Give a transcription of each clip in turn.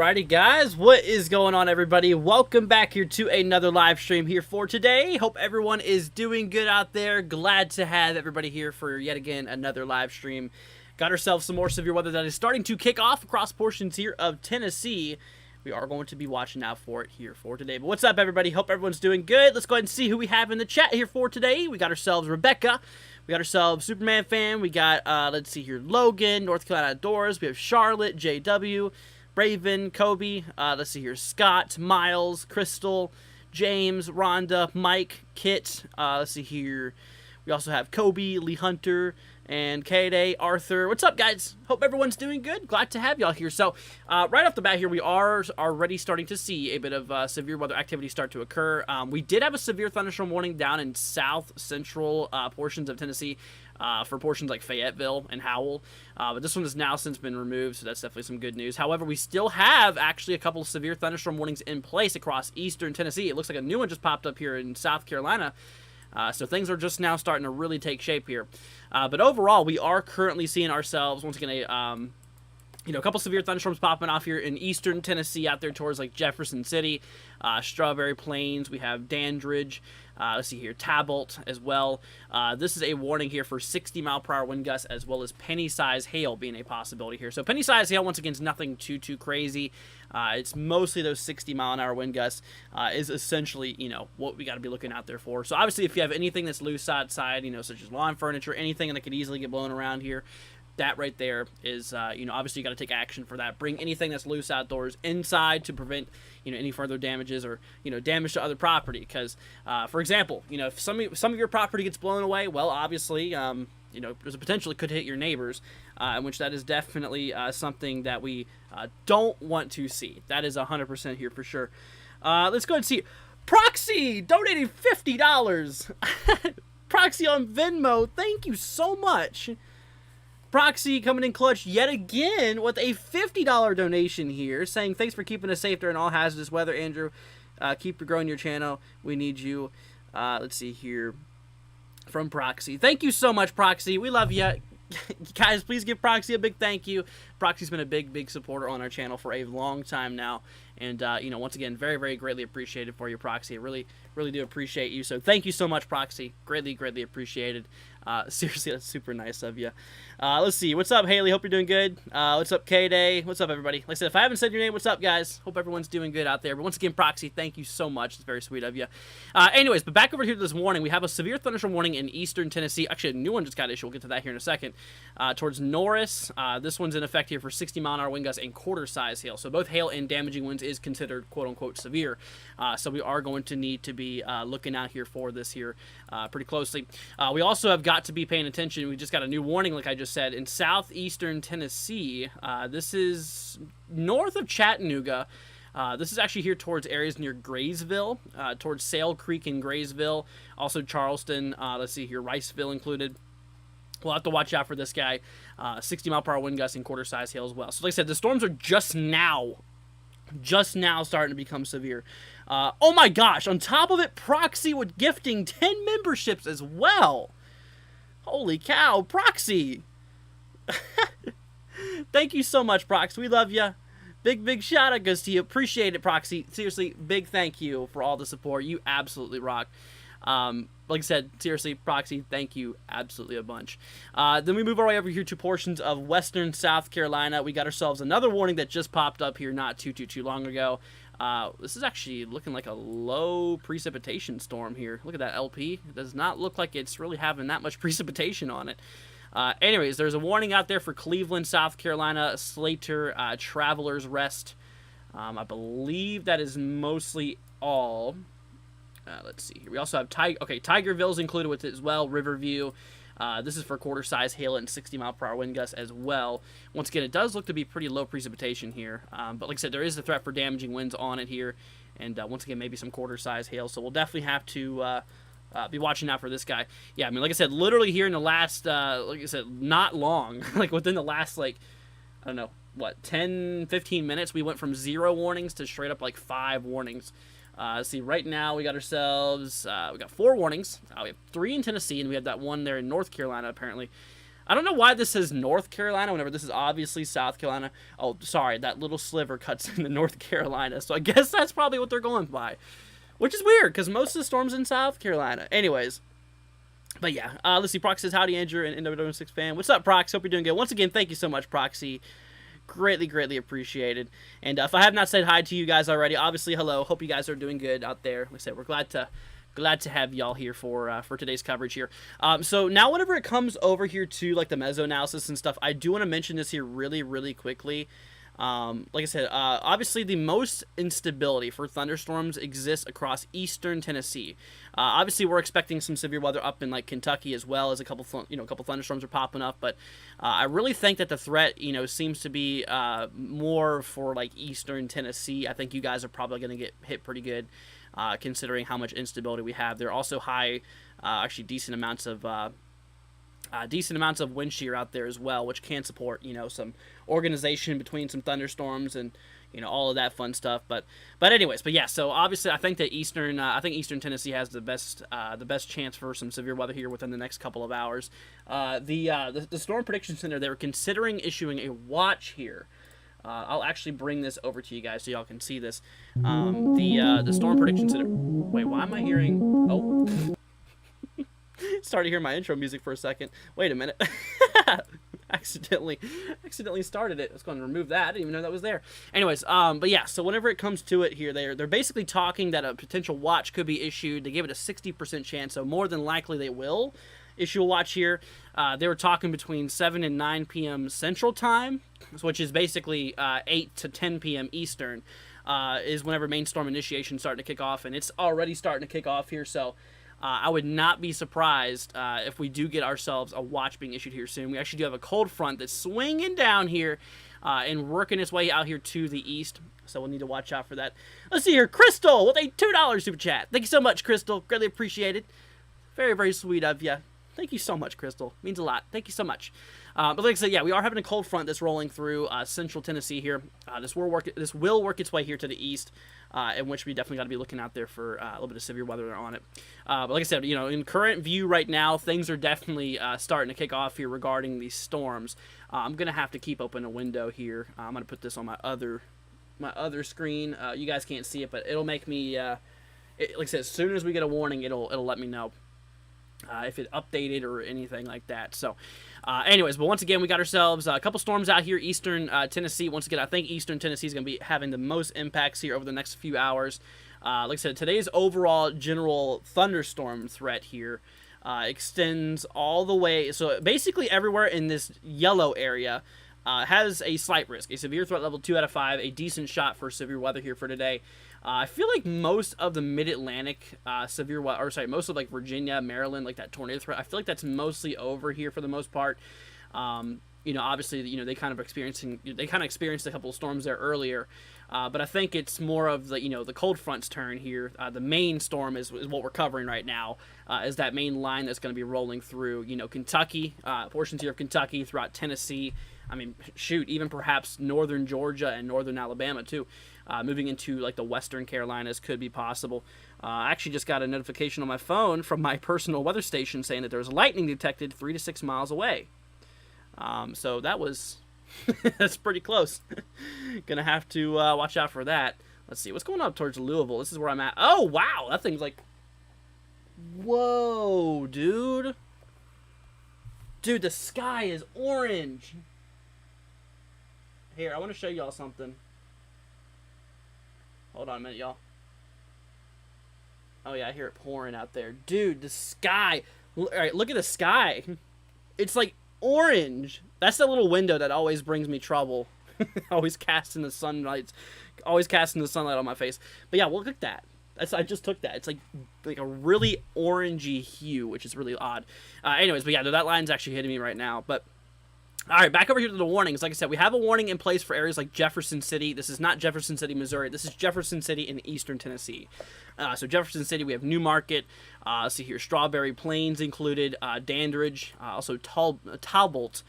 Alrighty guys, what is going on everybody? Welcome back here to another live stream here for today. Hope everyone is doing good out there. Glad to have everybody here for yet again another live stream. Got ourselves some more severe weather that is starting to kick off across portions here of Tennessee. We are going to be watching out for it here for today. But what's up everybody? Hope everyone's doing good. Let's go ahead and see who we have in the chat here for today. We got ourselves Rebecca. We got ourselves Superman Fan. We got, let's see here, Logan, North Carolina Outdoors. We have Charlotte, JW. Raven, Kobe, let's see here, Scott, Miles, Crystal, James, Rhonda, Mike, Kit, let's see here, we also have Kobe, Lee Hunter, and K-Day, Arthur. What's up, guys? Hope everyone's doing good. Glad to have y'all here. So, right off the bat here, we are already starting to see a bit of severe weather activity start to occur. We did have a severe thunderstorm warning down in south-central portions of Tennessee for portions like Fayetteville and Howell. But this one has now since been removed, so that's definitely some good news. However, we still have actually a couple of severe thunderstorm warnings in place across eastern Tennessee. It looks like a new one just popped up here in South Carolina. So things are just now starting to really take shape here. But overall, we are currently seeing ourselves, once again, a couple severe thunderstorms popping off here in eastern Tennessee out there towards like Jefferson City, Strawberry Plains. We have Dandridge. Let's see here, Talbot as well. This is a warning here for 60-mile-per-hour wind gusts as well as penny-size hail being a possibility here. So penny-size hail, once again, is nothing too crazy. It's mostly those 60-mile-an-hour wind gusts is essentially, what we got to be looking out there for. So obviously, if you have anything that's loose outside, such as lawn furniture, anything that could easily get blown around here, that right there is, obviously you got to take action for that. Bring anything that's loose outdoors inside to prevent, any further damages or, damage to other property. Because, for example, if some of your property gets blown away, well, obviously, there's a potential it could hit your neighbors, in which that is definitely something that we don't want to see. That is 100% here for sure. Let's go ahead and see. Proxy donating $50. Proxy on Venmo. Thank you so much. Proxy coming in clutch yet again with a $50 donation here, saying thanks for keeping us safe during all hazardous weather, Andrew. Keep growing your channel. We need you. Let's see here. From Proxy. Thank you so much, Proxy. We love you. Guys, please give Proxy a big thank you. Proxy's been a big supporter on our channel for a long time now. And, once again, very greatly appreciated for your Proxy. I really do appreciate you. So thank you so much, Proxy. Greatly appreciated. Seriously, that's super nice of you. Let's see. What's up, Haley? Hope you're doing good. What's up, K-Day? What's up, everybody? Like I said, if I haven't said your name, what's up, guys? Hope everyone's doing good out there. But once again, Proxy, thank you so much. It's very sweet of you. Anyways, but back over here to this warning. We have a severe thunderstorm warning in eastern Tennessee. Actually, a new one just got issued. We'll get to that here in a second. Towards Norris. This one's in effect here for 60-mile-an-hour wind gusts and quarter-size hail. So both hail and damaging winds is considered quote-unquote severe. So we are going to need to be looking out here for this here pretty closely. We also have got got to be paying attention. We just got a new warning, like I just said, in southeastern Tennessee. This is north of Chattanooga. This is actually here towards areas near Graysville, towards Sale Creek and Graysville, also Charleston. Let's see here, Riceville included. We'll have to watch out for this guy. 60-mile-per-hour wind gusts and quarter-size hail as well. So like I said, the storms are just now starting to become severe. Oh my gosh, on top of it, Proxy with gifting 10 memberships as well. Holy cow, Proxy. Thank you so much, Proxy. We love you. Big shout out goes to you. Appreciate it, Proxy. Seriously, big thank you for all the support. You absolutely rock. Like I said, seriously, Proxy, thank you absolutely a bunch. Then we move our way over here to portions of western South Carolina. We got ourselves another warning that just popped up here not too long ago. This is actually looking like a low precipitation storm here. Look at that LP. It does not look like it's really having that much precipitation on it. Anyways, there's a warning out there for Cleveland, South Carolina, Slater, Travelers Rest. I believe that is mostly all. Let's see here. We also have Tigerville's included with it as well. Riverview. This is for quarter-size hail and 60-mile-per-hour wind gusts as well. Once again, it does look to be pretty low precipitation here. But like I said, there is a threat for damaging winds on it here. And once again, maybe some quarter-size hail. So we'll definitely have to be watching out for this guy. Yeah, I mean, like I said, literally here in the last, like I said, not long. Like within the last, like, I don't know, what, 10, 15 minutes, we went from 0 warnings to straight up like 5 warnings. See, right now we got ourselves, we got 4 warnings. We have 3 in Tennessee, and we have that one there in North Carolina, apparently. I don't know why this says North Carolina whenever this is obviously South Carolina. Oh, sorry, that little sliver cuts into North Carolina, so I guess that's probably what they're going by. Which is weird, because most of the storms in South Carolina. Anyways. But yeah, let's see, Proxy says, howdy, Andrew, and NW6 fan. What's up, Proxy? Hope you're doing good. Once again, thank you so much, Proxy. Greatly appreciated. And if I have not said hi to you guys already, obviously hello. Hope you guys are doing good out there. Like I said, we're glad to have y'all here for today's coverage here. So now whenever it comes over here to like the meso analysis and stuff, I do want to mention this here really quickly. Like I said, obviously the most instability for thunderstorms exists across eastern Tennessee. Obviously we're expecting some severe weather up in like Kentucky as well, as a couple thunderstorms are popping up, but I really think that the threat, seems to be more for like eastern Tennessee. I think you guys are probably going to get hit pretty good, considering how much instability we have. There are also high, actually decent amounts of wind shear out there as well, which can support, some organization between some thunderstorms and, all of that fun stuff. But yeah, so obviously I think that eastern Tennessee has the best chance for some severe weather here within the next couple of hours. The Storm Prediction Center, they were considering issuing a watch here. I'll actually bring this over to you guys so y'all can see this. The Storm Prediction Center. Wait, why am I hearing? Oh. Started hearing my intro music for a second. Wait a minute. accidentally started it. I was going to remove that. I didn't even know that was there. Anyways, but yeah, so whenever it comes to it here, they're basically talking that a potential watch could be issued. They give it a 60% chance, so more than likely they will issue a watch here. They were talking between 7 and 9 p.m. Central Time, which is basically 8 to 10 p.m. Eastern, is whenever main storm initiation starting to kick off, and it's already starting to kick off here, so I would not be surprised if we do get ourselves a watch being issued here soon. We actually do have a cold front that's swinging down here and working its way out here to the east, so we'll need to watch out for that. Let's see here, Crystal with a $2 super chat. Thank you so much, Crystal. Greatly appreciated. Very sweet of you. Thank you so much, Crystal. Means a lot. Thank you so much. But like I said, yeah, we are having a cold front that's rolling through central Tennessee here. This will work its way here to the east, in which we definitely got to be looking out there for a little bit of severe weather on it. But like I said, in current view right now, things are definitely starting to kick off here regarding these storms. I'm gonna have to keep open a window here. I'm gonna put this on my other screen. You guys can't see it, but it'll make me. Like I said, as soon as we get a warning, it'll let me know. If it updated or anything like that. So anyways, but once again, we got ourselves a couple storms out here, eastern Tennessee. Once again, I think eastern Tennessee is going to be having the most impacts here over the next few hours. Like I said, today's overall general thunderstorm threat here extends all the way. So basically everywhere in this yellow area has a slight risk. A severe threat level 2 out of 5, a decent shot for severe weather here for today. I feel like most of the mid-Atlantic severe weather, or sorry, most of like Virginia, Maryland, like that tornado threat, I feel like that's mostly over here for the most part. You know, obviously, you know, they kind of experienced a couple of storms there earlier, but I think it's more of the, you know, the cold front's turn here. The main storm is what we're covering right now, is that main line that's going to be rolling through, you know, Kentucky, portions here of Kentucky, throughout Tennessee. I mean, shoot, even perhaps northern Georgia and northern Alabama too. Moving into like the western Carolinas could be possible. I actually just got a notification on my phone from my personal weather station saying that there's lightning detected 3 to 6 miles away. So that was that's pretty close. Gonna have to watch out for that. Let's see what's going up towards Louisville. This is where I'm at. Oh wow, that thing's like, whoa, dude. Dude, the sky is orange. Here, I want to show y'all something. Hold on a minute, y'all. Oh yeah, I hear it pouring out there. Dude, the sky. Alright, look at the sky. It's like orange. That's the little window that always brings me trouble. Always casting the sunlight on my face. But yeah, well, look at that. I just took that. It's like a really orangey hue, which is really odd. Anyways, but yeah, that line's actually hitting me right now. But all right, back over here to the warnings. Like I said, we have a warning in place for areas like Jefferson City. This is not Jefferson City, Missouri. This is Jefferson City in eastern Tennessee. So Jefferson City, we have New Market. See here, Strawberry Plains included, Dandridge, also Talbot.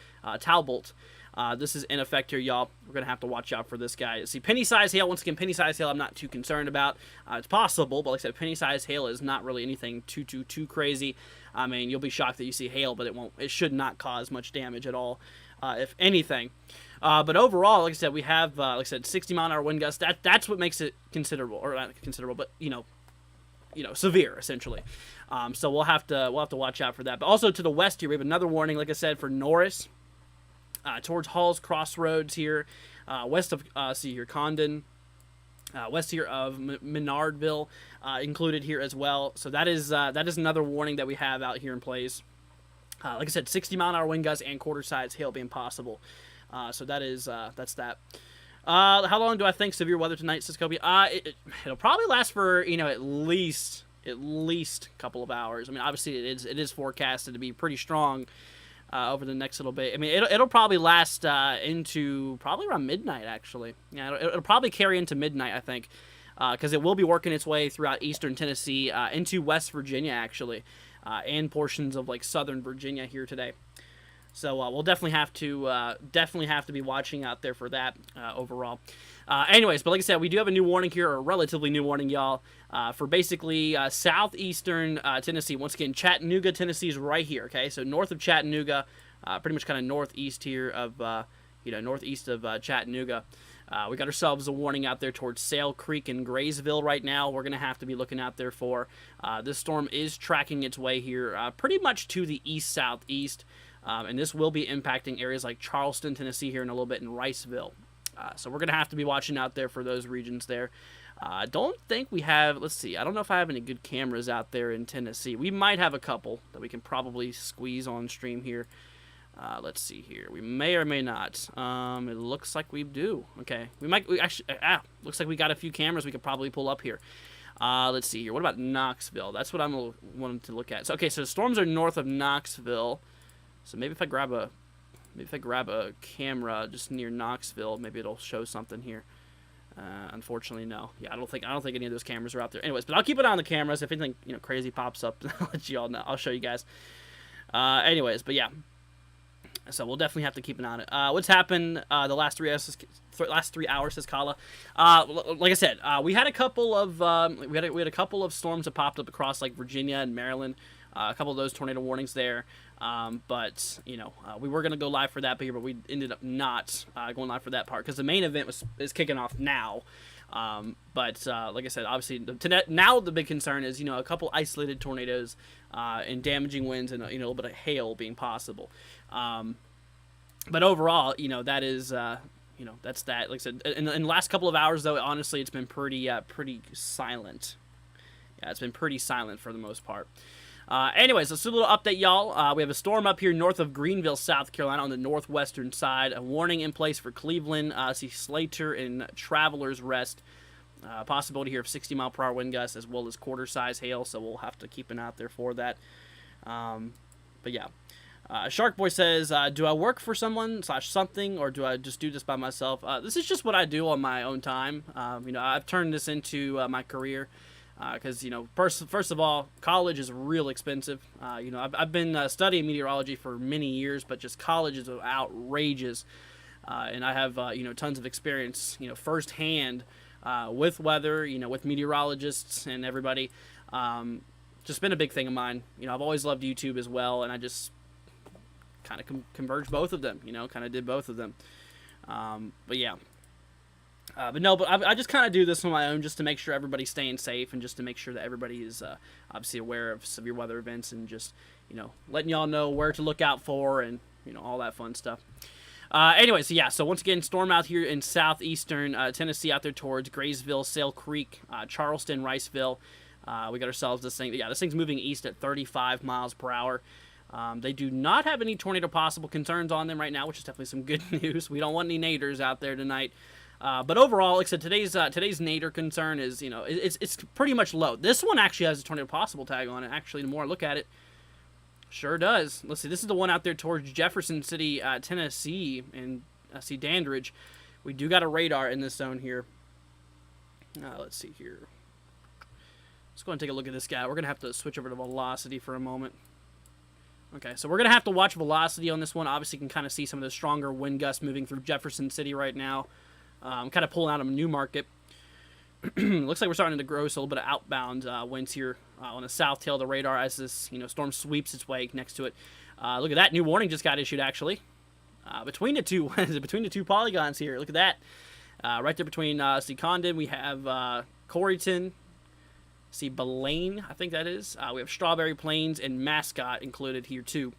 This is in effect here, y'all. We're going to have to watch out for this guy. See, penny-sized hail. Once again, penny-sized hail I'm not too concerned about. It's possible, but like I said, penny-sized hail is not really anything too crazy. I mean, you'll be shocked that you see hail, but it should not cause much damage at all, if anything. But overall, like I said, we have, like I said, 60-mile-an-hour wind gusts. That's what makes it considerable, or not considerable, but, you know, severe, essentially. So we'll have to watch out for that. But also to the west here, we have another warning, like I said, for Norris. Towards Hall's Crossroads here, west of, see here, Condon, west here of Menardville, included here as well. So that is another warning that we have out here in place. Like I said, 60-mile-an-hour wind gusts and quarter-size hail being possible. So that's that. How long do I think severe weather tonight, Siskobi? It'll probably last for, you know, at least a couple of hours. I mean, obviously it is forecasted to be pretty strong over the next little bit. I mean, it'll probably last into probably around midnight, actually. Yeah, it'll probably carry into midnight, I think, because it will be working its way throughout eastern Tennessee, into West Virginia, actually, and portions of like southern Virginia here today. So we'll definitely have to be watching out there for that overall. Anyways, but like I said, we do have a new warning here, or a relatively new warning, y'all, for basically southeastern Tennessee. Once again, Chattanooga, Tennessee is right here. Okay, so north of Chattanooga, pretty much kind of northeast here of northeast of Chattanooga. We got ourselves a warning out there towards Sale Creek and Graysville right now. We're gonna have to be looking out there for this storm is tracking its way here, pretty much to the east-southeast. And this will be impacting areas like Charleston, Tennessee here in a little bit, and Riceville. So we're going to have to be watching out there for those regions there. I don't think we have, let's see, I don't know if I have any good cameras out there in Tennessee. We might have a couple that we can probably squeeze on stream here. Let's see here. We may or may not. It looks like we do. Okay. We actually, looks like we got a few cameras we could probably pull up here. Let's see here. What about Knoxville? That's what I'm wanting to look at. So, okay, so the storms are north of Knoxville. So maybe if I grab a camera just near Knoxville, maybe it'll show something here. Unfortunately, no. Yeah, I don't think any of those cameras are out there. Anyways, but I'll keep it on the cameras. If anything, crazy pops up, I'll let you all know. I'll show you guys. Anyways, but yeah. So we'll definitely have to keep an eye on it. What's happened the last 3 hours, says Kala. Like I said, we had a couple of storms that popped up across like Virginia and Maryland. A couple of those tornado warnings there. But we were gonna go live for that but we ended up not going live for that part because the main event is kicking off now. But like I said, obviously now the big concern is a couple isolated tornadoes and damaging winds and a little bit of hail being possible. But overall, that is that's that. Like I said, in the last couple of hours though, honestly, it's been pretty silent. Yeah, it's been pretty silent for the most part. Anyways, let's do a little update, y'all. We have a storm up here north of Greenville, South Carolina, on the northwestern side. A warning in place for Cleveland. See Slater and Travelers Rest. Possibility here of 60-mile-per-hour wind gusts as well as quarter-size hail, so we'll have to keep an eye out there for that. But yeah. Shark Boy says, do I work for someone / something, or do I just do this by myself? This is just what I do on my own time. I've turned this into my career because, first of all, college is real expensive. I've been studying meteorology for many years, but just college is outrageous. And I have, tons of experience, firsthand with weather, with meteorologists and everybody. Just been a big thing of mine. I've always loved YouTube as well, and I just kind of converged both of them, kind of did both of them. But yeah. But I just kind of do this on my own just to make sure everybody's staying safe and just to make sure that everybody is obviously aware of severe weather events and just, letting y'all know where to look out for and, all that fun stuff. Anyway, so once again, storm out here in southeastern Tennessee out there towards Graysville, Sale Creek, Charleston, Riceville. We got ourselves this thing. Yeah, this thing's moving east at 35 miles per hour. They do not have any tornado possible concerns on them right now, which is definitely some good news. We don't want any naders out there tonight. But overall, like I said, today's nader concern is, it's pretty much low. This one actually has a tornado possible tag on it. Actually, the more I look at it, sure does. Let's see. This is the one out there towards Jefferson City, Tennessee, and I see Dandridge. We do got a radar in this zone here. Let's see here. Let's go and take a look at this guy. We're going to have to switch over to velocity for a moment. Okay, so we're going to have to watch velocity on this one. Obviously, you can kind of see some of the stronger wind gusts moving through Jefferson City right now. I'm kind of pulling out of Newmarket. Looks like we're starting to gross a little bit of outbound winds here on the south tail of the radar as this storm sweeps its way next to it. Look at that. New warning just got issued, actually. Between the two polygons here. Look at that. Right there between Condon, we have Coreyton. See Belaine, I think that is. We have Strawberry Plains and Mascot included here too.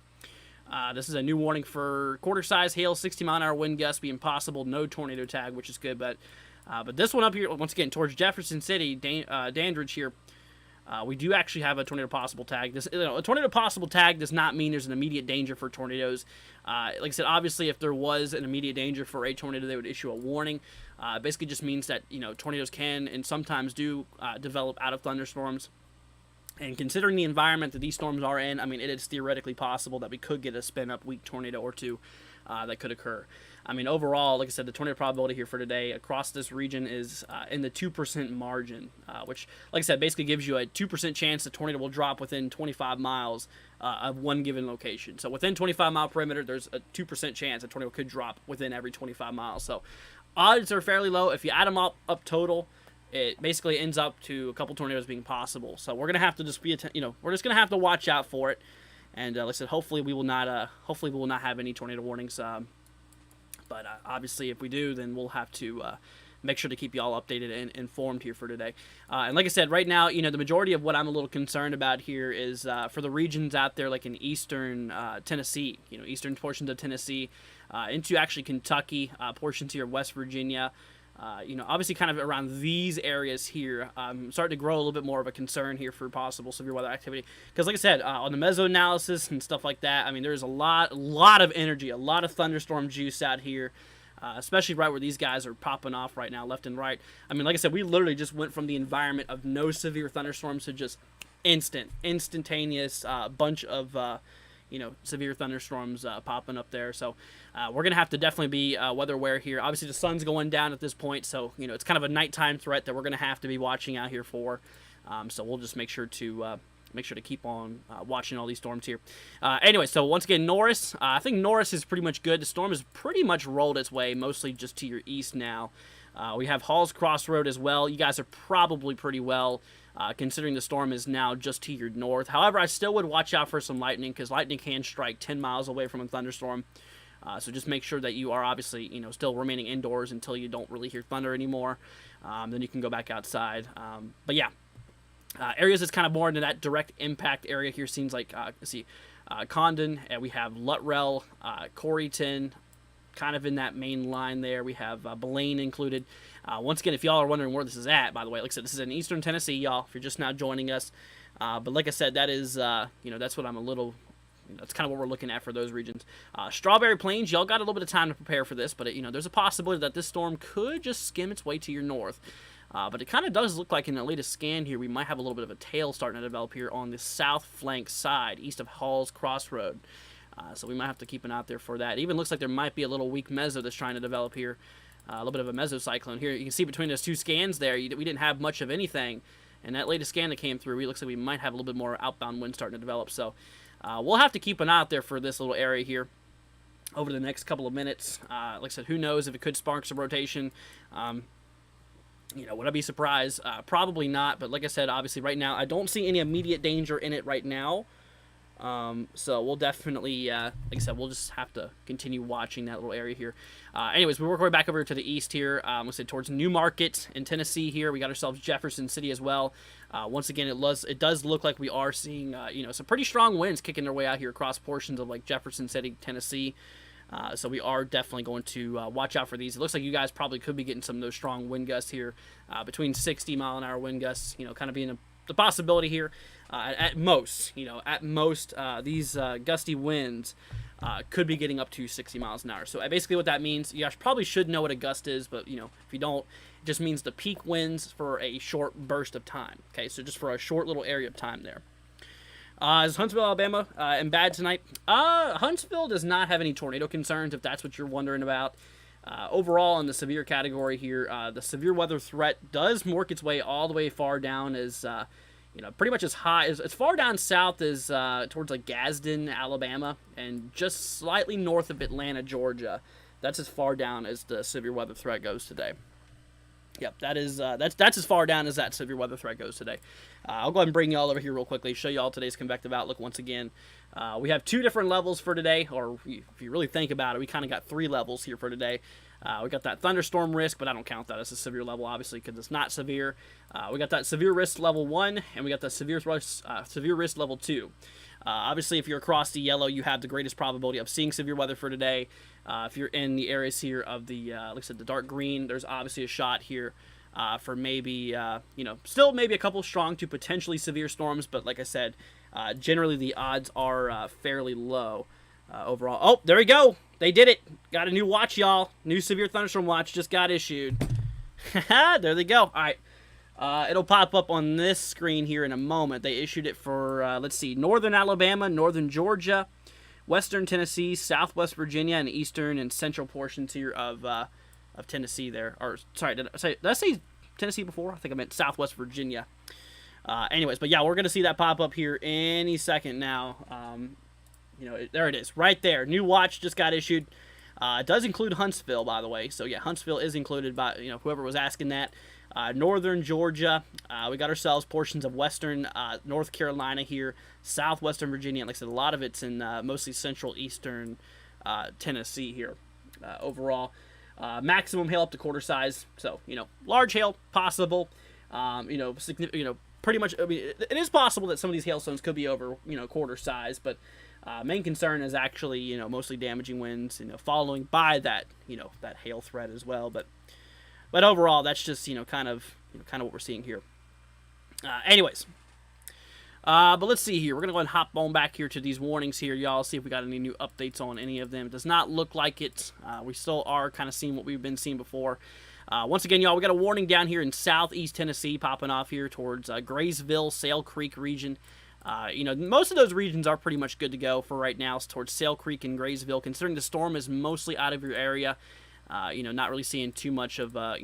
This is a new warning for quarter-size hail, 60-mile-an-hour wind gusts being possible. No tornado tag, which is good. But this one up here, once again, towards Jefferson City, Dandridge here, we do actually have a tornado possible tag. A tornado possible tag does not mean there's an immediate danger for tornadoes. Like I said, obviously, if there was an immediate danger for a tornado, they would issue a warning. Basically just means that, tornadoes can and sometimes do develop out of thunderstorms. And considering the environment that these storms are in, I mean, it is theoretically possible that we could get a spin-up weak tornado or two that could occur. I mean, overall, like I said, the tornado probability here for today across this region is in the 2% margin, which, like I said, basically gives you a 2% chance the tornado will drop within 25 miles of one given location. So within 25-mile perimeter, there's a 2% chance a tornado could drop within every 25 miles. So odds are fairly low. If you add them up total, it basically ends up to a couple tornadoes being possible. So we're gonna have to just we're just gonna have to watch out for it. And like I said, hopefully we will not have any tornado warnings. But obviously, if we do, then we'll have to make sure to keep you all updated and informed here for today. And like I said, right now, the majority of what I'm a little concerned about here is for the regions out there, like in eastern Tennessee, eastern portions of Tennessee, into actually Kentucky, portions here of West Virginia. Obviously kind of around these areas here, starting to grow a little bit more of a concern here for possible severe weather activity. Because like I said, on the meso-analysis and stuff like that, I mean, there's a lot of energy, a lot of thunderstorm juice out here, especially right where these guys are popping off right now, left and right. I mean, like I said, we literally just went from the environment of no severe thunderstorms to just instantaneous bunch of severe thunderstorms popping up there. So we're going to have to definitely be weather aware here. Obviously, the sun's going down at this point, so, it's kind of a nighttime threat that we're going to have to be watching out here for. So we'll just make sure to keep on watching all these storms here. Anyway, so once again, Norris. I think Norris is pretty much good. The storm has pretty much rolled its way, mostly just to your east now. We have Hall's Crossroad as well. You guys are probably pretty well, considering the storm is now just to your north. However, I still would watch out for some lightning, because lightning can strike 10 miles away from a thunderstorm. So just make sure that you are obviously, still remaining indoors until you don't really hear thunder anymore. Then you can go back outside. But yeah, areas that's kind of more into that direct impact area here seems like, Condon, and we have Luttrell, Coreyton, kind of in that main line there. We have Belaine included. Once again, if y'all are wondering where this is at, by the way, like I said, this is in eastern Tennessee, y'all, if you're just now joining us. But like I said, that is, that's what I'm a little, that's kind of what we're looking at for those regions. Strawberry Plains, y'all got a little bit of time to prepare for this, but there's a possibility that this storm could just skim its way to your north. But it kind of does look like in the latest scan here, we might have a little bit of a tail starting to develop here on the south flank side, east of Hall's Crossroad. So we might have to keep an eye out there for that. It even looks like there might be a little weak meso that's trying to develop here. A little bit of a mesocyclone here. You can see between those two scans there, we didn't have much of anything. And that latest scan that came through, it looks like we might have a little bit more outbound wind starting to develop. So we'll have to keep an eye out there for this little area here over the next couple of minutes. Like I said, who knows if it could spark some rotation. Would I be surprised? Probably not. But like I said, obviously right now, I don't see any immediate danger in it right now. So we'll definitely, like I said, we'll just have to continue watching that little area here. Anyways, we work our way back over to the east here. Let's say towards Newmarket in Tennessee here. We got ourselves Jefferson City as well. Once again, it does look like we are seeing, some pretty strong winds kicking their way out here across portions of like Jefferson City, Tennessee. So we are definitely going to watch out for these. It looks like you guys probably could be getting some of those strong wind gusts here, between 60-mile-an-hour wind gusts, kind of being the possibility here. At most, these gusty winds could be getting up to 60 miles an hour. So basically what that means, you guys probably should know what a gust is, but, if you don't, it just means the peak winds for a short burst of time. Okay, so just for a short little area of time there. Is Huntsville, Alabama, in bad tonight? Huntsville does not have any tornado concerns, if that's what you're wondering about. Overall, in the severe category here, the severe weather threat does work its way all the way far down as... pretty much as high as far down south as towards like Gadsden, Alabama, and just slightly north of Atlanta, Georgia. That's as far down as the severe weather threat goes today. Yep, that is that's as far down as that severe weather threat goes today. I'll go ahead and bring y'all over here real quickly, show y'all today's convective outlook once again. We have two different levels for today, or if you really think about it, we kind of got three levels here for today. We got that thunderstorm risk, but I don't count that as a severe level, obviously, because it's not severe. We got that severe risk level 1, and we got the severe risk level 2. Obviously, if you're across the yellow, you have the greatest probability of seeing severe weather for today. If you're in the areas here of the, like I said, the dark green, there's obviously a shot here for maybe, still maybe a couple strong to potentially severe storms, but like I said, generally the odds are fairly low overall. Oh, there we go. They did it. Got a new watch, y'all. New severe thunderstorm watch just got issued. There they go. All right. It'll pop up on this screen here in a moment. They issued it for, let's see, northern Alabama, northern Georgia, western Tennessee, southwest Virginia, and eastern and central portions here of Tennessee there. Or, sorry, did I say Tennessee before? I think I meant southwest Virginia. Anyways, but yeah, we're going to see that pop up here any second now. There it is, right there. New watch just got issued. It does include Huntsville, by the way. So, yeah, Huntsville is included by, whoever was asking that. Northern Georgia, we got ourselves portions of western North Carolina here, southwestern Virginia. Like I said, a lot of it's in mostly central eastern Tennessee here overall. Maximum hail up to quarter size. So, large hail possible. Pretty much, I mean, it is possible that some of these hailstones could be over, quarter size, but main concern is actually, mostly damaging winds, following by that, that hail threat as well. But overall, that's just, kind of what we're seeing here. Anyways, but let's see here. We're going to go ahead and hop on back here to these warnings here, y'all. See if we got any new updates on any of them. It does not look like it. We still are kind of seeing what we've been seeing before. Once again, y'all, we got a warning down here in southeast Tennessee popping off here towards Graysville, Sale Creek region. Most of those regions are pretty much good to go for right now. It's towards Sale Creek and Graysville, considering the storm is mostly out of your area. Not really seeing too much of a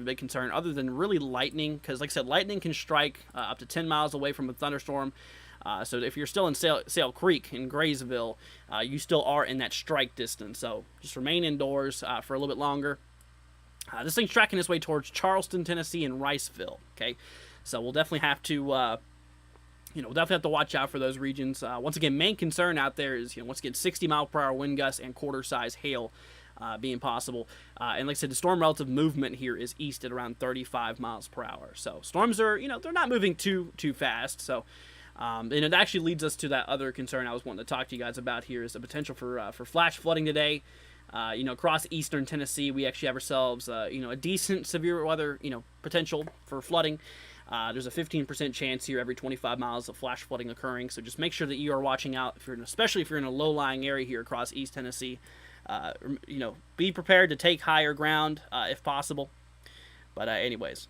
big concern other than really lightning, because like I said, lightning can strike up to 10 miles away from a thunderstorm. So if you're still in Sale Creek in Graysville, you still are in that strike distance. So just remain indoors for a little bit longer. This thing's tracking its way towards Charleston, Tennessee, and Riceville. Okay, so we'll definitely have to, watch out for those regions. Once again, main concern out there is, once again, 60-mile-per-hour wind gusts and quarter-size hail being possible. And like I said, the storm relative movement here is east at around 35 miles per hour. So storms are, they're not moving too fast. So, and it actually leads us to that other concern I was wanting to talk to you guys about here is the potential for flash flooding today. Across eastern Tennessee, we actually have ourselves, a decent severe weather, potential for flooding. There's a 15% chance here every 25 miles of flash flooding occurring, so just make sure that you are watching out, especially if you're in a low-lying area here across East Tennessee. Be prepared to take higher ground if possible. But anyways.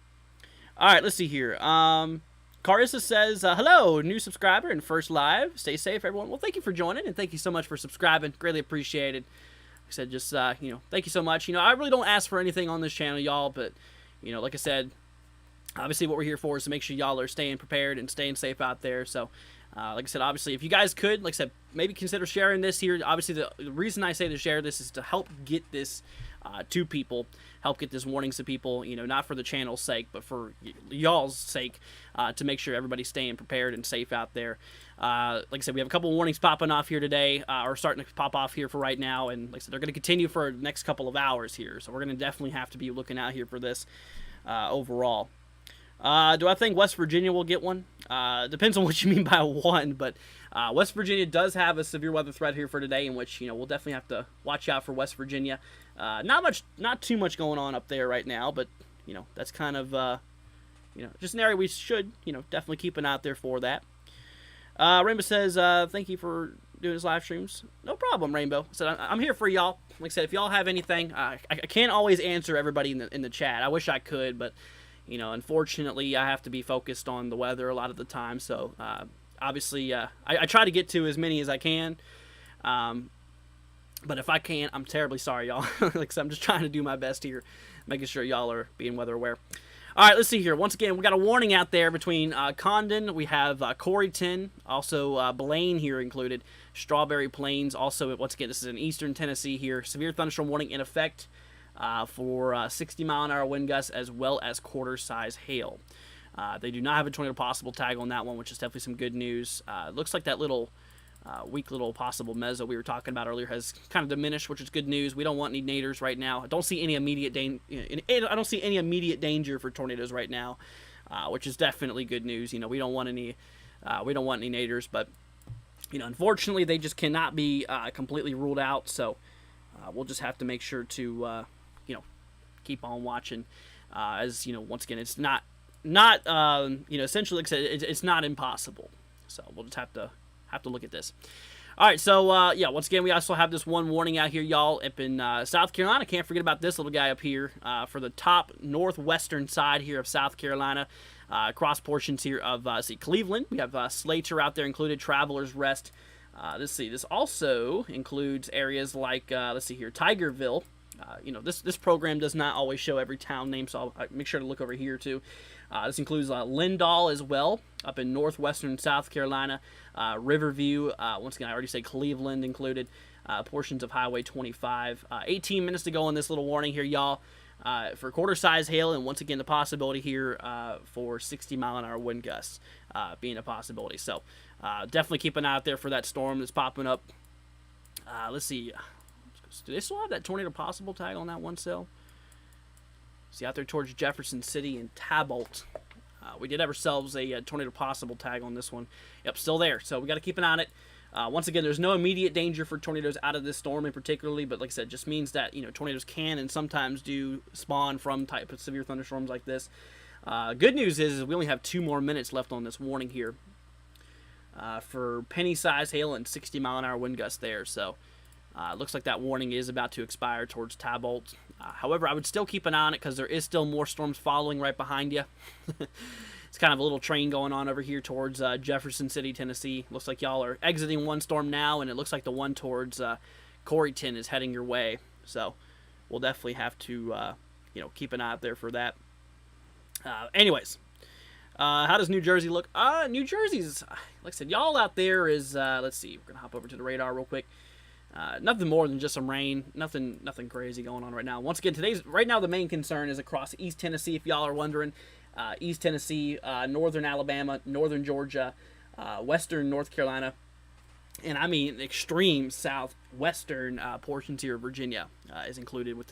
All right, let's see here. Carissa says, hello, new subscriber and first live. Stay safe, everyone. Well, thank you for joining, and thank you so much for subscribing. Greatly appreciated. Like I said, just, thank you so much. I really don't ask for anything on this channel, y'all, but, like I said, obviously what we're here for is to make sure y'all are staying prepared and staying safe out there. So, like I said, obviously, if you guys could, like I said, maybe consider sharing this here. Obviously, the reason I say to share this is to help get this to people, help get this warnings to people, not for the channel's sake, but for y'all's sake, to make sure everybody's staying prepared and safe out there. Like I said, we have a couple of warnings popping off here today, or starting to pop off here for right now, and like I said, they're going to continue for the next couple of hours here, so we're going to definitely have to be looking out here for this overall. Do I think West Virginia will get one? Depends on what you mean by one, but West Virginia does have a severe weather threat here for today, in which, we'll definitely have to watch out for West Virginia. Not too much going on up there right now, but, that's kind of, just an area we should, definitely keep an eye out there for that. Rainbow says, thank you for doing his live streams. No problem, Rainbow. So I'm here for y'all. Like I said, if y'all have anything, I can't always answer everybody in the chat. I wish I could, but unfortunately, I have to be focused on the weather a lot of the time. So, obviously, I try to get to as many as I can. But if I can't, I'm terribly sorry, y'all. Like I said, I'm just trying to do my best here, making sure y'all are being weather aware. All right, let's see here. Once again, we got a warning out there between Condon. We have Corryton, also Blaine here included. Strawberry Plains, also, once again, this is in eastern Tennessee here. Severe thunderstorm warning in effect for 60-mile-an-hour wind gusts, as well as quarter-size hail. They do not have a tornado possible tag on that one, which is definitely some good news. Looks like that little weak little possible mezzo we were talking about earlier has kind of diminished, which is good news. We don't want any naders right now. I don't see any immediate danger for tornadoes right now, which is definitely good news. We don't want any naders, but unfortunately they just cannot be completely ruled out. So we'll just have to make sure to keep on watching. As once again, it's not essentially, like I said, it's not impossible. So we'll just have to look at this. All right, so once again, we also have this one warning out here, y'all, up in South Carolina. Can't forget about this little guy up here for the top northwestern side here of South Carolina, across portions here of Cleveland. We have Slater out there included, Travelers Rest. Let's see, this also includes areas like let's see here, Tigerville. This program does not always show every town name, so I'll make sure to look over here too. This includes Lindahl as well, up in northwestern South Carolina. Riverview, once again, I already said Cleveland included. Portions of Highway 25. 18 minutes to go on this little warning here, y'all, for quarter-size hail, and once again, the possibility here for 60-mile-an-hour wind gusts being a possibility. So definitely keep an eye out there for that storm that's popping up. Let's see. Do they still have that tornado possible tag on that one cell? See, out there towards Jefferson City and Tabolt. We did have ourselves a tornado possible tag on this one. Yep, still there. So we got to keep an eye on it. Once again, there's no immediate danger for tornadoes out of this storm in particularly, but like I said, just means that tornadoes can and sometimes do spawn from type of severe thunderstorms like this. Good news is we only have 2 more minutes left on this warning here for penny-sized hail and 60-mile-an-hour wind gusts there. So looks like that warning is about to expire towards Tabolt. However, I would still keep an eye on it because there is still more storms following right behind you. It's kind of a little train going on over here towards Jefferson City, Tennessee. Looks like y'all are exiting one storm now, and it looks like the one towards Corryton is heading your way. So we'll definitely have to keep an eye out there for that. Anyways, how does New Jersey look? New Jersey's, like I said, y'all out there is, let's see, we're going to hop over to the radar real quick. Nothing more than just some rain. Nothing crazy going on right now. Once again, right now the main concern is across East Tennessee, if y'all are wondering. East Tennessee, northern Alabama, northern Georgia, western North Carolina, and I mean extreme southwestern portions here of Virginia is included with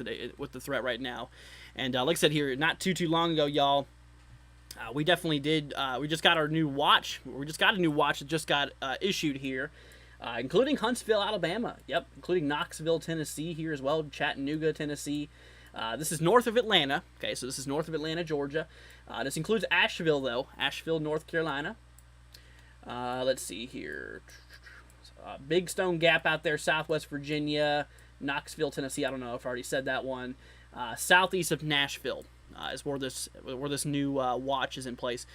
the threat right now. And like I said here, not too long ago, y'all, we definitely did. We just got our new watch. We just got a new watch that just got issued here. Including Huntsville, Alabama. Yep, including Knoxville, Tennessee here as well. Chattanooga, Tennessee. This is north of Atlanta. Okay, so this is north of Atlanta, Georgia. This includes Asheville, though. Asheville, North Carolina. Let's see here. Big Stone Gap out there, Southwest Virginia. Knoxville, Tennessee. I don't know if I already said that one. Southeast of Nashville is where this new watch is in place.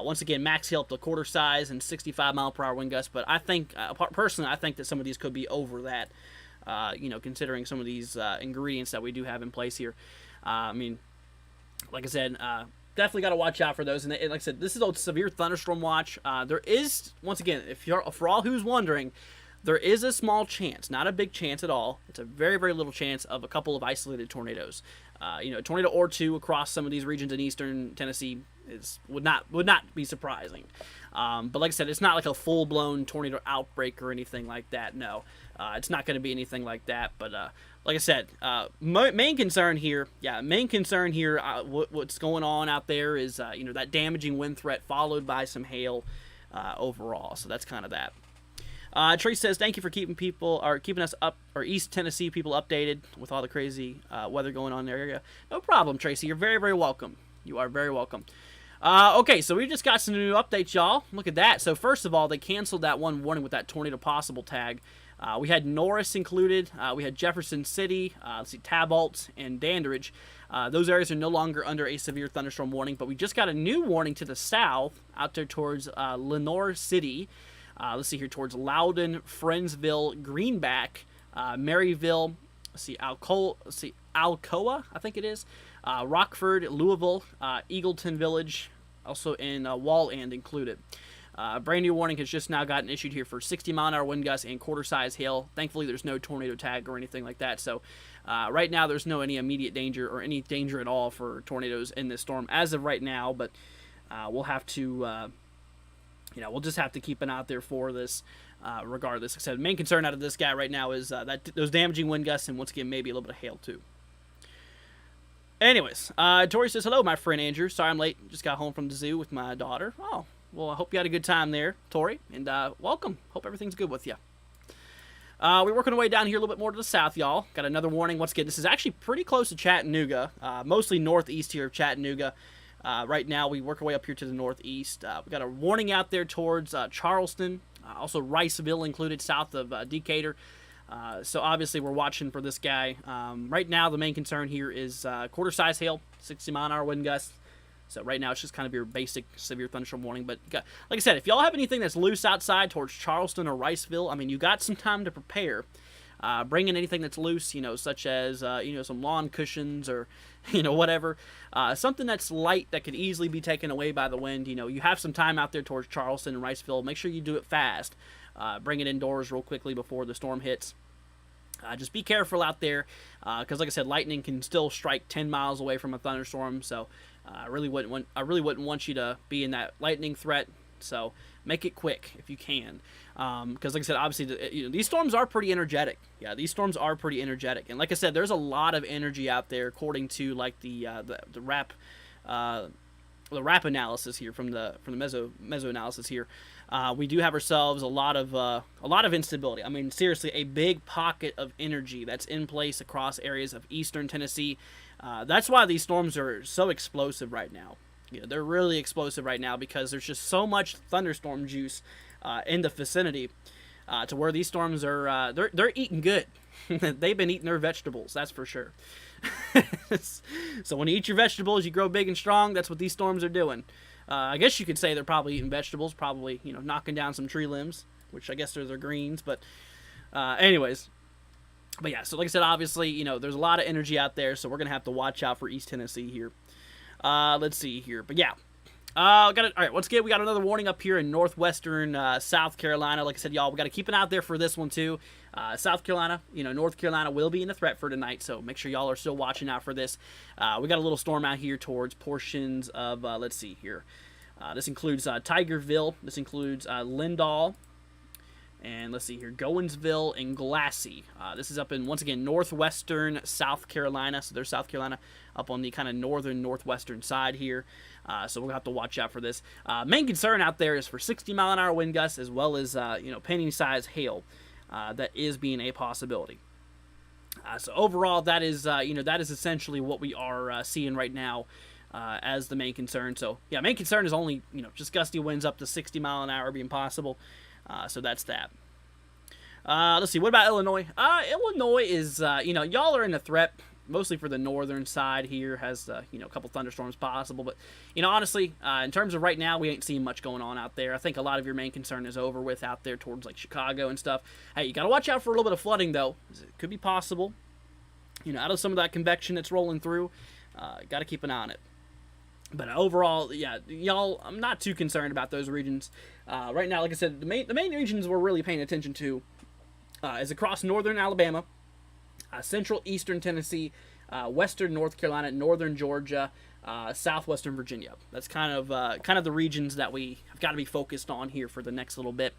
Once again, max hail up to quarter size and 65-mile-per-hour wind gusts. But I think, personally, I think that some of these could be over that. Considering some of these ingredients that we do have in place here. I mean, like I said, definitely got to watch out for those. And like I said, this is a severe thunderstorm watch. There is, once again, for all who's wondering, there is a small chance, not a big chance at all. It's a very, very little chance of a couple of isolated tornadoes. A tornado or two across some of these regions in eastern Tennessee would not be surprising. But like I said, it's not like a full-blown tornado outbreak or anything like that. No, it's not going to be anything like that. But like I said, main concern here, what's going on out there is that damaging wind threat followed by some hail overall. So that's kind of that. Trace says, thank you for keeping us up, or East Tennessee people updated with all the crazy weather going on in their area. No problem, Tracy. You're very, very welcome. You are very welcome. Okay, so we just got some new updates, y'all. Look at that. So first of all, they canceled that one warning with that tornado possible tag. We had Norris included. We had Jefferson City, Tabalt, and Dandridge. Those areas are no longer under a severe thunderstorm warning, but we just got a new warning to the south out there towards Lenore City. Let's see here, towards Loudon, Friendsville, Greenback, Maryville, Alcoa, I think it is, Rockford, Louisville, Eagleton Village, also in Wall End included. Brand new warning has just now gotten issued here for 60-mile-an-hour wind gusts and quarter-size hail. Thankfully, there's no tornado tag or anything like that. So right now, there's no any immediate danger or any danger at all for tornadoes in this storm as of right now. But we'll have to... we'll just have to keep an eye out there for this regardless. Like I said, the main concern out of this guy right now is those damaging wind gusts and, once again, maybe a little bit of hail, too. Anyways, Tori says, hello, my friend Andrew. Sorry I'm late. Just got home from the zoo with my daughter. Oh, well, I hope you had a good time there, Tori, and welcome. Hope everything's good with you. We're working our way down here a little bit more to the south, y'all. Got another warning. Once again, this is actually pretty close to Chattanooga, mostly northeast here of Chattanooga. Right now, we work our way up here to the northeast. We got a warning out there towards Charleston, also Riceville included, south of Decatur. So obviously, we're watching for this guy. Right now, the main concern here is quarter-size hail, 60-mile-an-hour wind gusts. So right now, it's just kind of your basic severe thunderstorm warning. But like I said, if y'all have anything that's loose outside towards Charleston or Riceville, I mean, you got some time to prepare. Bring in anything that's loose, such as, some lawn cushions or, whatever. Something that's light that could easily be taken away by the wind. You have some time out there towards Charleston and Riceville. Make sure you do it fast. Bring it indoors real quickly before the storm hits. Just be careful out there because, like I said, lightning can still strike 10 miles away from a thunderstorm. So I really wouldn't want you to be in that lightning threat. So make it quick if you can. Because, like I said, obviously, these storms are pretty energetic. Yeah, these storms are pretty energetic. And like I said, there's a lot of energy out there, according to like the RAP analysis here from the meso analysis here. We do have ourselves a lot of instability. I mean, seriously, a big pocket of energy that's in place across areas of eastern Tennessee. That's why these storms are so explosive right now. They're really explosive right now because there's just so much thunderstorm juice in the vicinity to where these storms are they're eating good. They've been eating their vegetables, that's for sure. So when you eat your vegetables, you grow big and strong. That's what these storms are doing. I guess you could say they're probably eating vegetables, probably knocking down some tree limbs, which I guess they're greens. But anyways. But yeah, so like I said, obviously, there's a lot of energy out there, so we're going to have to watch out for East Tennessee here. Let's see here. But yeah. All right, once again, we got another warning up here in northwestern South Carolina. Like I said, y'all, we got to keep an eye out there for this one, too. South Carolina, North Carolina will be in a threat for tonight, so make sure y'all are still watching out for this. We got a little storm out here towards portions of, let's see here. This includes Tigerville. This includes Lindahl. And let's see here, Goinsville and Glassy. This is up in, once again, northwestern South Carolina. So there's South Carolina up on the kind of northwestern side here. So we'll have to watch out for this. Main concern out there is for 60-mile-an-hour wind gusts as well as, penny-size hail. That is being a possibility. So overall, that is that is essentially what we are seeing right now as the main concern. So yeah, main concern is only just gusty winds up to 60 mile an hour being possible. So that's that. Let's see. What about Illinois? Illinois is y'all are in a threat mostly for the northern side here. Has a couple thunderstorms possible, but honestly, in terms of right now, we ain't seeing much going on out there. I think a lot of your main concern is over with out there towards like Chicago and stuff. Hey, you gotta watch out for a little bit of flooding though. It could be possible. Out of some of that convection that's rolling through. Got to keep an eye on it. But overall, yeah, y'all, I'm not too concerned about those regions. Right now, like I said, the main regions we're really paying attention to is across northern Alabama, central eastern Tennessee, western North Carolina, northern Georgia, southwestern Virginia. That's kind of the regions that we have got to be focused on here for the next little bit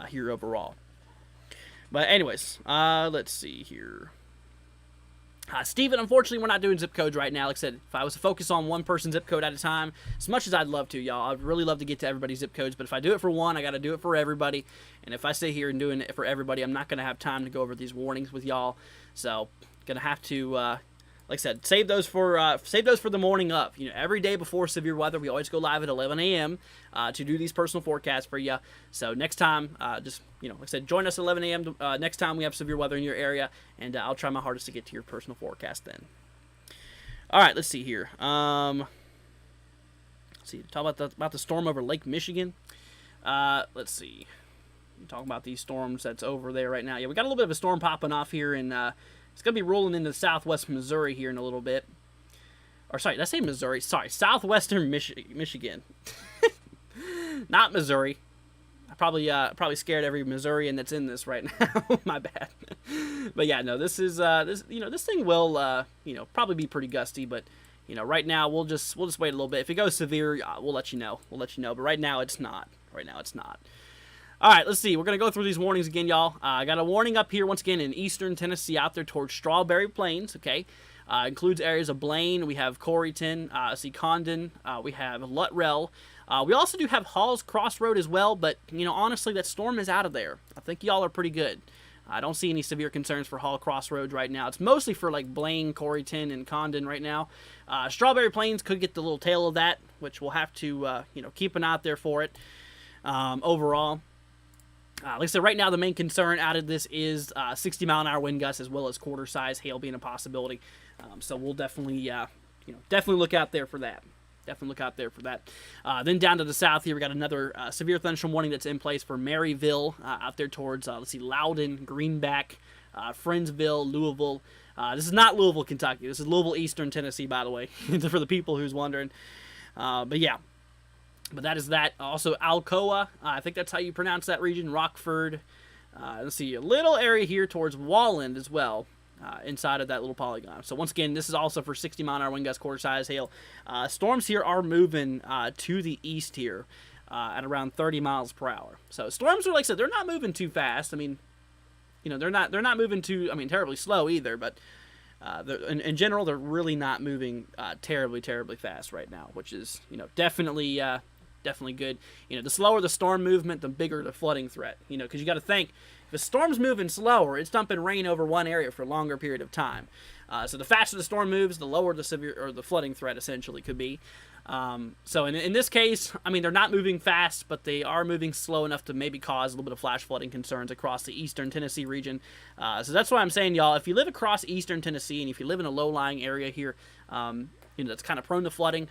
here overall. But anyways, let's see here. Steven, unfortunately, we're not doing zip codes right now. Like I said, if I was to focus on one person's zip code at a time, as much as I'd love to, y'all, I'd really love to get to everybody's zip codes, but if I do it for one, I got to do it for everybody, and if I stay here and doing it for everybody, I'm not going to have time to go over these warnings with y'all, so going to have to, like I said, save those for the morning of. Every day before severe weather, we always go live at 11 a.m. To do these personal forecasts for you. So next time, just like I said, join us at 11 a.m. Next time we have severe weather in your area, and I'll try my hardest to get to your personal forecast then. All right, let's see here. Let's see. Talk about the storm over Lake Michigan. Let's see. Talking about these storms that's over there right now. Yeah, we got a little bit of a storm popping off here in. It's going to be rolling into southwest Missouri here in a little bit. Or, sorry, did I say Missouri? Sorry, southwestern Michigan. Not Missouri. I probably scared every Missourian that's in this right now. My bad. But yeah, no, this is this thing will probably be pretty gusty, but right now we'll just wait a little bit. If it goes severe, we'll let you know. But right now it's not. All right, let's see. We're going to go through these warnings again, y'all. I got a warning up here once again in eastern Tennessee out there towards Strawberry Plains, okay? Includes areas of Blaine. We have Corryton, Condon. We have Luttrell. We also do have Hall's Crossroad as well, but, honestly, that storm is out of there. I think y'all are pretty good. I don't see any severe concerns for Hall Crossroads right now. It's mostly for, like, Blaine, Corryton, and Condon right now. Strawberry Plains could get the little tail of that, which we'll have to, keep an eye out there for it overall. Like I said, right now the main concern out of this is 60-mile-an-hour wind gusts as well as quarter-size hail being a possibility. So we'll definitely look out there for that. Then down to the south here, we got another severe thunderstorm warning that's in place for Maryville out there towards, Loudon, Greenback, Friendsville, Louisville. This is not Louisville, Kentucky. This is Louisville, Eastern Tennessee, by the way, for the people who's wondering. But yeah. But that is that. Also, Alcoa, I think that's how you pronounce that region. Rockford. Let's see, a little area here towards Walland as well, inside of that little polygon. So once again, this is also for 60-mile-an-hour wind gusts, quarter-size hail. Storms here are moving to the east here at around 30 miles per hour. So storms are, like I said, they're not moving too fast. I mean, they're not moving too, terribly slow either, but in general, they're really not moving terribly fast right now, which is, definitely good. The slower the storm movement, the bigger the flooding threat. Because you got to think, if a storm's moving slower, it's dumping rain over one area for a longer period of time. So the faster the storm moves, the lower the severe or the flooding threat essentially could be. So in this case, they're not moving fast, but they are moving slow enough to maybe cause a little bit of flash flooding concerns across the eastern Tennessee region. So that's why I'm saying, y'all, if you live across eastern Tennessee and if you live in a low-lying area here, that's kind of prone to flooding,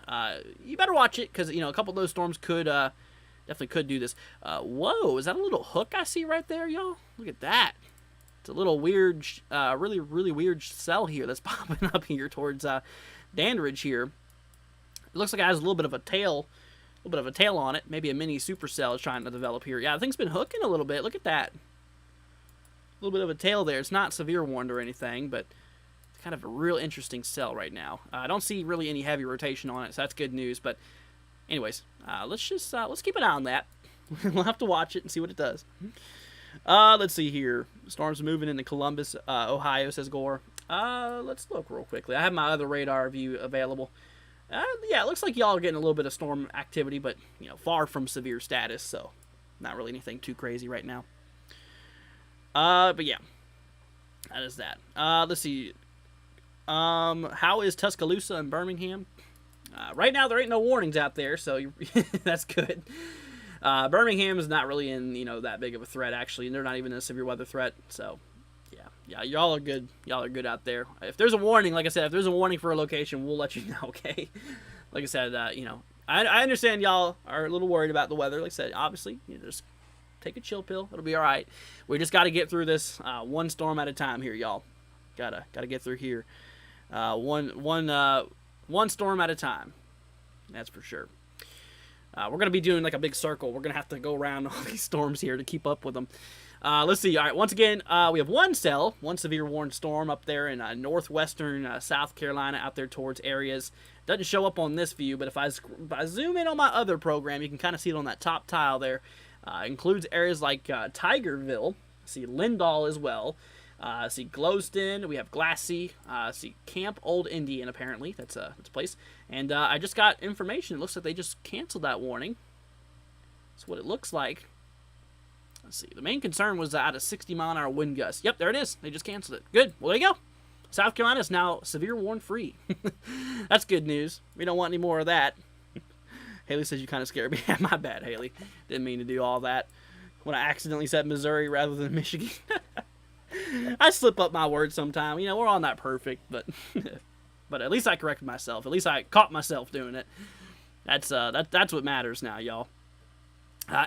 you better watch it because, a couple of those storms definitely could do this. Whoa, is that a little hook I see right there, y'all? Look at that. It's a little weird, really, really weird cell here that's popping up here towards Dandridge here. It looks like it has a little bit of a tail on it. Maybe a mini supercell is trying to develop here. Yeah, the thing's been hooking a little bit. Look at that. A little bit of a tail there. It's not severe warned or anything, but it's kind of a real interesting cell right now. I don't see really any heavy rotation on it, so that's good news. But anyways, let's keep an eye on that. We'll have to watch it and see what it does. Let's see here. Storms moving into Columbus, Ohio, says Gore. Let's look real quickly. I have my other radar view available. Yeah, it looks like y'all are getting a little bit of storm activity, but, far from severe status, so not really anything too crazy right now. But yeah. That is that. Let's see. How is Tuscaloosa and Birmingham? Right now, there ain't no warnings out there, so that's good. Birmingham is not really in, that big of a threat, actually. They're not even a severe weather threat, so yeah, y'all are good. Y'all are good out there. If there's a warning, like I said, if there's a warning for a location, we'll let you know, okay? Like I said, I understand y'all are a little worried about the weather. Like I said, obviously, just take a chill pill. It'll be all right. We just got to get through this one storm at a time here, y'all. Gotta get through here. One storm at a time. That's for sure. We're going to be doing like a big circle. We're going to have to go around all these storms here to keep up with them. Let's see. All right, once again, we have one severe warned storm up there in northwestern South Carolina out there towards areas. Doesn't show up on this view, but if I zoom in on my other program, you can kind of see it on that top tile there. Includes areas like Tigerville. See Lindahl as well. See Glowston, we have Glassy, see Camp Old Indian, apparently, that's a place, and I just got information, it looks like they just canceled that warning. That's what it looks like. Let's see, the main concern was out of 60-mile-an-hour wind gusts. Yep, there it is, they just canceled it. Good, well there you go. South Carolina is now severe warn free. That's good news. We don't want any more of that. Haley says you kind of scared me. My bad, Haley. Didn't mean to do all that when I accidentally said Missouri rather than Michigan. I slip up my words sometime. We're all not perfect, but but at least I corrected myself. At least I caught myself doing it. That's what matters now, y'all.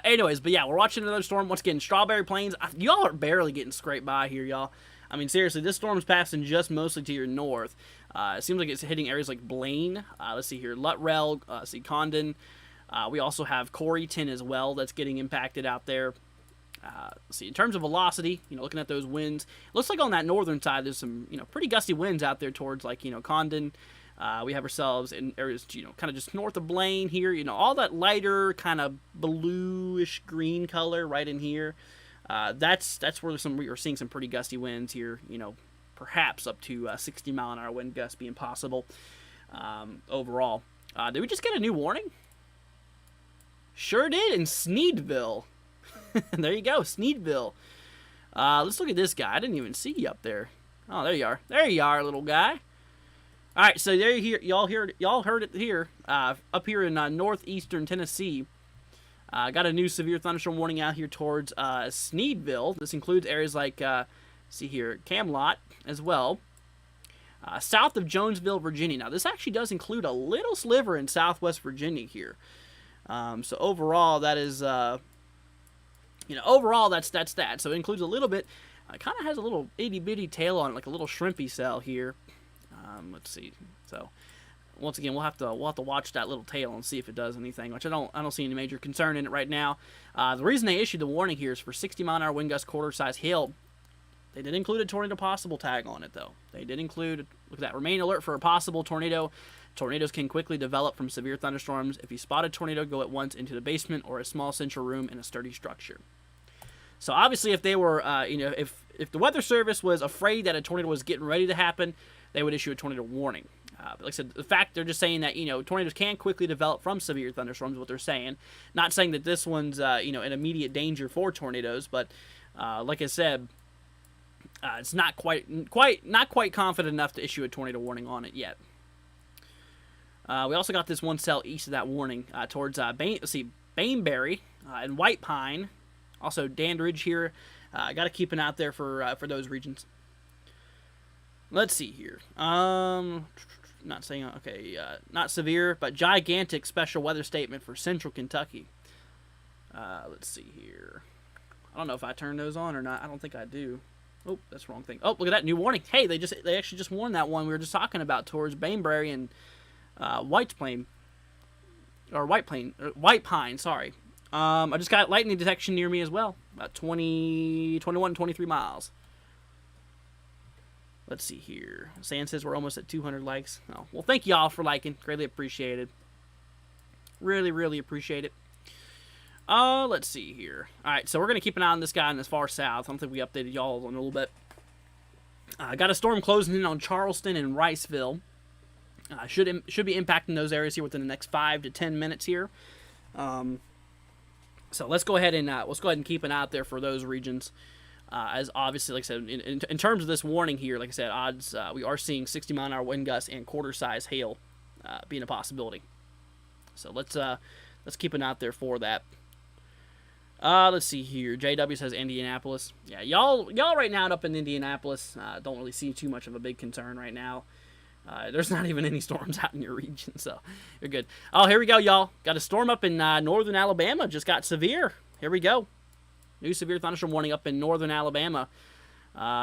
Anyways, but yeah, we're watching another storm. Once again, Strawberry Plains. Y'all are barely getting scraped by here, y'all. I mean, seriously, this storm's passing just mostly to your north. It seems like it's hitting areas like Blaine. Let's see here, Luttrell, see Condon. We also have Coreyton as well that's getting impacted out there. See, in terms of velocity, looking at those winds, it looks like on that northern side there's some, pretty gusty winds out there towards like, Condon. We have ourselves in areas, kind of just north of Blaine here, all that lighter kind of bluish green color right in here. That's where we are seeing some pretty gusty winds here, perhaps up to 60-mile-an-hour wind gusts being possible overall. Did we just get a new warning? Sure did, in Sneedville. There you go, Sneedville. Let's look at this guy. I didn't even see you up there. Oh, there you are. There you are, little guy. All right, so there you y'all heard it here. Up here in northeastern Tennessee, got a new severe thunderstorm warning out here towards Sneedville. This includes areas like, see here, Camelot as well. South of Jonesville, Virginia. Now, this actually does include a little sliver in southwest Virginia here. So overall, that is. Overall, that's that. So it includes a little bit. It kind of has a little itty-bitty tail on it, like a little shrimpy cell here. Let's see. So once again, we'll have to watch that little tail and see if it does anything, which I don't see any major concern in it right now. The reason they issued the warning here is for 60-mile-an-hour wind gust, quarter-size hail. They did include a tornado possible tag on it, though. They did include, look at that, remain alert for a possible tornado. Tornadoes can quickly develop from severe thunderstorms. If you spot a tornado, go at once into the basement or a small central room in a sturdy structure. So obviously, if they were, if the Weather Service was afraid that a tornado was getting ready to happen, they would issue a tornado warning. But like I said, the fact they're just saying that, tornadoes can quickly develop from severe thunderstorms is what they're saying. Not saying that this one's, an immediate danger for tornadoes, but like I said, it's not quite confident enough to issue a tornado warning on it yet. We also got this one cell east of that warning towards Bainbury and White Pine. Also, Dandridge here. Got to keep an eye out there for those regions. Let's see here. Not saying, okay, not severe, but gigantic special weather statement for central Kentucky. Let's see here. I don't know if I turned those on or not. I don't think I do. Oh, that's the wrong thing. Oh, look at that new warning. Hey, they actually just warned that one we were just talking about towards Bainbury and White Pine, sorry. I just got lightning detection near me as well. About 21, 23 miles. Let's see here. Sand says we're almost at 200 likes. Oh, well, thank you all for liking. Greatly appreciated. Really, really appreciate it. Let's see here. All right, so we're going to keep an eye on this guy in this far south. I don't think we updated y'all in a little bit. Got a storm closing in on Charleston and Riceville. Should be impacting those areas here within the next 5 to 10 minutes here. So let's go ahead and keep an eye out there for those regions. As obviously, like I said, in terms of this warning here, like I said, odds we are seeing 60-mile-an-hour wind gusts and quarter-size hail being a possibility. So let's keep an eye out there for that. Let's see here. JW says Indianapolis. Yeah, y'all right now up in Indianapolis don't really see too much of a big concern right now. There's not even any storms out in your region, so you're good. Oh, here we go, y'all. Got a storm up in northern Alabama. Just got severe. Here we go. New severe thunderstorm warning up in northern Alabama.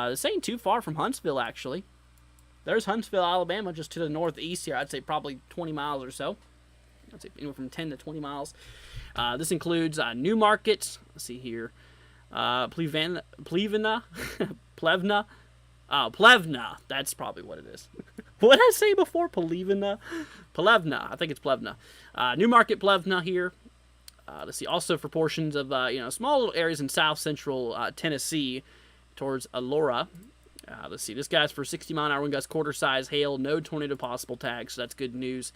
This ain't too far from Huntsville, actually. There's Huntsville, Alabama, just to the northeast here. I'd say probably 20 miles or so. I'd say anywhere from 10 to 20 miles. This includes New Market. Let's see here. Plevna. Plevna. Oh, Plevna. That's probably what it is. What did I say before? Plevna? Plevna. I think it's Plevna. New Market, Plevna here. Let's see. Also for portions of, small little areas in south central Tennessee towards Elora. Let's see. This guy's for 60-mile-an-hour wind gusts, quarter-size hail, no tornado possible tag, so that's good news.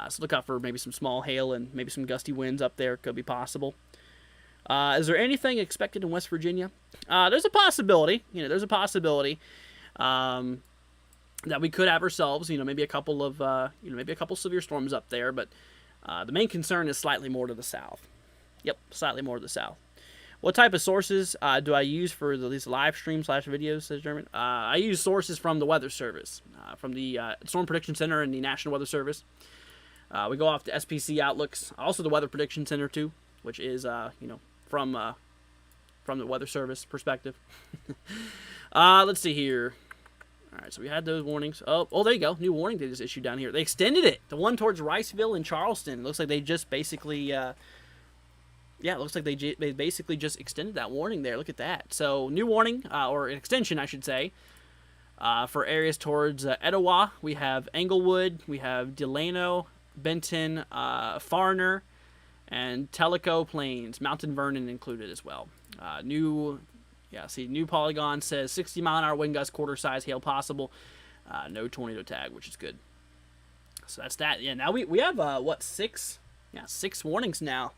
So look out for maybe some small hail and maybe some gusty winds up there. Could be possible. Is there anything expected in West Virginia? There's a possibility. There's a possibility that we could have ourselves. Maybe a couple of maybe a couple severe storms up there. But the main concern is slightly more to the south. Yep, slightly more to the south. What type of sources do I use for these live streams / videos? Says German. I use sources from the Weather Service, from the Storm Prediction Center and the National Weather Service. We go off the SPC outlooks, also the Weather Prediction Center too, which is from the Weather Service perspective. Let's see here. All right, so we had those warnings. Oh, there you go. New warning they just issued down here. They extended it. The one towards Riceville and Charleston. It looks like they just basically, it looks like they basically just extended that warning there. Look at that. So new warning, or an extension, I should say, for areas towards Etowah. We have Englewood. We have Delano, Benton, Farner, and Tellico Plains. Mountain Vernon included as well. New Polygon says 60-mile-an-hour wind gusts, quarter-size hail possible. No tornado tag, which is good. So that's that. Yeah, now we have, six? Yeah, 6 warnings now.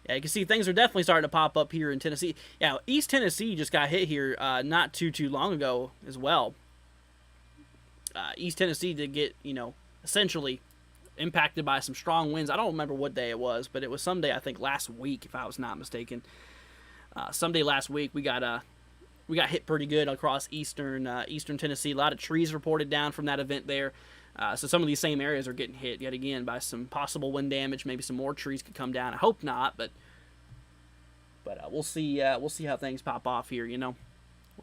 Yeah, you can see things are definitely starting to pop up here in Tennessee. Yeah, East Tennessee just got hit here not too long ago as well. East Tennessee did get, essentially impacted by some strong winds. I don't remember what day it was, but it was some day, I think last week, if I was not mistaken. Someday last week we got hit pretty good across eastern Tennessee. A lot of trees reported down from that event there. So some of these same areas are getting hit yet again by some possible wind damage. Maybe some more trees could come down. I hope not, but we'll see. We'll see how things pop off here. We'll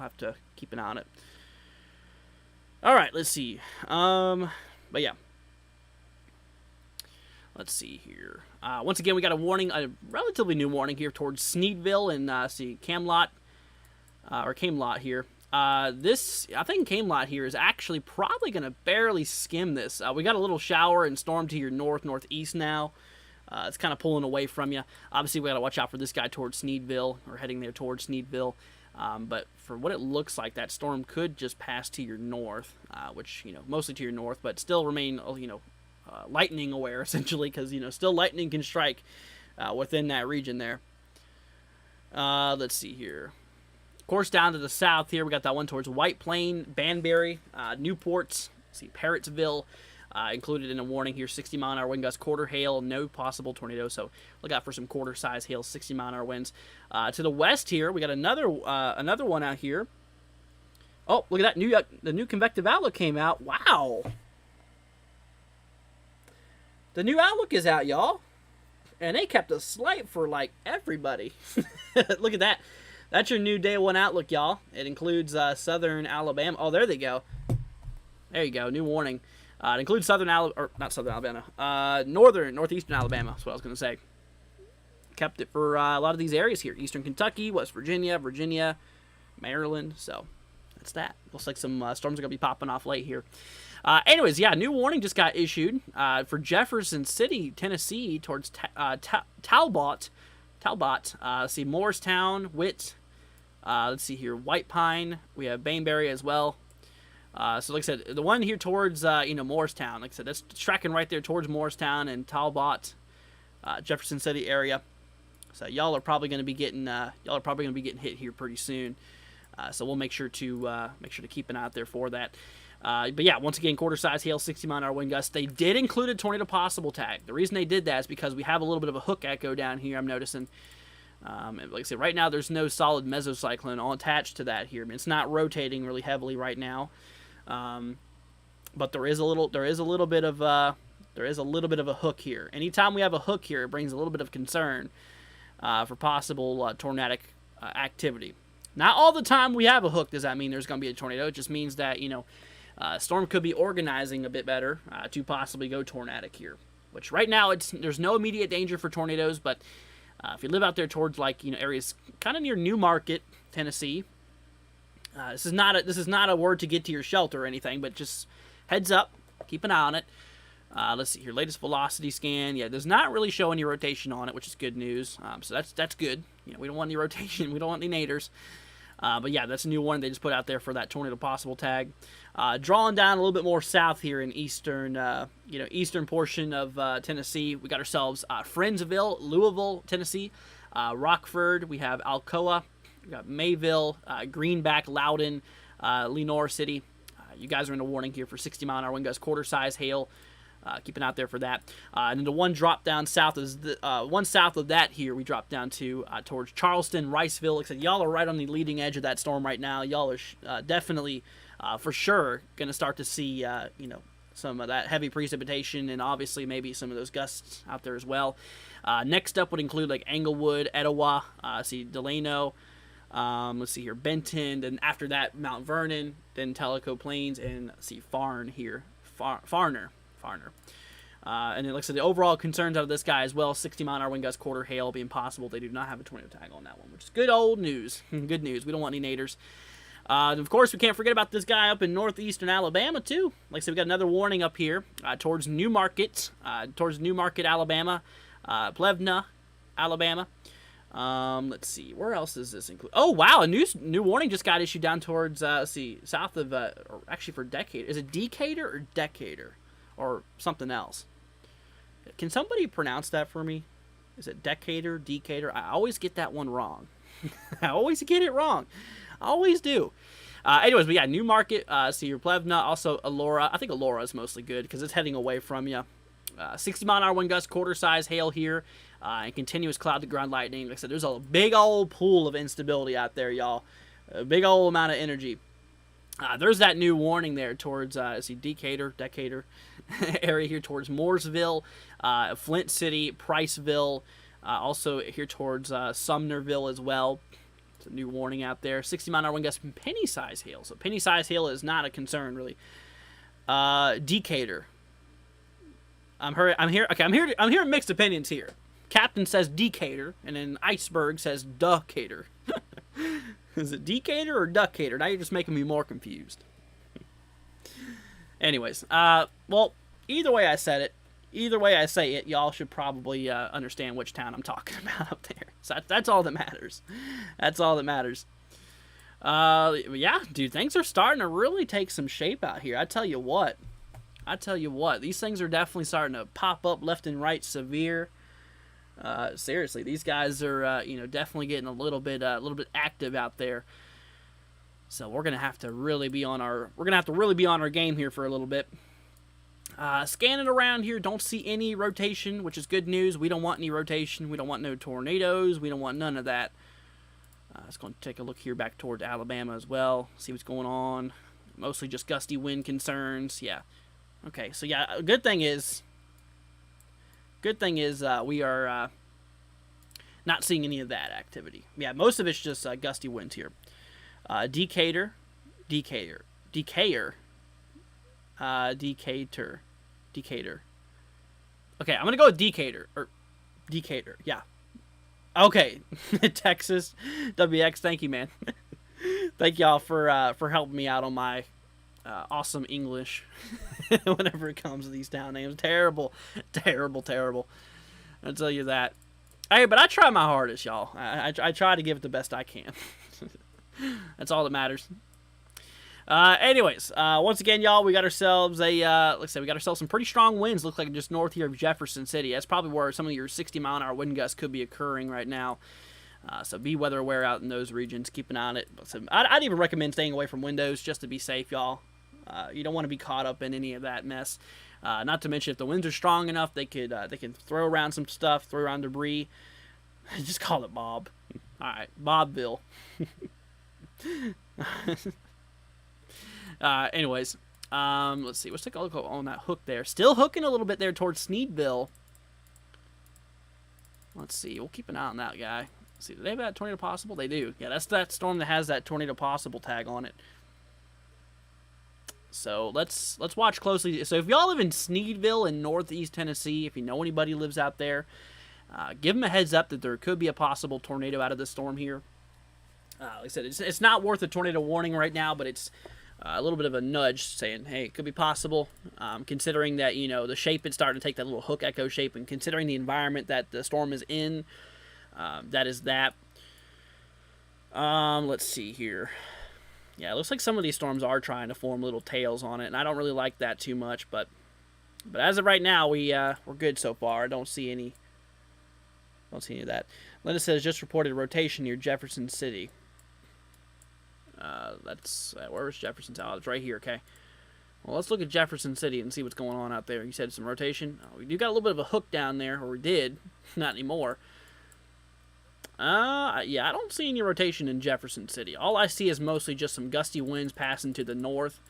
have to keep an eye on it. All right, let's see. But yeah. Let's see here. Once again, we got a warning, a relatively new warning here towards Sneedville and Camelot here. This, I think Camelot here is actually probably going to barely skim this. We got a little shower and storm to your northeast now. It's kind of pulling away from you. Obviously, we got to watch out for this guy towards Sneedville, or heading there towards Sneedville. But for what it looks like, that storm could just pass to your north, which, mostly to your north, but still remain, lightning aware, essentially, because, still lightning can strike within that region there. Let's see here. Of course, down to the south here, we got that one towards White Plain, Banbury, Newport, Parrottsville, included in a warning here, 60-mile-an-hour wind gusts, quarter hail, no possible tornado, so look out for some quarter-size hail, 60-mile-an-hour winds. To the west here, we got another one out here. Oh, look at that, the new convective outlook came out. Wow! The new outlook is out, y'all. And they kept a slight for, everybody. Look at that. That's your new day 1 outlook, y'all. It includes southern Alabama. Oh, there they go. There you go. New warning. It includes northeastern Alabama. That's what I was going to say. Kept it for a lot of these areas here. Eastern Kentucky, West Virginia, Maryland. So, that's that. Looks like some storms are going to be popping off late here. Anyways, yeah, new warning just got issued for Jefferson City, Tennessee, towards Talbot. See Morristown, Witt. Let's see here, White Pine. We have Bainbury as well. So like I said, the one here towards Morristown. Like I said, that's tracking right there towards Morristown and Talbot, Jefferson City area. So y'all are probably going to be getting hit here pretty soon. So we'll make sure to keep an eye out there for that. But yeah, once again, quarter size hail, 60-mile-an-hour wind gusts. They did include a tornado possible tag. The reason they did that is because we have a little bit of a hook echo down here, I'm noticing. Like I said, right now there's no solid mesocyclone all attached to that here. I mean, it's not rotating really heavily right now, but there is a little bit of a hook here. Anytime we have a hook here, it brings a little bit of concern for possible tornadic activity. Not all the time we have a hook does that mean there's going to be a tornado. It just means that, storm could be organizing a bit better to possibly go tornadic here. Which right now there's no immediate danger for tornadoes, but if you live out there towards areas kind of near Newmarket, Tennessee, this is not a word to get to your shelter or anything, but just heads up, keep an eye on it. Let's see here, latest velocity scan. Yeah, does not really show any rotation on it, which is good news. So that's good. We don't want any rotation. We don't want any naders. But yeah, that's a new one they just put out there for that tornado possible tag. Drawing down a little bit more south here in eastern portion of Tennessee, we got ourselves Friendsville, Louisville, Tennessee, Rockford. We have Alcoa, we got Mayville, Greenback, Loudon, Lenoir City. You guys are in a warning here for 60-mile-an-hour wind gusts, quarter size hail. Keep an eye out there for that. And then the one drop down south is one south of that here. We drop down to towards Charleston, Riceville. Like I said, y'all are right on the leading edge of that storm right now. Y'all are definitely, for sure, going to start to see, some of that heavy precipitation and obviously maybe some of those gusts out there as well. Next up would include like Englewood, Etowah, Delano. Let's see here, Benton. Then after that, Mount Vernon. Then Tellico Plains and Farn here, Farner. And then, like I said, the overall concerns out of this guy as well, 60-mile-an-hour wind gusts, quarter hail being possible. They do not have a tornado tag on that one, which is good old news. Good news. We don't want any naders. Of course, we can't forget about this guy up in northeastern Alabama, too. Like I said, we got another warning up here towards Newmarket, Alabama, Plevna, Alabama. Let's see, where else does this include? Oh, wow, a new warning just got issued down towards, south of, or actually for Decatur. Is it Decatur or Decatur? Or something else. Can somebody pronounce that for me? Is it Decatur, Decatur? I always get that one wrong. I always get it wrong. I always do. Anyways, we got Newmarket, your Plevna, also Elora. I think Elora is mostly good because it's heading away from you. 60-mile-an-hour wind gusts, quarter size hail here, and continuous cloud to ground lightning. Like I said, there's a big old pool of instability out there, y'all. A big old amount of energy. There's that new warning there towards, Decatur area here towards Mooresville, Flint City, Priceville, also here towards Sumnerville as well. It's a new warning out there. 60-mile-an-hour wind gusts, penny-size hail. So penny-size hail is not a concern, really. Decatur. I'm hearing mixed opinions here. Captain says Decatur, and then Iceberg says Ducator. Is it Decatur or Ducator? Now you're just making me more confused. Anyways, well, either way I say it, y'all should probably understand which town I'm talking about up there. So that's all that matters. That's all that matters. Yeah, dude, things are starting to really take some shape out here. I tell you what, these things are definitely starting to pop up left and right severe. Seriously, these guys are, definitely getting a little bit active out there. So we're gonna have to really be on our game here for a little bit. Scanning around here, don't see any rotation, which is good news. We don't want any rotation. We don't want no tornadoes. We don't want none of that. Let's go take a look here back towards Alabama as well. See what's going on. Mostly just gusty wind concerns. Yeah. Okay. So yeah, good thing is we are not seeing any of that activity. Yeah, most of it's just gusty winds here. Decatur. Okay, I'm gonna go with Decatur. Yeah. Okay, Texas, WX. Thank you, man. Thank y'all for helping me out on my awesome English whenever it comes to these town names. Terrible. I'll tell you that. Hey, but I try my hardest, y'all. I try to give it the best I can. That's all that matters. Anyways, once again, y'all, we got ourselves a, like I said, we got ourselves some pretty strong winds. Looks like just north here of Jefferson City. That's probably where some of your 60-mile-an-hour wind gusts could be occurring right now. So be weather aware out in those regions. Keep an eye on it. So I'd even recommend staying away from windows just to be safe, y'all. You don't want to be caught up in any of that mess. Not to mention, if the winds are strong enough, they can throw around some stuff, throw around debris. Just call it Bob. All right, Bobville. Anyways, let's see. Let's take a look on that hook there. Still hooking a little bit there towards Sneedville. Let's see. We'll keep an eye on that guy. Let's see, do they have that tornado possible? They do. Yeah, that's that storm that has that tornado possible tag on it. So let's watch closely. So if y'all live in Sneedville in northeast Tennessee, if you know anybody who lives out there, give them a heads up that there could be a possible tornado out of this storm here. Like I said, it's not worth a tornado warning right now, but it's a little bit of a nudge saying, hey, it could be possible, considering that, you know, the shape it's starting to take that little hook echo shape, and considering the environment that the storm is in, that is that. Let's see here. Yeah, it looks like some of these storms are trying to form little tails on it, and I don't really like that too much, but as of right now, we're good so far. I don't see any of that. Linda says, just reported rotation near Jefferson City. Where's Jefferson City? Oh, it's right here, okay. Well, let's look at Jefferson City and see what's going on out there. You said some rotation. We do got a little bit of a hook down there, or we did. Not anymore. Yeah, I don't see any rotation in Jefferson City. All I see is mostly just some gusty winds passing to the north.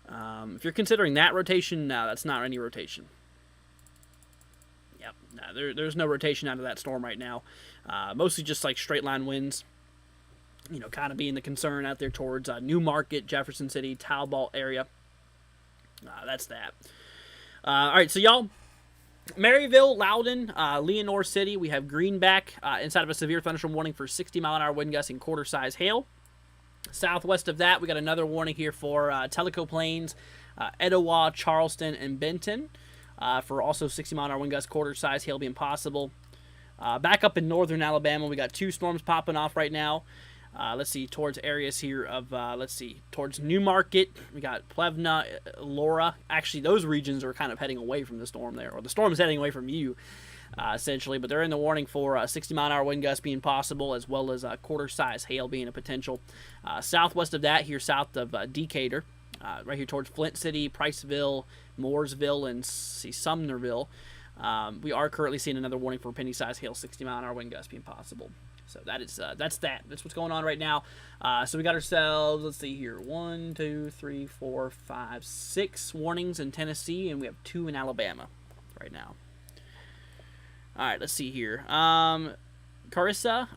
If you're considering that rotation, no, that's not any rotation. Yep, no, there's no rotation out of that storm right now. Mostly just like straight line winds. You know, kind of being the concern out there towards New Market, Jefferson City, Talbot area. That's that. All right, so y'all, Maryville, Loudon, Leonore City, we have Greenback inside of a severe thunderstorm warning for 60-mile-an-hour wind gusts and quarter-size hail. Southwest of that, we got another warning here for Tellico Plains, Etowah, Charleston, and Benton for also 60-mile-an-hour wind gusts, quarter-size hail being possible. Back up in northern Alabama, we got two storms popping off right now. Let's see, towards areas here of, towards New Market, we got Plevna, Laura. Actually, those regions are kind of heading away from the storm there, or the storm is heading away from you, essentially. But they're in the warning for 60-mile-an-hour wind gusts being possible, as well as quarter-size hail being a potential. Southwest of that, here south of Decatur, right here towards Flint City, Priceville, Mooresville, and Sumnerville, we are currently seeing another warning for penny-size hail, 60-mile-an-hour wind gusts being possible. So that's what's going on right now. So we got ourselves, let's see here, 1, 2, 3, 4, 5, 6 warnings in Tennessee, and we have 2 in Alabama right now. All right, let's see here. Carissa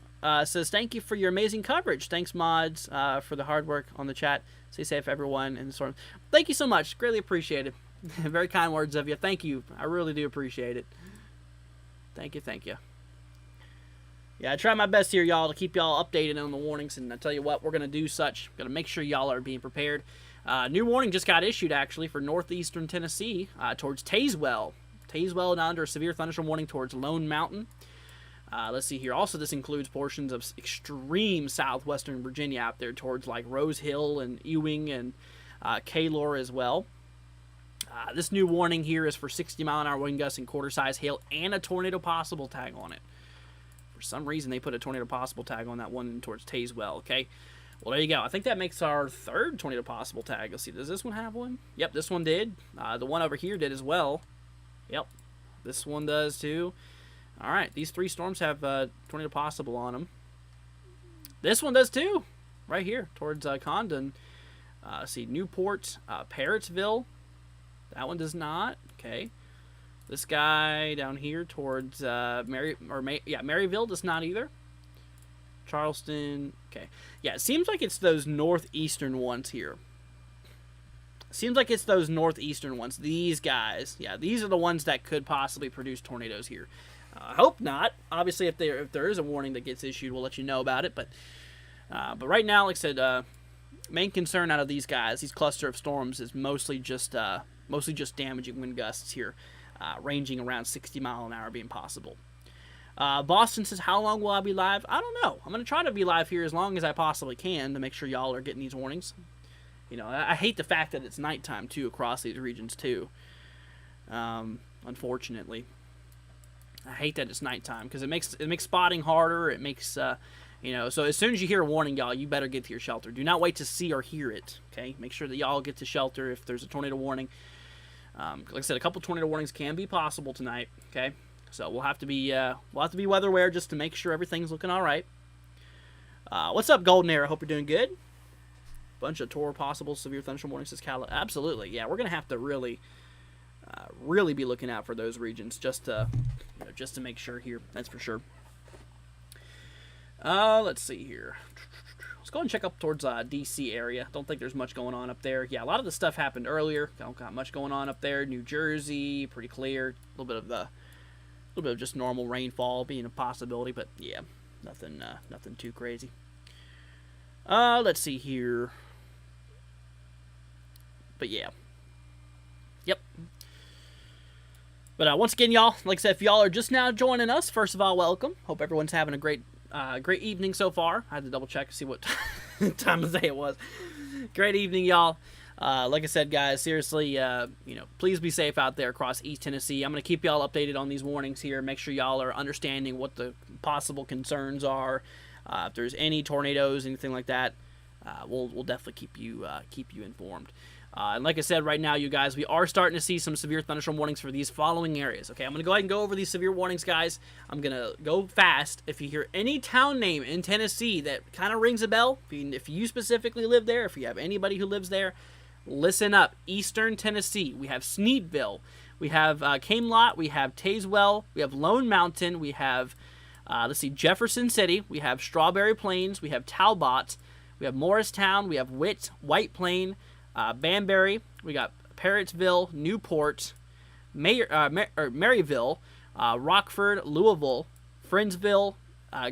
says, thank you for your amazing coverage. Thanks, mods, for the hard work on the chat. Stay safe, everyone, in the storm. Thank you so much. Greatly appreciated. Very kind words of you. Thank you. I really do appreciate it. Thank you, thank you. Yeah, I try my best here, y'all, to keep y'all updated on the warnings, and I tell you what, we're going to do such. We're going to make sure y'all are being prepared. New warning just got issued, actually, for northeastern Tennessee towards Tazewell. Tazewell now under a severe thunderstorm warning towards Lone Mountain. Let's see here. Also, this includes portions of extreme southwestern Virginia out there towards, like, Rose Hill and Ewing and Kaylor as well. This new warning here is for 60-mile-an-hour wind gusts and quarter-size hail and a tornado possible tag on it. For some reason, they put a tornado possible tag on that one towards Tazewell, okay? Well, there you go. I think that makes our third tornado possible tag. Let's see. Does this one have one? Yep, this one did. The one over here did as well. Yep, this one does too. All right, these 3 storms have tornado possible on them. This one does too, right here towards Condon. See, Newport, Parrottsville. That one does not. Okay. This guy down here towards Maryville does not either. Charleston. Okay. Yeah, it seems like it's those northeastern ones here. Seems like it's those northeastern ones. These guys. Yeah, these are the ones that could possibly produce tornadoes here. I hope not. Obviously, if there is a warning that gets issued, we'll let you know about it. But right now, like I said, main concern out of these guys, these cluster of storms, is mostly just damaging wind gusts here. Ranging around 60 mile an hour being possible. Boston says, how long will I be live? I don't know. I'm going to try to be live here as long as I possibly can to make sure y'all are getting these warnings. You know, I hate the fact that it's nighttime too across these regions too. Unfortunately, I hate that it's nighttime because it makes spotting harder. It makes you know, so as soon as you hear a warning, y'all, you better get to your shelter. Do not wait to see or hear it. Okay, make sure that y'all get to shelter if there's a tornado warning. Like I said, a couple tornado warnings can be possible tonight. Okay, so we'll have to be weather aware just to make sure everything's looking all right. What's up, Golden Air? I hope you're doing good. Bunch of possible severe thunderstorm warnings, says Cal. Absolutely, yeah. We're gonna have to really be looking out for those regions just to make sure here. That's for sure. Let's see here. Let's go and check up towards DC area. Don't think there's much going on up there. Yeah, a lot of the stuff happened earlier. Don't got much going on up there. New Jersey, pretty clear. A little bit of just normal rainfall being a possibility, but yeah, nothing too crazy. Let's see here. But yeah. Yep. But once again, y'all, like I said, if y'all are just now joining us, first of all, welcome. Hope everyone's having a great evening so far. I had to double check to see what time of day it was. Great evening, y'all. Like I said, guys, seriously, please be safe out there across East Tennessee. I'm going to keep y'all updated on these warnings here. Make sure y'all are understanding what the possible concerns are. If there's any tornadoes, anything like that, we'll definitely keep you informed. And like I said, right now, you guys, we are starting to see some severe thunderstorm warnings for these following areas. Okay, I'm going to go ahead and go over these severe warnings, guys. I'm going to go fast. If you hear any town name in Tennessee that kind of rings a bell, if you specifically live there, if you have anybody who lives there, listen up. Eastern Tennessee. We have Sneedville. We have Camelot. We have Tazewell. We have Lone Mountain. We have, Jefferson City. We have Strawberry Plains. We have Talbot. We have Morristown. We have White Plain. Banbury, we got Parrottsville, Newport, Maryville, Rockford, Louisville, Friendsville,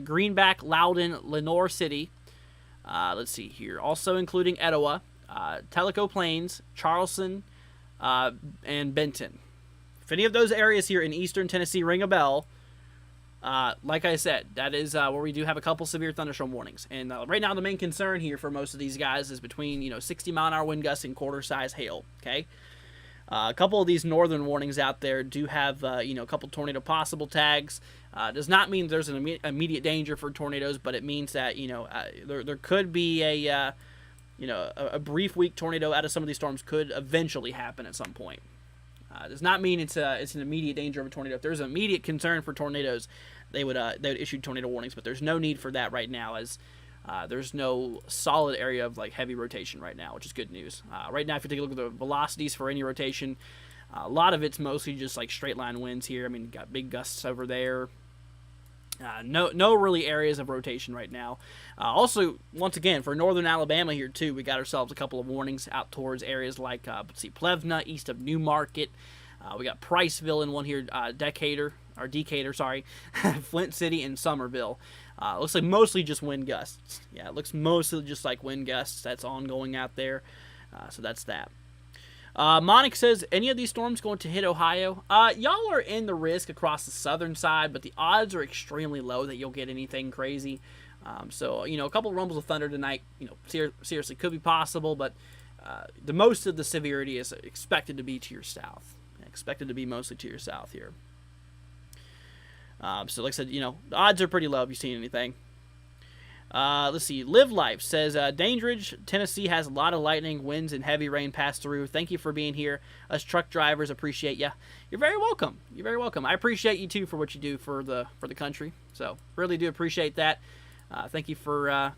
Greenback, Loudoun, Lenoir City. Let's see here. Also including Etowah, Tellico Plains, Charleston, and Benton. If any of those areas here in Eastern Tennessee ring a bell, like I said, that is where we do have a couple severe thunderstorm warnings. And right now, the main concern here for most of these guys is between 60-mile-an-hour wind gusts and quarter-size hail. Okay, a couple of these northern warnings out there do have a couple tornado possible tags. Does not mean there's an immediate danger for tornadoes, but it means that there could be a brief weak tornado out of some of these storms could eventually happen at some point. Does not mean it's an immediate danger of a tornado. If there's an immediate concern for tornadoes, they would issue tornado warnings, but there's no need for that right now, as there's no solid area of heavy rotation right now, which is good news. Right now, if you take a look at the velocities for any rotation, a lot of it's mostly just straight line winds here. I mean, you got big gusts over there. No really areas of rotation right now. Also, once again, for northern Alabama here too, we got ourselves a couple of warnings out towards areas like Plevna, east of Newmarket. We got Priceville in one here, Decatur, Flint City, and Somerville. Looks like mostly just wind gusts. Yeah, it looks mostly just like wind gusts that's ongoing out there. So that's that. Monic says, any of these storms going to hit Ohio? Y'all are in the risk across the southern side, but the odds are extremely low that you'll get anything crazy. So, a couple of rumbles of thunder tonight, seriously could be possible, but the most of the severity is expected to be to your south. Expected to be mostly to your south here. So like I said, the odds are pretty low if you've seen anything. Let's see. Live Life says, Dandridge, Tennessee has a lot of lightning, winds, and heavy rain pass through. Thank you for being here. Us truck drivers appreciate you. You're very welcome. You're very welcome. I appreciate you, too, for what you do for the country. So, really do appreciate that. Thank you for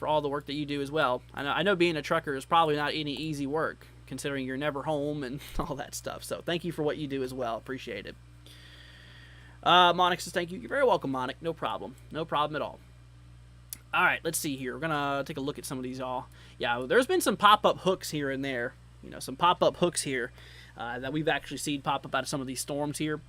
all the work that you do as well. I know being a trucker is probably not any easy work, considering you're never home and all that stuff. So, thank you for what you do as well. Appreciate it. Monic says, thank you. You're very welcome, Monic. No problem. No problem at all. All right, let's see here. We're going to take a look at some of these all. Yeah, there's been some pop-up hooks here and there. Some pop-up hooks here that we've actually seen pop up out of some of these storms here.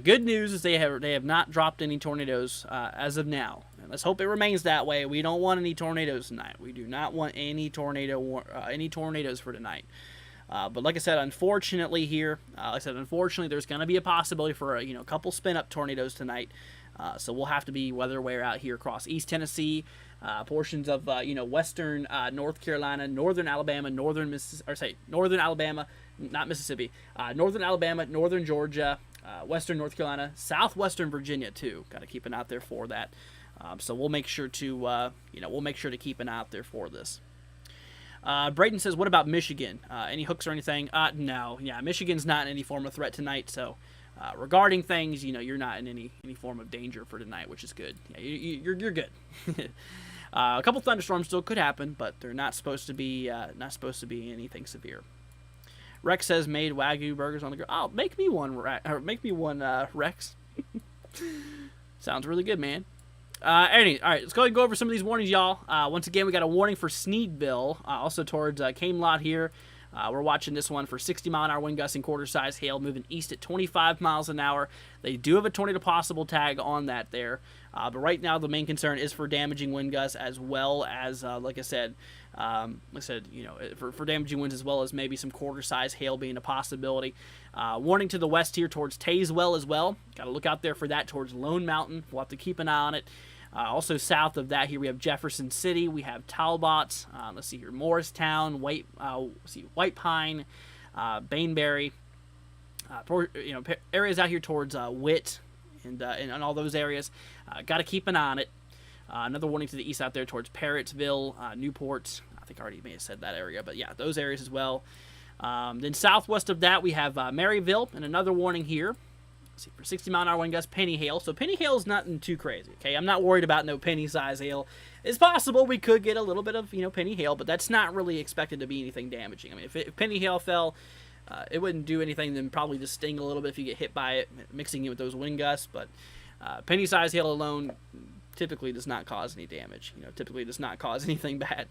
Good news is they have not dropped any tornadoes as of now. And let's hope it remains that way. We don't want any tornadoes tonight. We do not want any tornadoes for tonight. But like I said, unfortunately there's going to be a possibility for a couple spin-up tornadoes tonight. So we'll have to be weather aware out here across East Tennessee, portions of western North Carolina, northern Alabama, northern Alabama, not Mississippi, northern Alabama, northern Georgia, western North Carolina, southwestern Virginia too. Got to keep an eye out there for that. So we'll make sure to keep an eye out there for this. Braden says, what about Michigan? Any hooks or anything? No. Yeah, Michigan's not in any form of threat tonight, so regarding things, you're not in any form of danger for tonight, which is good. Yeah, you're good. A couple thunderstorms still could happen, but they're not supposed to be anything severe. Rex says, made Wagyu burgers on the grill. Oh, make me one, Rex. Sounds really good, man. All right, let's go ahead and go over some of these warnings, y'all. Once again, we got a warning for Sneedville, also towards Camelot here. We're watching this one for 60-mile-an-hour wind gusts and quarter-size hail moving east at 25 miles an hour. They do have a tornado possible tag on that there. But right now, the main concern is for damaging wind gusts as well as, like I said, for damaging winds as well as maybe some quarter-size hail being a possibility. Warning to the west here towards Tazewell as well. Got to look out there for that towards Lone Mountain. We'll have to keep an eye on it. Also south of that here we have Jefferson City, we have Talbot, let's see here, Morristown, White Pine, Bainbury, areas out here towards Witt and all those areas. Got to keep an eye on it. Another warning to the east out there towards Parrottsville, Newport. I think I already may have said that area, but yeah, those areas as well. Then southwest of that we have Maryville, and another warning here. See, for 60-mile-an-hour wind gusts, penny hail. So penny hail is nothing too crazy, okay? I'm not worried about no penny-size hail. It's possible we could get a little bit of, penny hail, but that's not really expected to be anything damaging. I mean, if penny hail fell, it wouldn't do anything than probably just sting a little bit if you get hit by it, mixing it with those wind gusts. But penny-size hail alone typically does not cause any damage. Typically does not cause anything bad.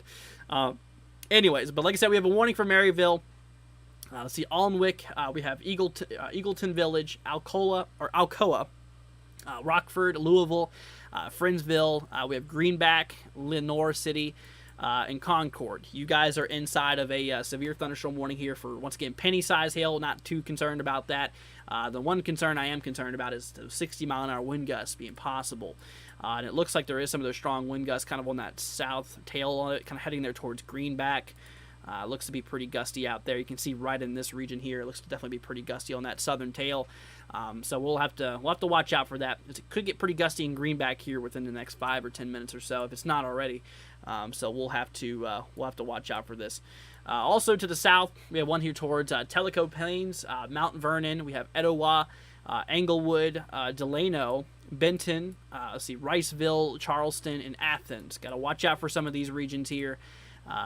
Anyways, but like I said, we have a warning for Maryville. Let's see, Alnwick, we have Eagleton Village, Alcoa, Rockford, Louisville, Friendsville, we have Greenback, Lenoir City, and Concord. You guys are inside of a severe thunderstorm warning here for, once again, penny-size hail. Not too concerned about that. The one concern I am concerned about is those 60-mile-an-hour wind gusts being possible. And it looks like there is some of those strong wind gusts kind of on that south tail on it, kind of heading there towards Greenback. Looks to be pretty gusty out there. You can see right in this region here. It looks to definitely be pretty gusty on that southern tail. So we'll have to watch out for that. It could get pretty gusty in Greenback here within the next 5 or 10 minutes or so, if it's not already. So we'll have to watch out for this. Also to the south, we have one here towards Tellico Plains, Mount Vernon. We have Etowah, Englewood, Delano, Benton. Let's see, Riceville, Charleston, and Athens. Got to watch out for some of these regions here.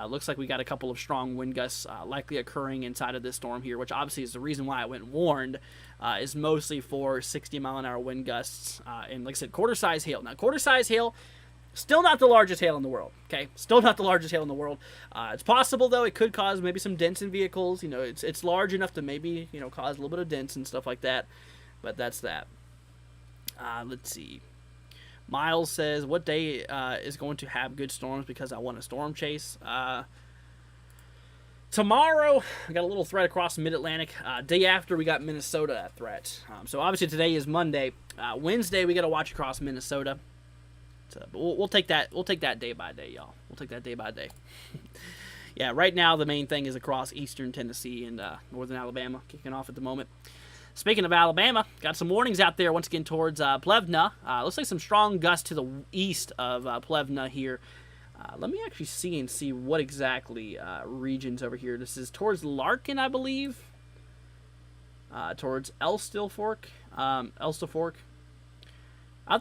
Looks like we got a couple of strong wind gusts likely occurring inside of this storm here, which obviously is the reason why I went warned, is mostly for 60-mile-an-hour wind gusts and, like I said, quarter-size hail. Now, quarter-size hail, still not the largest hail in the world, okay? Still not the largest hail in the world. It's possible, though, it could cause maybe some dents in vehicles. It's large enough to maybe, cause a little bit of dents and stuff like that, but that's that. Let's see. Miles says, what day is going to have good storms because I want a storm chase? Tomorrow, I got a little threat across the Mid-Atlantic. Day after, we got Minnesota threat. So obviously today is Monday. Wednesday, we got to watch across Minnesota. So, but we'll take that. We'll take that day by day, y'all. We'll take that day by day. Yeah, right now the main thing is across eastern Tennessee and northern Alabama, kicking off at the moment. Speaking of Alabama, got some warnings out there once again towards Plevna. Looks like some strong gusts to the east of Plevna here. Let me actually see what exactly regions over here. This is towards Larkin, I believe. Towards Elstill Fork. Out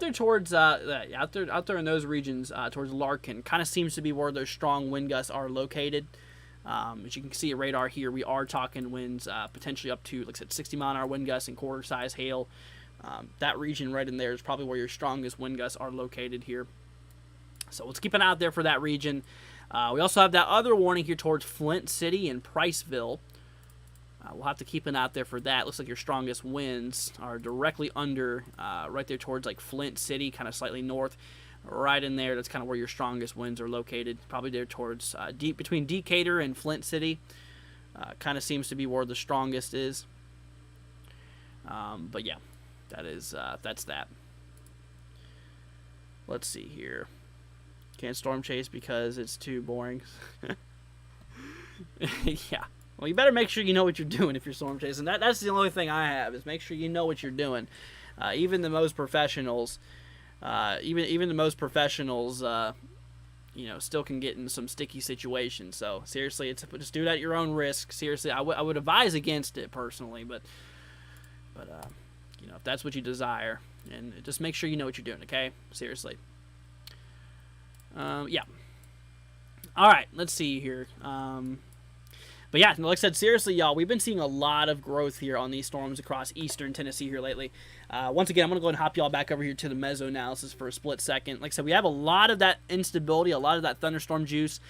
there towards out there in those regions towards Larkin, kind of seems to be where those strong wind gusts are located. As you can see at radar here, we are talking winds potentially up to, like I said, 60-mile-an-hour wind gusts and quarter-size hail. That region right in there is probably where your strongest wind gusts are located here. So let's keep an eye out there for that region. We also have that other warning here towards Flint City and Priceville. We'll have to keep an eye out there for that. Looks like your strongest winds are directly under, right there towards like Flint City, kind of slightly north. Right in there, that's kind of where your strongest winds are located. Probably there towards between Decatur and Flint City. Kind of seems to be where the strongest is. But yeah, that's that. Let's see here. Can't storm chase because it's too boring. Yeah. Well, you better make sure you know what you're doing if you're storm chasing. That's the only thing I have, is make sure you know what you're doing. Even the most professionals, even the most professionals, still can get in some sticky situations. So seriously, just do it at your own risk. Seriously, I would advise against it personally, but if that's what you desire, and just make sure you know what you're doing. Okay, seriously. Yeah. All right, let's see here. But yeah, like I said, seriously, y'all, we've been seeing a lot of growth here on these storms across eastern Tennessee here lately. Once again, I'm going to go ahead and hop y'all back over here to the meso analysis for a split second. Like I said, we have a lot of that instability, a lot of that thunderstorm juice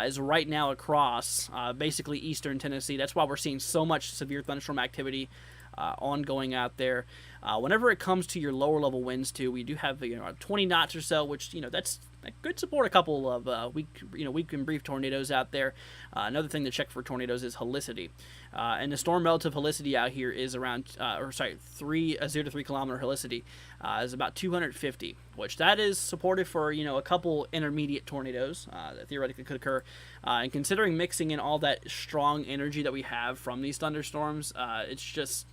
is right now across basically eastern Tennessee. That's why we're seeing so much severe thunderstorm activity ongoing out there. Whenever it comes to your lower level winds too, we do have 20 knots or so, which that could support a couple of weak and brief tornadoes out there. Another thing to check for tornadoes is helicity, and the storm relative helicity out here is around 0 to 3 kilometer helicity is about 250, which that is supportive for a couple intermediate tornadoes that theoretically could occur. And considering mixing in all that strong energy that we have from these thunderstorms, it's just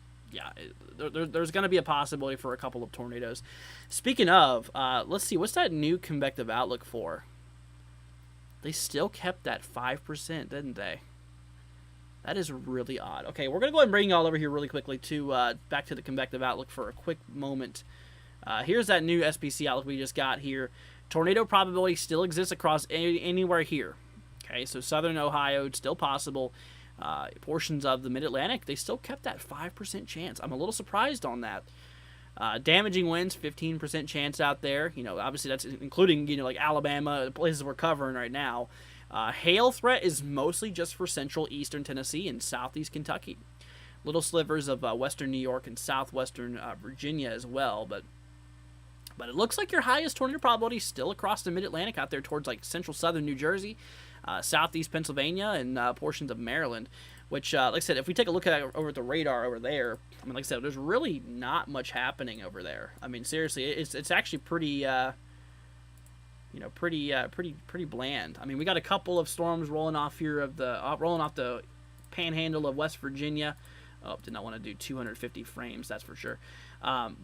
there's going to be a possibility for a couple of tornadoes. Speaking of, let's see, what's that new convective outlook for? They still kept that 5%, didn't they? That is really odd. Okay, we're going to go ahead and bring y'all over here really quickly to back to the convective outlook for a quick moment. Here's that new SPC outlook we just got here. Tornado probability still exists across anywhere here. Okay, so southern Ohio, it's still possible. Portions of the mid-Atlantic, they still kept that 5% chance. I'm a little surprised on that. Damaging winds, 15% chance out there. Obviously that's including, like Alabama, the places we're covering right now. Hail threat is mostly just for central eastern Tennessee and southeast Kentucky. Little slivers of western New York and southwestern Virginia as well, but it looks like your highest tornado probability is still across the mid-Atlantic out there towards like central southern New Jersey, southeast Pennsylvania, and portions of Maryland, which, like I said, if we take a look at it over the radar over there, I mean, like I said, there's really not much happening over there. I mean, seriously, it's actually pretty, pretty bland. I mean, we got a couple of storms rolling off here rolling off the panhandle of West Virginia. Oh, did not want to do 250 frames, that's for sure.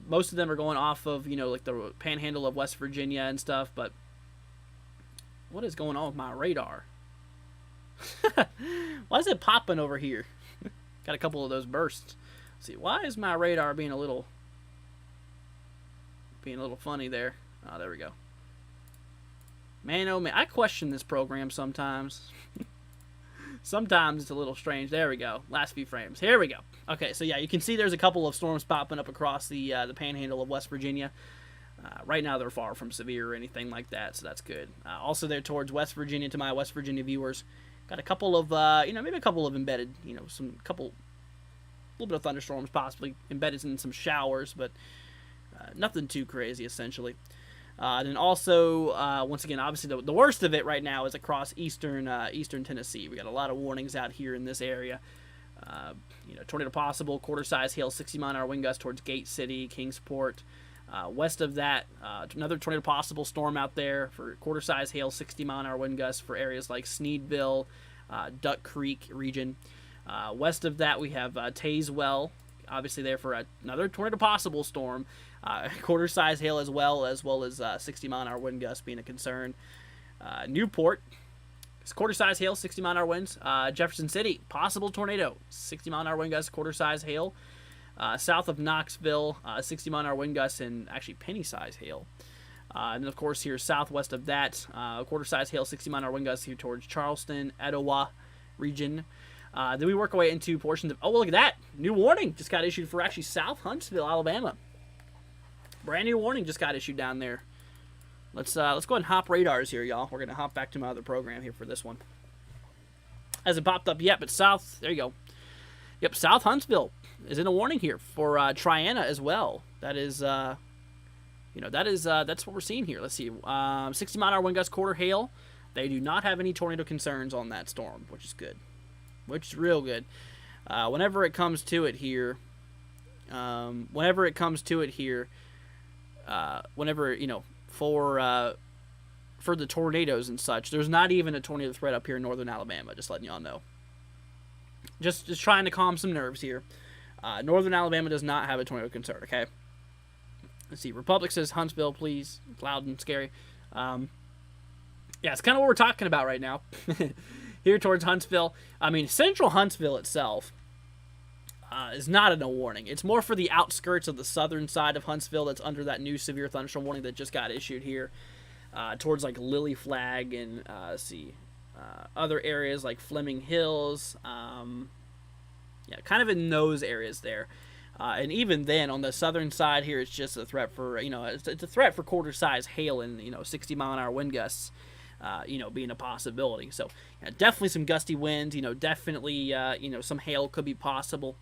Most of them are going off of, like the panhandle of West Virginia and stuff, but what is going on with my radar? Why is it popping over here? Got a couple of those bursts. Let's see, why is my radar being a little funny there? Oh, there we go. Man, oh man, I question this program sometimes. Sometimes it's a little strange. There we go. Last few frames. Here we go. Okay, so yeah, you can see there's a couple of storms popping up across the panhandle of West Virginia. Right now they're far from severe or anything like that, so that's good. Also there towards West Virginia, to my West Virginia viewers, got a couple of, maybe a couple of embedded, a little bit of thunderstorms possibly embedded in some showers, but nothing too crazy essentially. Then also, once again, obviously the worst of it right now is across eastern Tennessee. We got a lot of warnings out here in this area. Tornado possible, quarter-size hail, 60-mile-an-hour wind gusts towards Gate City, Kingsport. West of that, another tornado possible storm out there for quarter-size hail, 60-mile-an-hour wind gusts for areas like Sneedville, Duck Creek region. West of that, we have Tazewell, obviously there for another tornado possible storm. Quarter-size hail as well as 60-mile-an-hour wind gusts being a concern. Newport, it's quarter-size hail, 60-mile-an-hour winds. Jefferson City, possible tornado, 60-mile-an-hour wind gusts, quarter-size hail. South of Knoxville, 60-mile-an-hour wind gusts and actually penny-size hail. And then, of course, here southwest of that, quarter-size hail, 60-mile-an-hour wind gusts here towards Charleston, Etowah region. Then we work our way into portions of, oh, look at that. New warning just got issued for actually South Huntsville, Alabama. Brand new warning just got issued down there. Let's go ahead and hop radars here, y'all. We're going to hop back to my other program here for this one. Hasn't popped up yet, but south, there you go. Yep, South Huntsville is in a warning here for Triana as well. That is, that's what we're seeing here. Let's see, 60-mile-an-hour wind gusts, quarter hail. They do not have any tornado concerns on that storm, which is good. which is real good. Whenever it comes to it here, whenever you know, for the tornadoes and such, there's not even a tornado threat up here in northern Alabama. Just letting y'all know. Just trying to calm some nerves here. Northern Alabama does not have a tornado concern. Okay. Let's see. Republic says Huntsville, please. Loud and scary. Yeah, it's kind of what we're talking about right now. Here towards Huntsville. I mean, central Huntsville itself is not in a warning. It's more for the outskirts of the southern side of Huntsville that's under that new severe thunderstorm warning that just got issued here. Towards like Lily Flag and let's see, other areas like Fleming Hills. Yeah, kind of in those areas there. And even then, on the southern side here, it's just a threat for, you know, it's a threat for quarter-size hail and, you know, 60-mile-an-hour wind gusts, you know, being a possibility. So, yeah, definitely some gusty winds, you know, definitely, you know, some hail could be possible.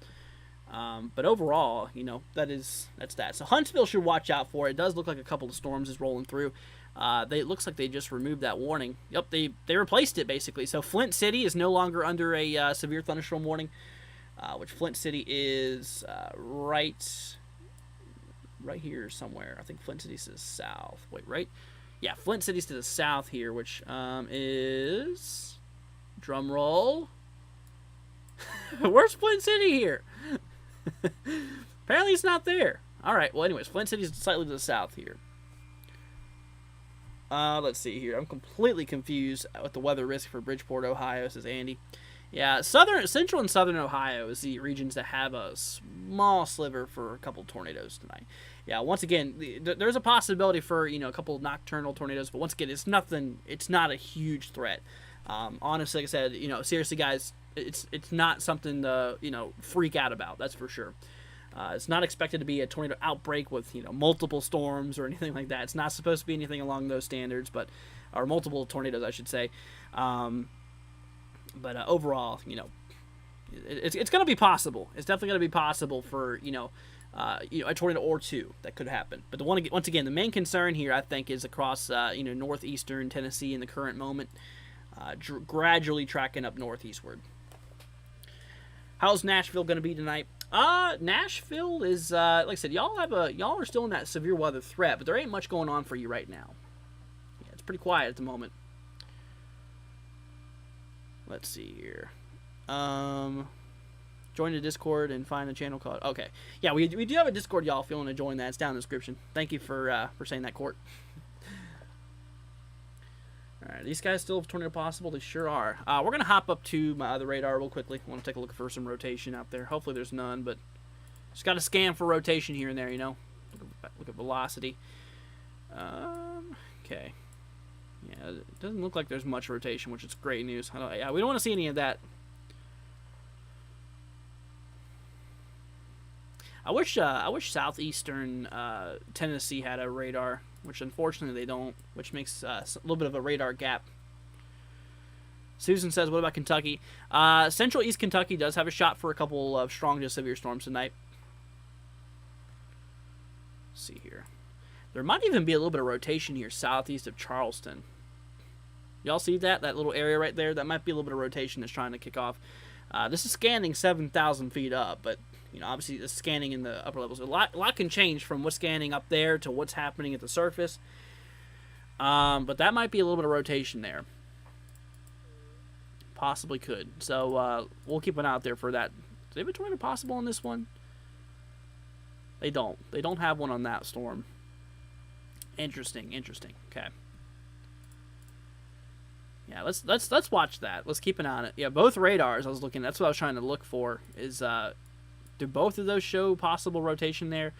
But overall, you know, that's that. So Huntsville should watch out for it. It does look like a couple of storms is rolling through. It looks like they just removed that warning. Yep, they replaced it, basically. So Flint City is no longer under a severe thunderstorm warning. Which Flint City is right here somewhere. I think Flint City's to the south. Wait, right? Yeah, Flint City's to the south here, which is... Drum roll. Where's Flint City here? Apparently it's not there. Alright, well anyways, Flint City's slightly to the south here. Let's see here. I'm completely confused with the weather risk for Bridgeport, Ohio, says Andy. Yeah, central and southern Ohio is the regions that have a small sliver for a couple tornadoes tonight. Yeah, once again, there's a possibility for, you know, a couple nocturnal tornadoes, but once again, it's nothing. It's not a huge threat. Honestly, like I said, you know, seriously, guys, it's not something to, you know, freak out about. That's for sure. It's not expected to be a tornado outbreak with, you know, multiple storms or anything like that. It's not supposed to be anything along those standards, or multiple tornadoes, I should say. But overall, you know, it's going to be possible. It's definitely going to be possible for, you know, a tornado or two that could happen. But once again, the main concern here, I think, is across, you know, northeastern Tennessee in the current moment, gradually tracking up northeastward. How's Nashville going to be tonight? Nashville is, like I said, y'all are still in that severe weather threat, but there ain't much going on for you right now. Yeah, it's pretty quiet at the moment. Let's see here. Join the Discord and find the channel called. Okay. Yeah, we do have a Discord, y'all. If you want to join that, it's down in the description. Thank you for saying that, Court. Alright, these guys still have tornado possible? They sure are. We're going to hop up to my other radar real quickly. I want to take a look for some rotation out there. Hopefully there's none, but just got to scan for rotation here and there, you know. Look at velocity. Okay. Yeah, it doesn't look like there's much rotation, which is great news. Yeah, we don't want to see any of that. I wish southeastern Tennessee had a radar, which unfortunately they don't, which makes a little bit of a radar gap. Susan says, what about Kentucky? Central East Kentucky does have a shot for a couple of strong to severe storms tonight. Let's see here. There might even be a little bit of rotation here southeast of Charleston. Y'all see that? That little area right there? That might be a little bit of rotation that's trying to kick off. This is scanning 7,000 feet up, but, you know, obviously it's scanning in the upper levels. A lot can change from what's scanning up there to what's happening at the surface. But that might be a little bit of rotation there. Possibly could. So, we'll keep an eye out there for that. Do they have a tornado possible on this one? They don't. They don't have one on that storm. Interesting. Okay. Yeah, let's watch that. Let's keep an eye on it. Yeah, both radars I was looking. That's what I was trying to look for. Is do both of those show possible rotation there?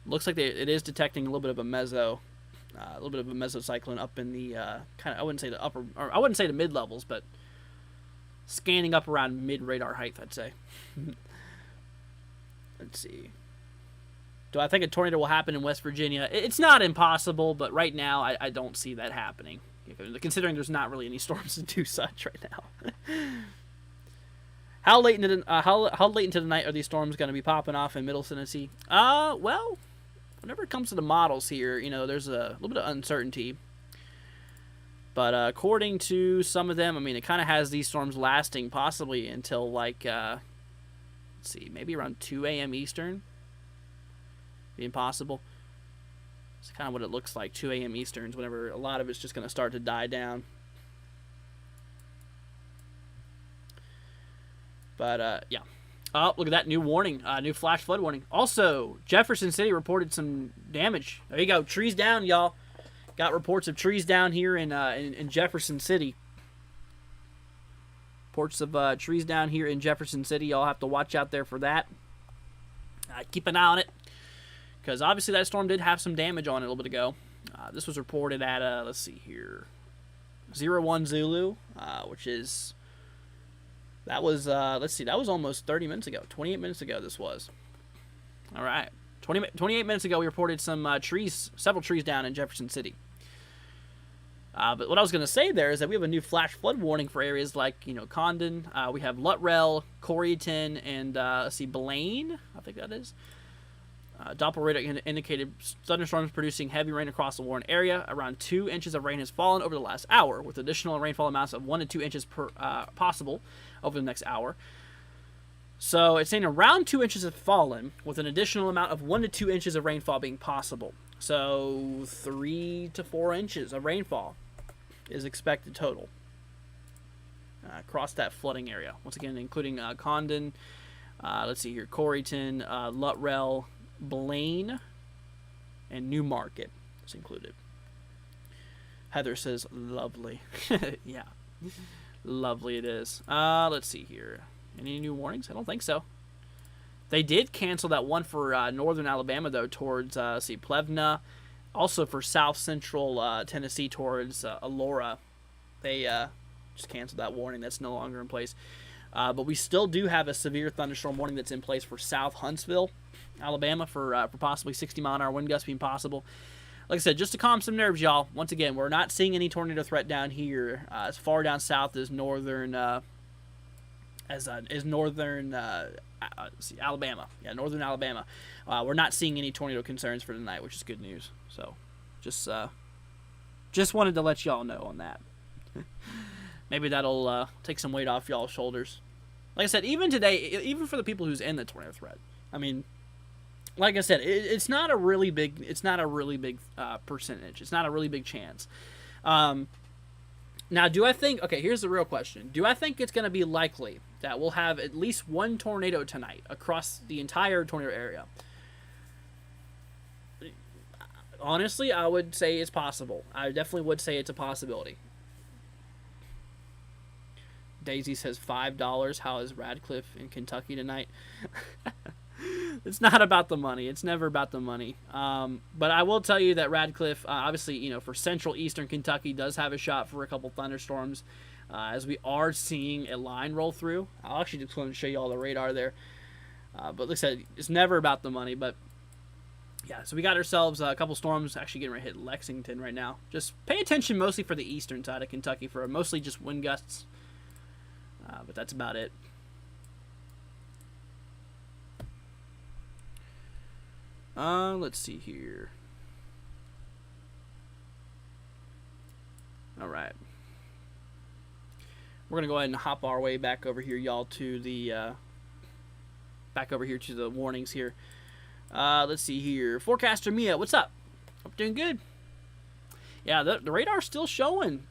Looks like it is detecting a little bit of a mesocyclone up in the kind of, I wouldn't say the upper, or I wouldn't say the mid levels, but scanning up around mid radar height, I'd say. Let's see. Do I think a tornado will happen in West Virginia? It's not impossible, but right now I don't see that happening, considering there's not really any storms to do such right now. How late into the night are these storms going to be popping off in Middle Tennessee? Well, whenever it comes to the models here, you know, there's a little bit of uncertainty. But according to some of them, I mean, it kind of has these storms lasting possibly until like, let's see, maybe around 2 a.m. Eastern. Being possible. It's kind of what it looks like, 2 a.m. Easterns, whenever a lot of it's just going to start to die down. But, yeah. Oh, look at that new warning, new flash flood warning. Also, Jefferson City reported some damage. There you go, trees down, y'all. Got reports of trees down here in Jefferson City. Reports of trees down here in Jefferson City. Y'all have to watch out there for that. Keep an eye on it, because obviously that storm did have some damage on it a little bit ago. This was reported at, let's see here, 01 Zulu, which is, that was, let's see, that was almost 30 minutes ago. 28 minutes ago this was. All right. 28 minutes ago we reported some trees, several trees down in Jefferson City. But what I was going to say there is that we have a new flash flood warning for areas like, you know, Condon. We have Luttrell, Coreyton, and, let's see, Blaine, I think that is. Doppler indicated thunderstorms producing heavy rain across the Warren area. Around 2 inches of rain has fallen over the last hour, with additional rainfall amounts of 1 to 2 inches per possible over the next hour. So it's saying around 2 inches have fallen, with an additional amount of 1 to 2 inches of rainfall being possible. So 3 to 4 inches of rainfall is expected total across that flooding area. Once again, including Condon, let's see here, Coreyton, Luttrell, Blaine, and Newmarket is included. Heather says, lovely. Yeah, lovely it is. Let's see here. Any new warnings? I don't think so. They did cancel that one for northern Alabama, though, towards, see, Plevna. Also for south central Tennessee towards Elora. They just canceled that warning. That's no longer in place. But we still do have a severe thunderstorm warning that's in place for South Huntsville, Alabama, for possibly 60-mile-an-hour wind gusts being possible. Like I said, just to calm some nerves, y'all. Once again, we're not seeing any tornado threat down here. As far down south as northern, Alabama. Yeah, northern Alabama. We're not seeing any tornado concerns for tonight, which is good news. So, just wanted to let y'all know on that. Maybe that'll take some weight off y'all's shoulders. Like I said, even today, even for the people who's in the tornado threat, I mean, like I said, it's not a really big percentage. It's not a really big chance. Now, do I think, okay, here's the real question. Do I think it's going to be likely that we'll have at least one tornado tonight across the entire tornado area? Honestly, I would say it's possible. I definitely would say it's a possibility. Daisy says $5. How is Radcliffe in Kentucky tonight? It's not about the money. It's never about the money. But I will tell you that Radcliffe, obviously, you know, for central eastern Kentucky, does have a shot for a couple thunderstorms, as we are seeing a line roll through. I'll actually just want to show you all the radar there. But like I said, it's never about the money. But yeah, so we got ourselves a couple storms actually getting ready to hit Lexington right now. Just pay attention mostly for the eastern side of Kentucky for mostly just wind gusts. But that's about it. Let's see here. All right. We're gonna go ahead and hop our way back over here, y'all, to the warnings here. Let's see here. Forecaster Mia, what's up? Hope you're doing good. Yeah, the radar's still showing.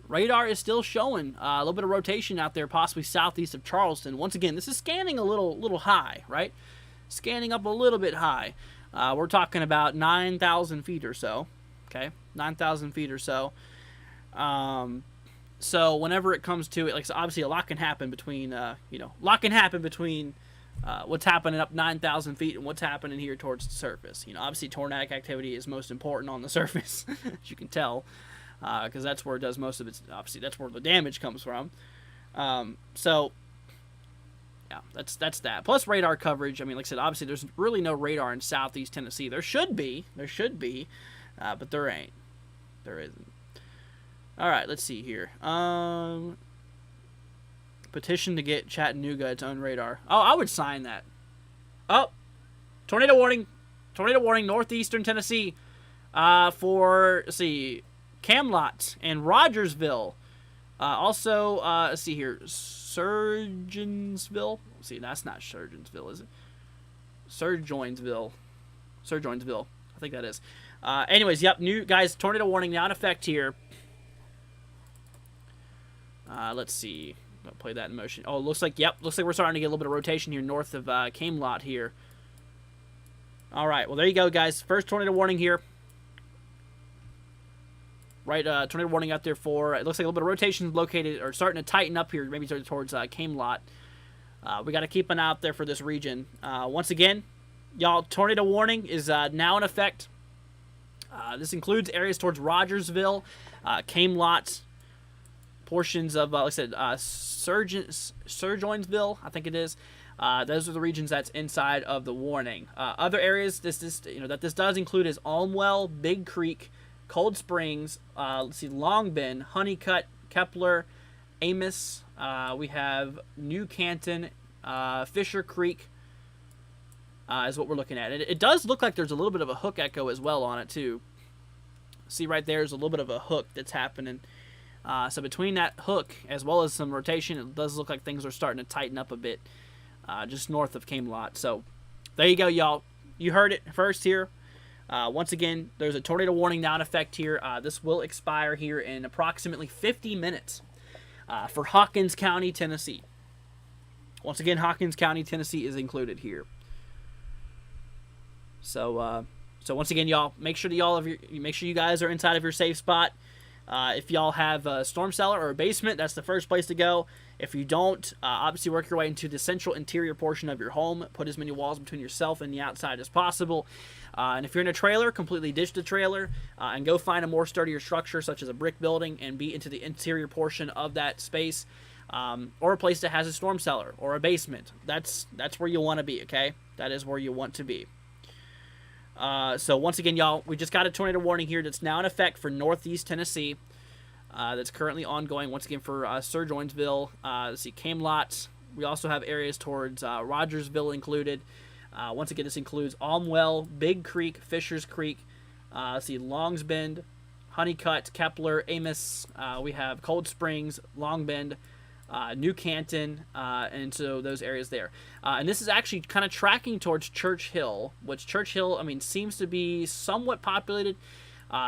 Radar is still showing a little bit of rotation out there, possibly southeast of Charleston. Once again, this is scanning a little high, right? Scanning up a little bit high. We're talking about 9,000 feet or so. Okay, 9,000 feet or so. So whenever it comes to it, like, so obviously a lot can happen between, what's happening up 9,000 feet and what's happening here towards the surface. You know, obviously tornadic activity is most important on the surface, as you can tell. Because that's where it does most of its, obviously that's where the damage comes from. So yeah, that's that. Plus radar coverage. I mean, like I said, obviously there's really no radar in southeast Tennessee. There should be, but there ain't. There isn't. All right, let's see here. Petition to get Chattanooga its own radar. Oh, I would sign that. Oh, tornado warning, northeastern Tennessee. For, let's see, Camelot and Rogersville. Also, let's see here, Surgeonsville. Let's see, that's not Surgeonsville, is it? Surgeonsville. I think that is. Anyways, yep, new guys, tornado warning now in effect here. Let's see. I'll play that in motion. Oh, looks like we're starting to get a little bit of rotation here north of Camelot here. All right, well, there you go, guys. First tornado warning here. Right, tornado warning out there for, it looks like a little bit of rotation located, or starting to tighten up here, maybe towards Camelot. We got to keep an eye out there for this region. Once again, y'all, tornado warning is now in effect. This includes areas towards Rogersville, Camelot, portions of, like I said, Surgeonsville, I think it is. Those are the regions that's inside of the warning. Other areas that this does include is Almwell, Big Creek, Cold Springs, let's see, Long Bend, Honeycutt, Kepler, Amos. We have New Canton, Fisher Creek is what we're looking at. It does look like there's a little bit of a hook echo as well on it too. See right there's a little bit of a hook that's happening. So between that hook as well as some rotation, it does look like things are starting to tighten up a bit just north of Camelot. So there you go, y'all. You heard it first here. Once again, there's a tornado warning now in effect here. This will expire here in approximately 50 minutes for Hawkins County, Tennessee. Once again, Hawkins County, Tennessee is included here. So once again, y'all, make sure you guys are inside of your safe spot. If y'all have a storm cellar or a basement, that's the first place to go. If you don't, obviously work your way into the central interior portion of your home. Put as many walls between yourself and the outside as possible. And if you're in a trailer, completely ditch the trailer and go find a more sturdier structure, such as a brick building, and be into the interior portion of that space, or a place that has a storm cellar or a basement. That's where you want to be, okay? That is where you want to be. So once again, y'all, we just got a tornado warning here that's now in effect for northeast Tennessee. That's currently ongoing. Once again for Surgeonsville, let's see, Camelot. We also have areas towards Rogersville included. Once again, this includes Almwell, Big Creek, Fishers Creek. Let's see, Longs Bend, Honeycutt, Kepler, Amos. We have Cold Springs, Long Bend, New Canton, and so those areas there. And this is actually kind of tracking towards Church Hill, which Church Hill, I mean, seems to be somewhat populated.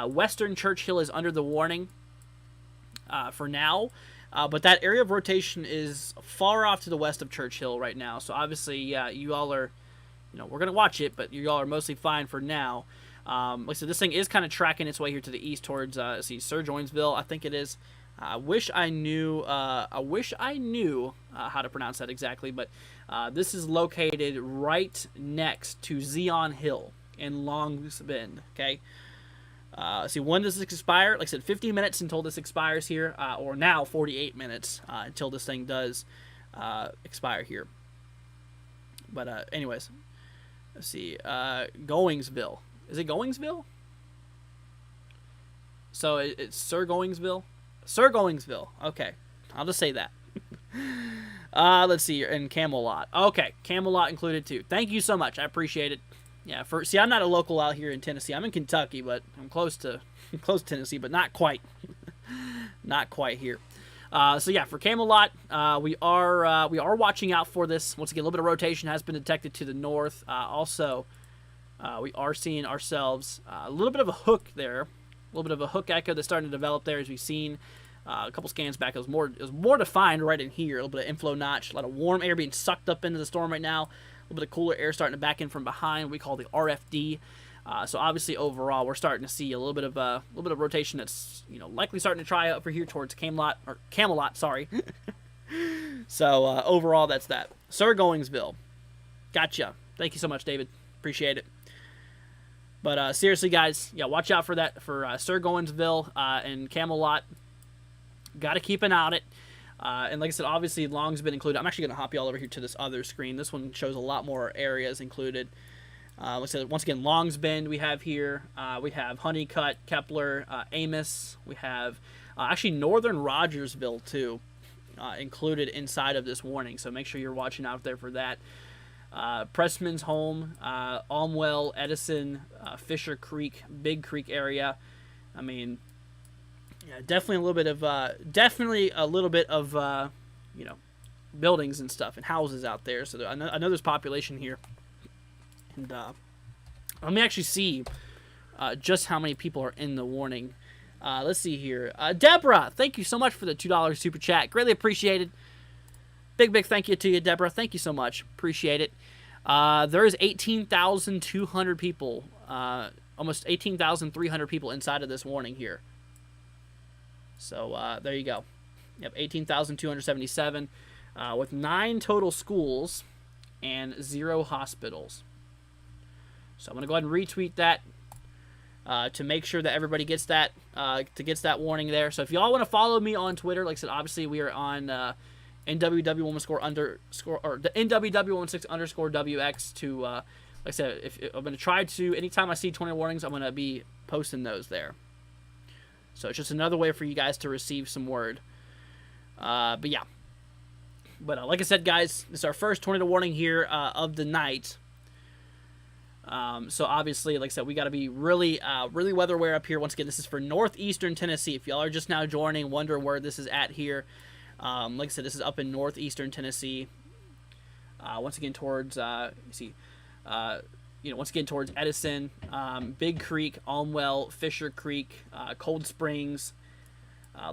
Western Church Hill is under the warning for now, but that area of rotation is far off to the west of Church Hill right now. So obviously, yeah, you all are, we're going to watch it, but you all are mostly fine for now. Like I said, this thing is kind of tracking its way here to the east towards, Surgeonsville, I think it is. I wish I knew how to pronounce that exactly, but this is located right next to Zion Hill in Longs Bend, okay? See, when does this expire? Like I said, 50 minutes until this expires here, or now 48 minutes until this thing does expire here. But anyways, let's see, Goingsville. Is it Goingsville? So it's Sir Goingsville? Sir Goingsville. Okay. I'll just say that. Let's see. And Camelot. Okay. Camelot included too. Thank you so much. I appreciate it. Yeah. See, I'm not a local out here in Tennessee. I'm in Kentucky, but I'm close to Tennessee, but not quite. Not quite here. So yeah, for Camelot, we are watching out for this. Once again, a little bit of rotation has been detected to the north. Also, we are seeing ourselves a little bit of a hook there. A little bit of a hook echo that's starting to develop there, as we've seen a couple scans back. It was more defined right in here. A little bit of inflow notch, a lot of warm air being sucked up into the storm right now. A little bit of cooler air starting to back in from behind. We call the RFD. So obviously, overall, we're starting to see a little bit of rotation that's likely starting to try over here towards Camelot. Sorry. So overall, that's that. Sir Goingsville. Gotcha. Thank you so much, David. Appreciate it. But seriously, guys, yeah, watch out for that, for Sir Goingsville and Camelot. Got to keep an eye on it. And like I said, obviously, Long's been included. I'm actually going to hop you all over here to this other screen. This one shows a lot more areas included. Like I said, once again, Long's Bend we have here. We have Honeycutt, Kepler, Amos. We have actually Northern Rogersville, too, included inside of this warning. So make sure you're watching out there for that. Pressman's Home, Almwell, Edison, Fisher Creek, Big Creek area. I mean, Yeah, definitely a little bit of you know, buildings and stuff and houses out there. So I know there's population here, and let me actually see just how many people are in the warning. Let's see here. Deborah, thank you so much for the $2 super chat. Greatly appreciated. Big thank you to you, Deborah. Thank you so much. Appreciate it. There is 18,200 people, almost 18,300 people inside of this warning here. So there you go. Yep, 18,277 with 9 total schools and 0 hospitals. So I'm going to go ahead and retweet that to make sure that everybody gets that that warning there. So if y'all want to follow me on Twitter, like I said, obviously we are on NWW__ or the NWW16_WX to like I said, if I'm going to try to, anytime I see tornado warnings, I'm going to be posting those there. So it's just another way for you guys to receive some word. But yeah. But like I said, guys, this is our first tornado warning here of the night. So obviously, like I said, we got to be really weather aware up here. Once again, this is for northeastern Tennessee. If y'all are just now joining, wonder where this is at here. Like I said, this is up in northeastern Tennessee. Once again, towards once again towards Edison, Big Creek, Almwell, Fisher Creek, Cold Springs,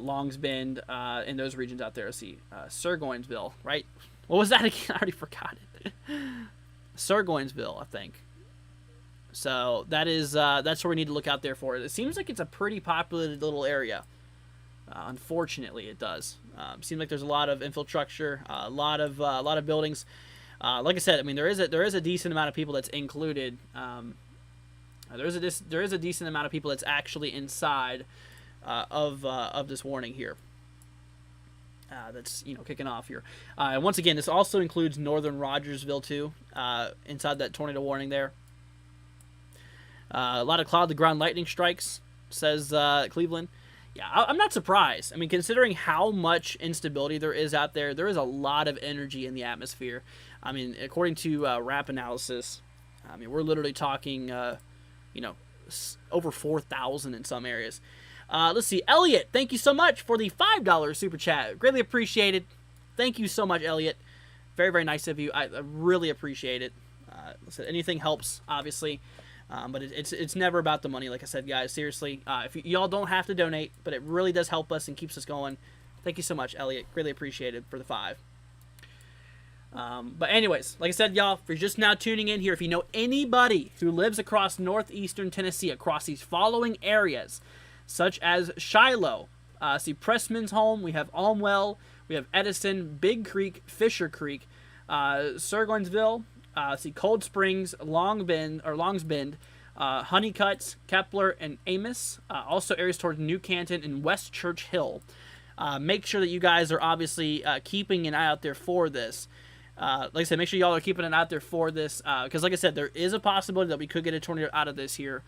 Longs Bend, in those regions out there. Let's see, Surgoinsville, right? What was that again? I already forgot it. Surgoinsville, I think. So that is that's where we need to look out there for. It seems like it's a pretty populated little area. Unfortunately, it does. Seems like there's a lot of infrastructure, a lot of buildings. Like I said, I mean there is a decent amount of people that's included. There is a decent amount of people that's actually inside of this warning here. That's kicking off here. And once again, this also includes northern Rogersville too. Inside that tornado warning there. A lot of cloud to ground lightning strikes, says Cleveland. Yeah, I'm not surprised. I mean, considering how much instability there is out there, there is a lot of energy in the atmosphere. I mean, according to RAP analysis, I mean, we're literally talking, over 4,000 in some areas. Let's see. Elliot, thank you so much for the $5 super chat. Greatly appreciated. Thank you so much, Elliot. Very, very nice of you. I really appreciate it. Listen, anything helps, obviously. But it's never about the money, like I said, guys. Seriously, if y'all don't have to donate, but it really does help us and keeps us going. Thank you so much, Elliot. Greatly appreciated for the 5. But anyways, like I said, y'all, if you're just now tuning in here, if you know anybody who lives across northeastern Tennessee, across these following areas, such as Shiloh, see Pressman's Home, we have Almwell, we have Edison, Big Creek, Fisher Creek, Surgoinsville, see Cold Springs, Longs Bend, Honeycutt, Kepler, and Amos. Also areas towards New Canton and West Church Hill. Make sure that you guys are obviously keeping an eye out there for this. Like I said, make sure y'all are keeping an eye out there for this. Because like I said, there is a possibility that we could get a tornado out of this here.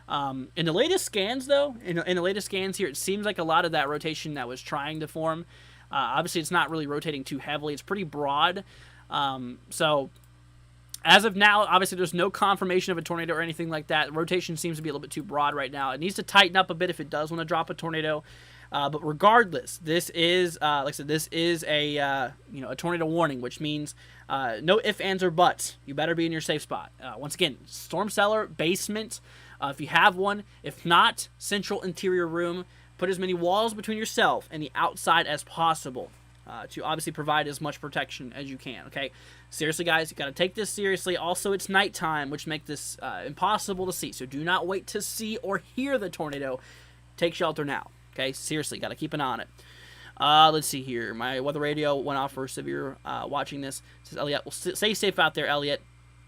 In the latest scans, though, in the latest scans here, it seems like a lot of that rotation that was trying to form, obviously it's not really rotating too heavily. It's pretty broad. So as of now, obviously there's no confirmation of a tornado or anything like that. Rotation seems to be a little bit too broad right now. It needs to tighten up a bit if it does want to drop a tornado. But regardless, this is, like I said, this is a a tornado warning, which means no ifs, ands, or buts. You better be in your safe spot. Once again, storm cellar, basement, if you have one. If not, central interior room. Put as many walls between yourself and the outside as possible to obviously provide as much protection as you can, okay? Seriously, guys, you got to take this seriously. Also, it's nighttime, which makes this impossible to see. So do not wait to see or hear the tornado. Take shelter now. Okay, seriously, got to keep an eye on it. Let's see here. My weather radio went off for severe watching this. It says Elliot, well, stay safe out there, Elliot.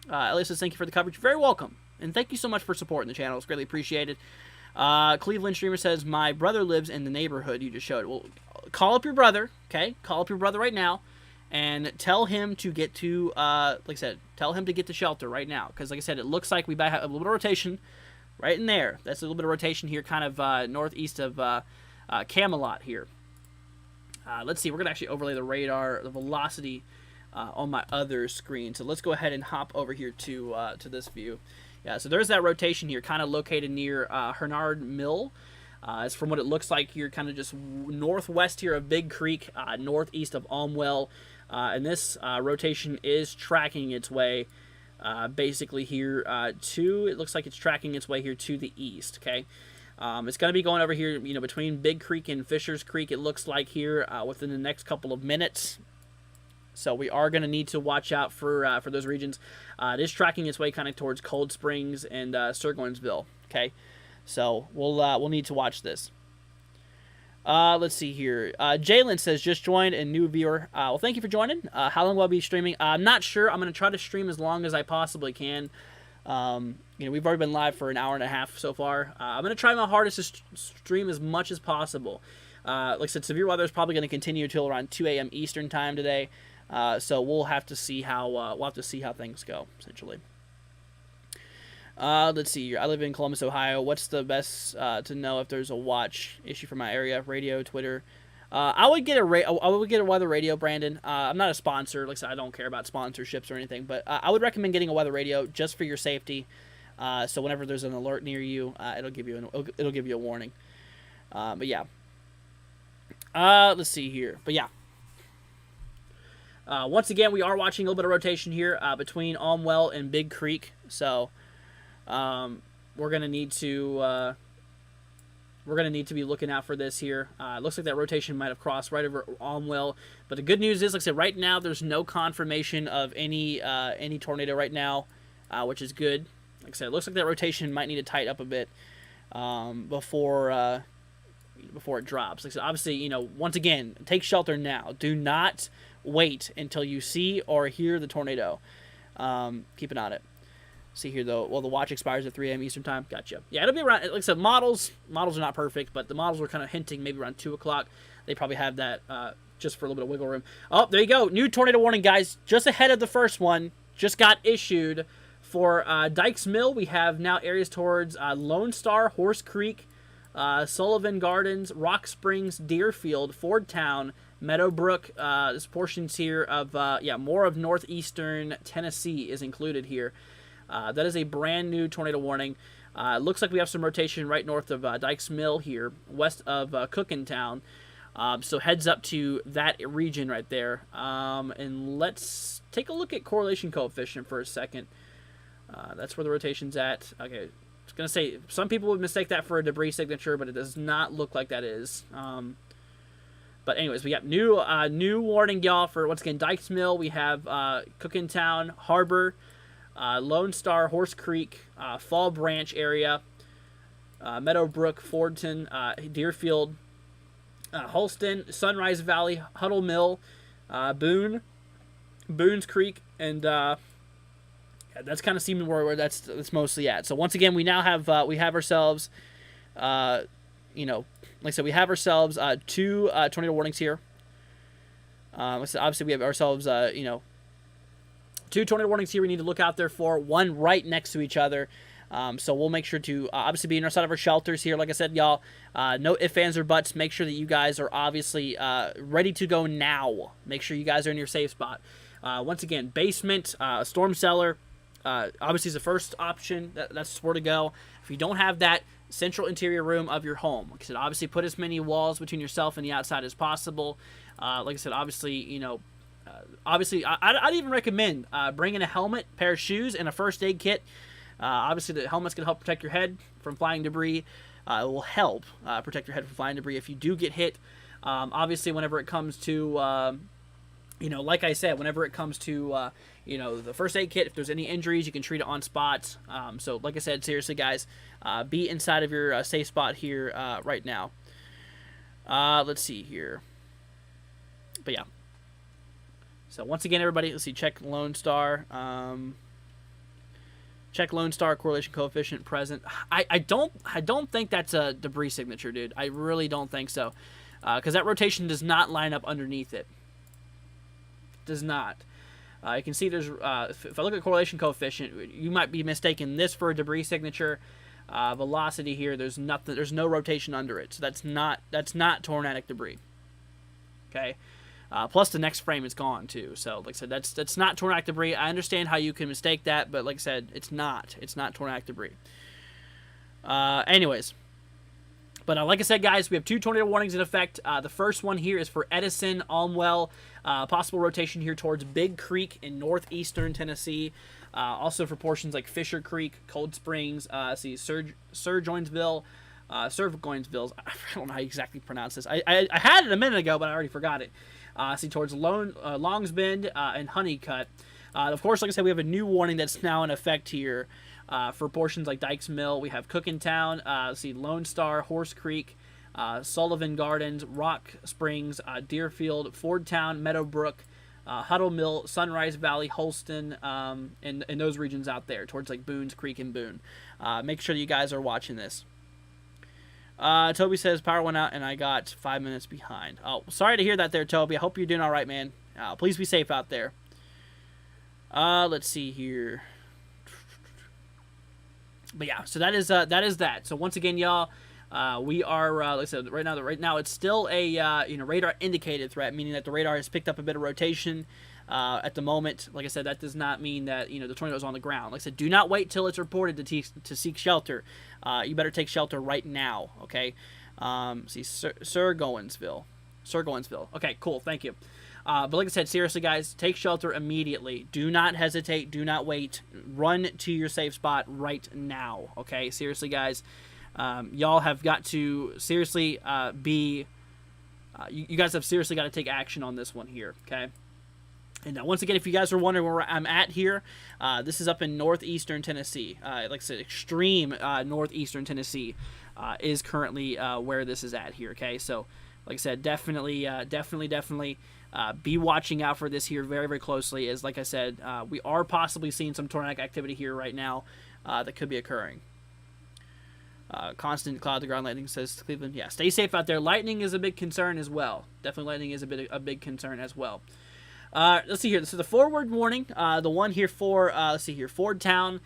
Elliot says, thank you for the coverage. Very welcome. And thank you so much for supporting the channel. It's greatly appreciated. Cleveland Streamer says, my brother lives in the neighborhood you just showed. Well, call up your brother, okay? Call up your brother right now and tell him to get to, like I said, tell him to get to shelter right now. Because, like I said, it looks like we have a little bit of rotation right in there. That's a little bit of rotation here, kind of northeast of Camelot here. Let's see. We're going to actually overlay the radar, the velocity on my other screen. So let's go ahead and hop over here to this view. Yeah, so there's that rotation here, kind of located near Hernard Mill. It's from what it looks like here, kind of just northwest here of Big Creek, northeast of Almwell. And this rotation is tracking its way basically here it looks like it's tracking its way here to the east, okay? It's going to be going over here, between Big Creek and Fisher's Creek, it looks like here within the next couple of minutes. So we are going to need to watch out for those regions. It is tracking its way kind of towards Cold Springs and Sturgeonsville, okay? So we'll need to watch this. Let's see here. Jalen says, just joined and new viewer. Well, thank you for joining. How long will I be streaming? I'm not sure. I'm going to try to stream as long as I possibly can. We've already been live for an hour and a half so far. I'm going to try my hardest to stream as much as possible. Like I said, severe weather is probably going to continue until around 2 a.m. Eastern time today. So we'll have to see how things go, essentially. Let's see here. I live in Columbus, Ohio. What's the best to know if there's a watch issue for my area? Radio, Twitter. I would get a weather radio, Brandon. I'm not a sponsor. Like I said, I don't care about sponsorships or anything, but I would recommend getting a weather radio just for your safety. So whenever there's an alert near you, it'll give you a warning. But yeah. Let's see here. But yeah. Once again, we are watching a little bit of rotation here between Almwell and Big Creek. So we're gonna need to be looking out for this here. It looks like that rotation might have crossed right over Almwell, but the good news is, like I said, right now there's no confirmation of any tornado right now, which is good. Like I said, it looks like that rotation might need to tighten up a bit before it drops. Like I said, obviously, once again, take shelter now. Do not wait until you see or hear the tornado. Keep an eye on it. See here, though. Well, the watch expires at 3 a.m. Eastern time. Gotcha. Yeah, it'll be around, like I said, models are not perfect, but the models were kind of hinting maybe around 2 o'clock. They probably have that just for a little bit of wiggle room. Oh, there you go. New tornado warning, guys. Just ahead of the first one. Just got issued for Dykes Mill. We have now areas towards Lone Star, Horse Creek, Sullivan Gardens, Rock Springs, Deerfield, Fordtown, Meadowbrook. This portions here of, more of northeastern Tennessee is included here. That is a brand new tornado warning. Looks like we have some rotation right north of Dykes Mill here, west of Cookintown. So heads up to that region right there. And let's take a look at correlation coefficient for a second. That's where the rotation's at. Okay, I was going to say, some people would mistake that for a debris signature, but it does not look like that is. But anyways, we got new warning, y'all, for, once again, Dykes Mill. We have Cookintown, Harbor, Lone Star, Horse Creek, Fall Branch area, Meadowbrook, Fordton, Deerfield, Holston, Sunrise Valley, Huddle Mill, Boone's Creek, and that's kind of seeming where that's mostly at. So once again, we now have ourselves, like I said, we have ourselves 2 tornado warnings here. Obviously, we have ourselves 2 tornado warnings here we need to look out there for, one right next to each other. So we'll make sure to obviously be in our side of our shelters here. Like I said, y'all, no ifs, ands, or buts. Make sure that you guys are obviously ready to go now. Make sure you guys are in your safe spot. Once again, basement, storm cellar, obviously is the first option. That's where to go. If you don't have that, central interior room of your home. Like I said, obviously put as many walls between yourself and the outside as possible. Like I said, obviously, I'd even recommend bringing a helmet, pair of shoes, and a first aid kit. Obviously, the helmet's going to help protect your head from flying debris. It will help protect your head from flying debris if you do get hit. Obviously, whenever it comes to, like I said, whenever it comes to, the first aid kit, if there's any injuries, you can treat it on spot. So, like I said, seriously, guys, be inside of your safe spot here right now. Let's see here. But, yeah. So once again, everybody, let's see. Check Lone Star. Check Lone Star correlation coefficient present. I don't think that's a debris signature, dude. I really don't think so, because that rotation does not line up underneath it. Does not. You can see there's. If I look at correlation coefficient, you might be mistaking this for a debris signature. Velocity here, there's nothing. There's no rotation under it, so that's not tornadic debris. Okay. Plus, the next frame is gone, too. So, like I said, that's not tornadic debris. I understand how you can mistake that, but like I said, it's not. It's not tornadic debris. Anyways, But like I said, guys, we have 2 tornado warnings in effect. The first one here is for Edison, Almwell. Possible rotation here towards Big Creek in northeastern Tennessee. Also for portions like Fisher Creek, Cold Springs, Surgoinsville. Surgoinsville. I don't know how you exactly pronounce this. I had it a minute ago, but I already forgot it. Towards Longs Bend and Honeycutt. Of course, like I said, we have a new warning that's now in effect here. For portions like Dykes Mill, we have Cookintown, Lone Star, Horse Creek, Sullivan Gardens, Rock Springs, Deerfield, Fordtown, Meadowbrook, Huddle Mill, Sunrise Valley, Holston, and those regions out there towards like Boones Creek and Boone. Make sure that you guys are watching this. Toby says power went out and I got 5 minutes behind. Oh, sorry to hear that there, Toby. I hope you're doing all right, man. Please be safe out there. Let's see here. But yeah, so that is that. So once again, y'all, we are like I said, right now it's still a radar indicated threat, meaning that the radar has picked up a bit of rotation at the moment. Like I said, that does not mean that the tornado is on the ground. Like I said, do not wait till it's reported to seek shelter. You better take shelter right now. Okay. Surgoinsville. Okay, cool. Thank you. But like I said, seriously, guys, take shelter immediately. Do not hesitate. Do not wait. Run to your safe spot right now. Okay, seriously, guys. Y'all have got to seriously you guys have seriously got to take action on this one here. Okay. And once again, if you guys are wondering where I'm at here, this is up in northeastern Tennessee. Like I said, extreme northeastern Tennessee is currently where this is at here. Okay, so like I said, definitely be watching out for this here very, very closely. As like I said, we are possibly seeing some tornadic activity here right now that could be occurring. Constant cloud to ground lightning, says Cleveland. Yeah, stay safe out there. Lightning is a big concern as well. Definitely lightning is a big concern as well. Let's see here. So the forward warning, the one here for let's see here, Fordtown.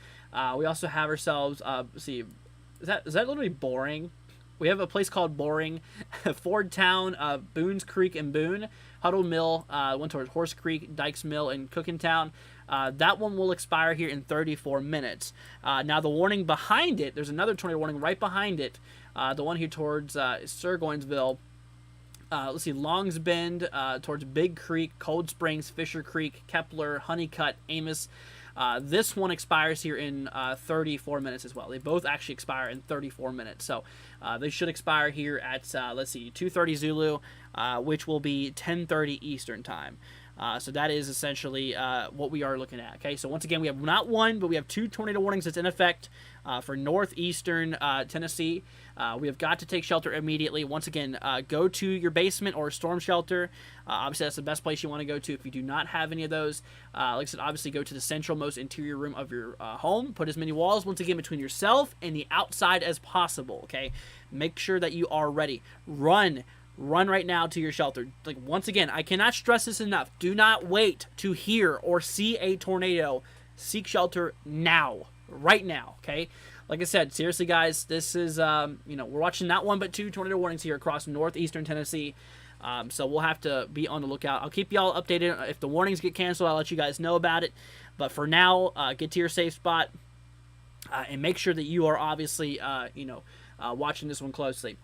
We also have ourselves. Let's see, is that literally Boring? We have a place called Boring, Fordtown, Boones Creek and Boone, Huddle Mill, one towards Horse Creek, Dykes Mill, and Cookintown. That one will expire here in 34 minutes. Now the warning behind it, there's another tornado warning right behind it. The one here towards Surgoinsville. Let's see, Longs Bend, towards Big Creek, Cold Springs, Fisher Creek, Kepler, Honeycutt, Amos. This one expires here in 34 minutes as well. They both actually expire in 34 minutes. So they should expire here at, let's see, 2:30 Zulu, which will be 10:30 Eastern time. So that is essentially what we are looking at. Okay, so once again, we have not one, but we have 2 tornado warnings that's in effect for northeastern Tennessee. We have got to take shelter immediately. Once again, go to your basement or storm shelter. Obviously, that's the best place you want to go to if you do not have any of those. Like I said, obviously go to the centralmost interior room of your home. Put as many walls, once again, between yourself and the outside as possible. Okay, make sure that you are ready. Run right now to your shelter. Like, once again, I cannot stress this enough. Do not wait to hear or see a tornado. Seek shelter now. Right now, okay? Like I said, seriously, guys, this is, we're watching not one but 2 tornado warnings here across northeastern Tennessee. So we'll have to be on the lookout. I'll keep y'all updated. If the warnings get canceled, I'll let you guys know about it. But for now, get to your safe spot and make sure that you are obviously, watching this one closely.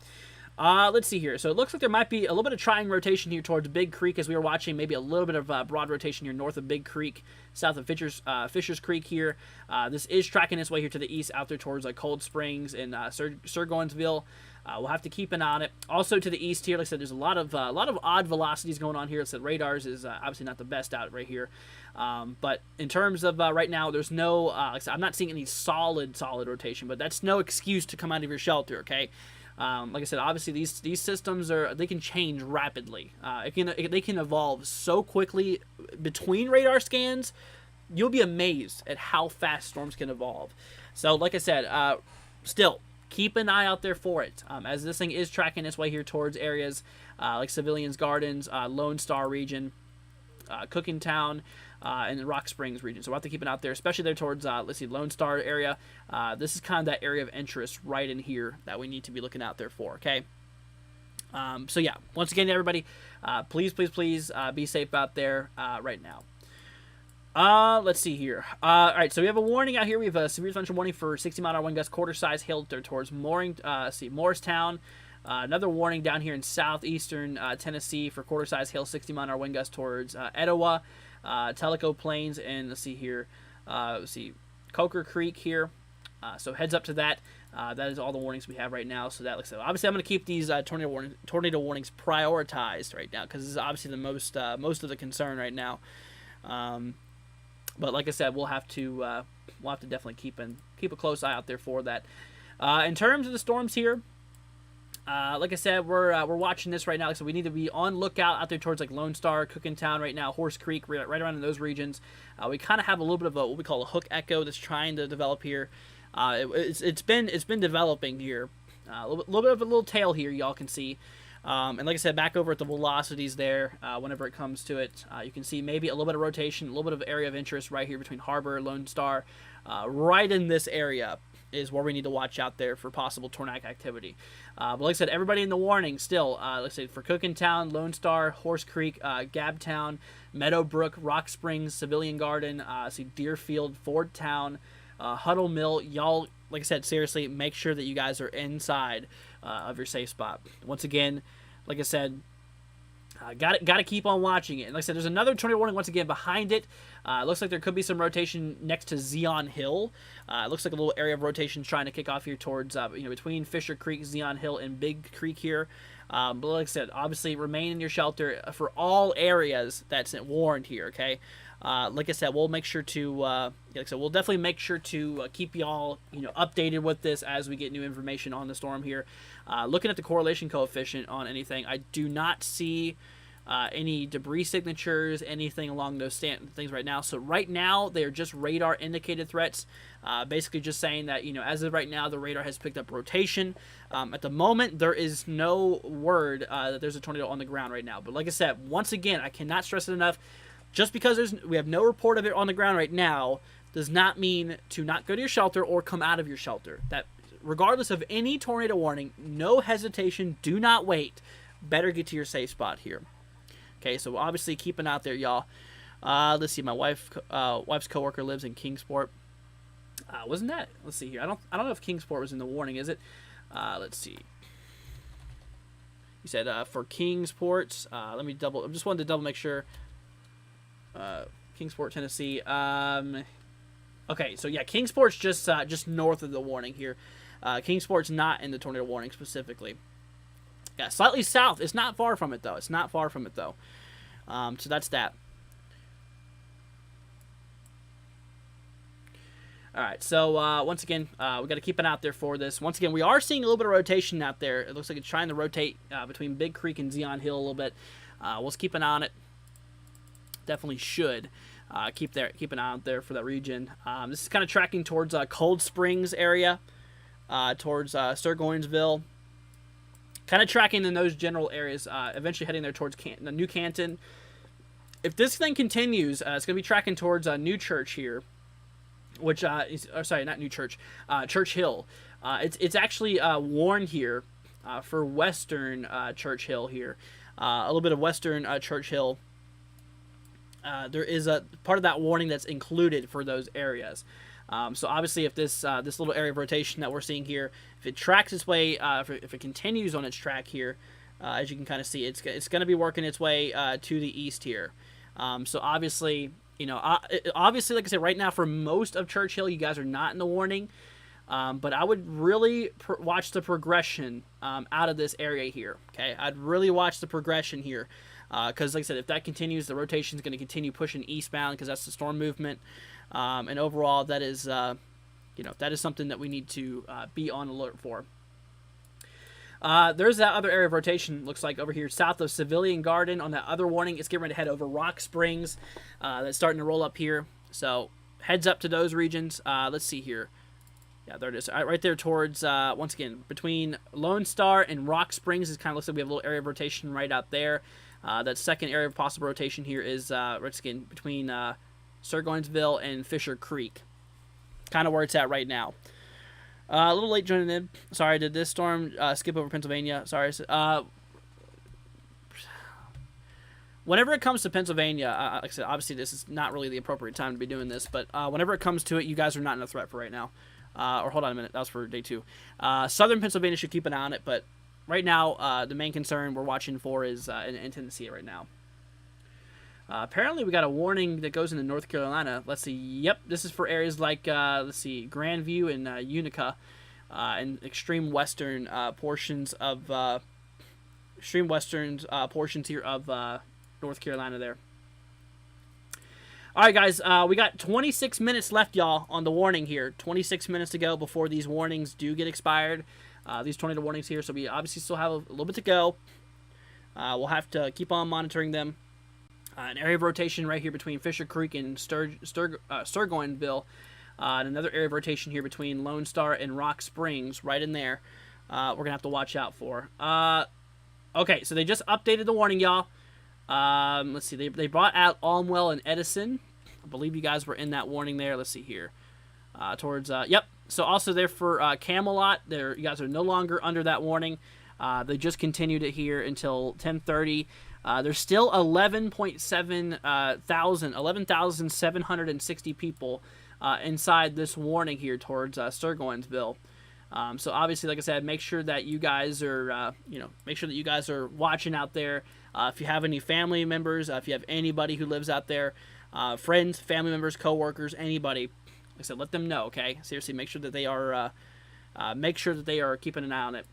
Let's see here. So it looks like there might be a little bit of trying rotation here towards Big Creek as we were watching. Maybe a little bit of broad rotation here north of Big Creek, south of Fisher's Creek here. This is tracking its way here to the east out there towards Cold Springs and Surgoinsville. We'll have to keep an eye on it. Also to the east here, like I said, there's a lot of odd velocities going on here. Like I said, radars is obviously not the best out right here. But in terms of right now, there's no, like I said, I'm not seeing any solid rotation, but that's no excuse to come out of your shelter, okay? Like I said, obviously these systems they can change rapidly. They can evolve so quickly between radar scans. You'll be amazed at how fast storms can evolve. So, like I said, still keep an eye out there for it. As this thing is tracking its way here towards areas like Civilians Gardens, Lone Star region, Cookintown, and the Rock Springs region. So we'll have to keep it out there, especially there towards, let's see, Lone Star area. This is kind of that area of interest right in here that we need to be looking out there for, okay? So yeah, once again, everybody, please be safe out there right now. Let's see here. All right, so we have a warning out here. We have a severe thunderstorm warning for 60-mile-an-hour wind gusts, quarter-size hail towards Morristown. Another warning down here in southeastern Tennessee for quarter-size hail, 60-mile-an-hour wind gusts towards Etowah, Tellico Plains, and let's see here. Coker Creek here. So heads up to that. That is all the warnings we have right now. So that looks like, obviously I'm going to keep these tornado warnings prioritized right now because this is obviously the most of the concern right now. But like I said, we'll have to definitely keep a close eye out there for that. In terms of the storms here, like I said, we're watching this right now, so we need to be on lookout out there towards like Lone Star, Cookintown right now, Horse Creek, right around in those regions. We kind of have a little bit of what we call a hook echo that's trying to develop here. It's been developing here. A little bit of a little tail here, y'all can see. And like I said, back over at the velocities there, whenever it comes to it, you can see maybe a little bit of rotation, a little bit of area of interest right here between Harbor, Lone Star, right in this area is where we need to watch out there for possible tornadic activity. But like I said, everybody in the warning still, let's say for Cookintown, Lone Star, Horse Creek, Gabtown, Meadowbrook, Rock Springs, Civilian Garden, see Deerfield, Fordtown, Huddle Mill. Y'all, like I said, seriously, make sure that you guys are inside of your safe spot. Once again, like I said, got to keep on watching it. And like I said, there's another tornado warning once again behind it. It looks like there could be some rotation next to Zion Hill. It looks like a little area of rotation trying to kick off here towards between Fisher Creek, Zion Hill, and Big Creek here. But like I said, obviously remain in your shelter for all areas that's warned here. Okay. Like I said, we'll make sure to we'll definitely make sure to keep y'all updated with this as we get new information on the storm here. Looking at the correlation coefficient on anything, I do not see any debris signatures, anything along those things right now. So right now they are just radar indicated threats, basically just saying that as of right now the radar has picked up rotation. At the moment there is no word that there's a tornado on the ground right now. But like I said, once again, I cannot stress it enough. Just because we have no report of it on the ground right now does not mean to not go to your shelter or come out of your shelter. That regardless of any tornado warning, no hesitation, do not wait. Better get to your safe spot here. Okay, so obviously keep an eye out there, y'all. Let's see, my wife's coworker lives in Kingsport. Wasn't that? Let's see here. I don't know if Kingsport was in the warning, is it? Let's see. You said for Kingsport. Let me double. I just wanted to double make sure. Kingsport, Tennessee. Okay, so yeah, Kingsport's just north of the warning here. Kingsport's not in the tornado warning specifically. Yeah, slightly south. It's not far from it though. So that's that. All right, so once again, we got to keep an eye out there for this. Once again, we are seeing a little bit of rotation out there. It looks like it's trying to rotate between Big Creek and Zion Hill a little bit. We'll just keep an eye on it. Definitely should keep an eye out there for that region. This is kind of tracking towards Cold Springs area, towards Sturgoinsville. Kind of tracking in those general areas. Eventually heading there towards New Canton. If this thing continues, it's going to be tracking towards New Church here, which sorry, not New Church, Church Hill. It's actually warned here for Western Church Hill here, a little bit of Western Church Hill. There is a part of that warning that's included for those areas. So obviously, if this little area of rotation that we're seeing here, if it tracks its way, if it continues on its track here, as you can kind of see, it's going to be working its way to the east here. So obviously, obviously, like I said, right now for most of Churchill, you guys are not in the warning. But I would really watch the progression out of this area here. Okay, I'd really watch the progression here. Because, like I said, if that continues, the rotation is going to continue pushing eastbound because that's the storm movement. And overall, that is, that is something that we need to be on alert for. There's that other area of rotation, looks like, over here south of Civilian Garden on that other warning. It's getting ready to head over Rock Springs. That's starting to roll up here. So, heads up to those regions. Let's see here. Yeah, there it is. Right there towards, once again, between Lone Star and Rock Springs. It kind of looks like we have a little area of rotation right out there. That second area of possible rotation here is between Sturgoinsville and Fisher Creek. Kind of where it's at right now. A little late joining in. Sorry, did this storm skip over Pennsylvania? Sorry. whenever it comes to Pennsylvania, like I said, obviously this is not really the appropriate time to be doing this, but whenever it comes to it, you guys are not in a threat for right now. Or hold on a minute, that was for day 2. Southern Pennsylvania should keep an eye on it, but right now the main concern we're watching for is in Tennessee right now. Apparently, we got a warning that goes into North Carolina. Let's see. Yep, this is for areas like, let's see, Grandview and Utica, and extreme western portions of portions here of North Carolina there. All right, guys, we got 26 minutes left, y'all, on the warning here. 26 minutes to go before these warnings do get expired. These tornado warnings here, so we obviously still have a little bit to go. We'll have to keep on monitoring them. An area of rotation right here between Fisher Creek and Sturgoinville. And another area of rotation here between Lone Star and Rock Springs, right in there. We're going to have to watch out for. Okay, so they just updated the warning, y'all. Let's see. They brought out Almwell and Edison. I believe you guys were in that warning there. Let's see here. Yep. So also there for Camelot. You guys are no longer under that warning. They just continued it here until 10:30. There's still 11,760 people inside this warning here towards Sturgoinsville. So obviously, like I said, make sure that you guys are, make sure that you guys are watching out there. If you have any family members, if you have anybody who lives out there, friends, family members, coworkers, anybody, like I said, let them know. Okay, seriously, make sure that they are, keeping an eye on it.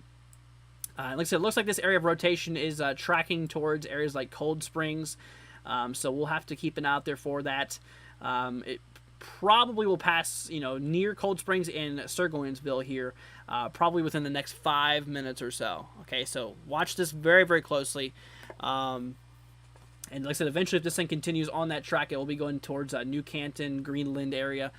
Like I said, it looks like this area of rotation is tracking towards areas like Cold Springs, so we'll have to keep an eye out there for that. It probably will pass, near Cold Springs and Sturgoinsville here, probably within the next 5 minutes or so. Okay, so watch this very, very closely. And like I said, eventually, if this thing continues on that track, it will be going towards New Canton, Greenland area.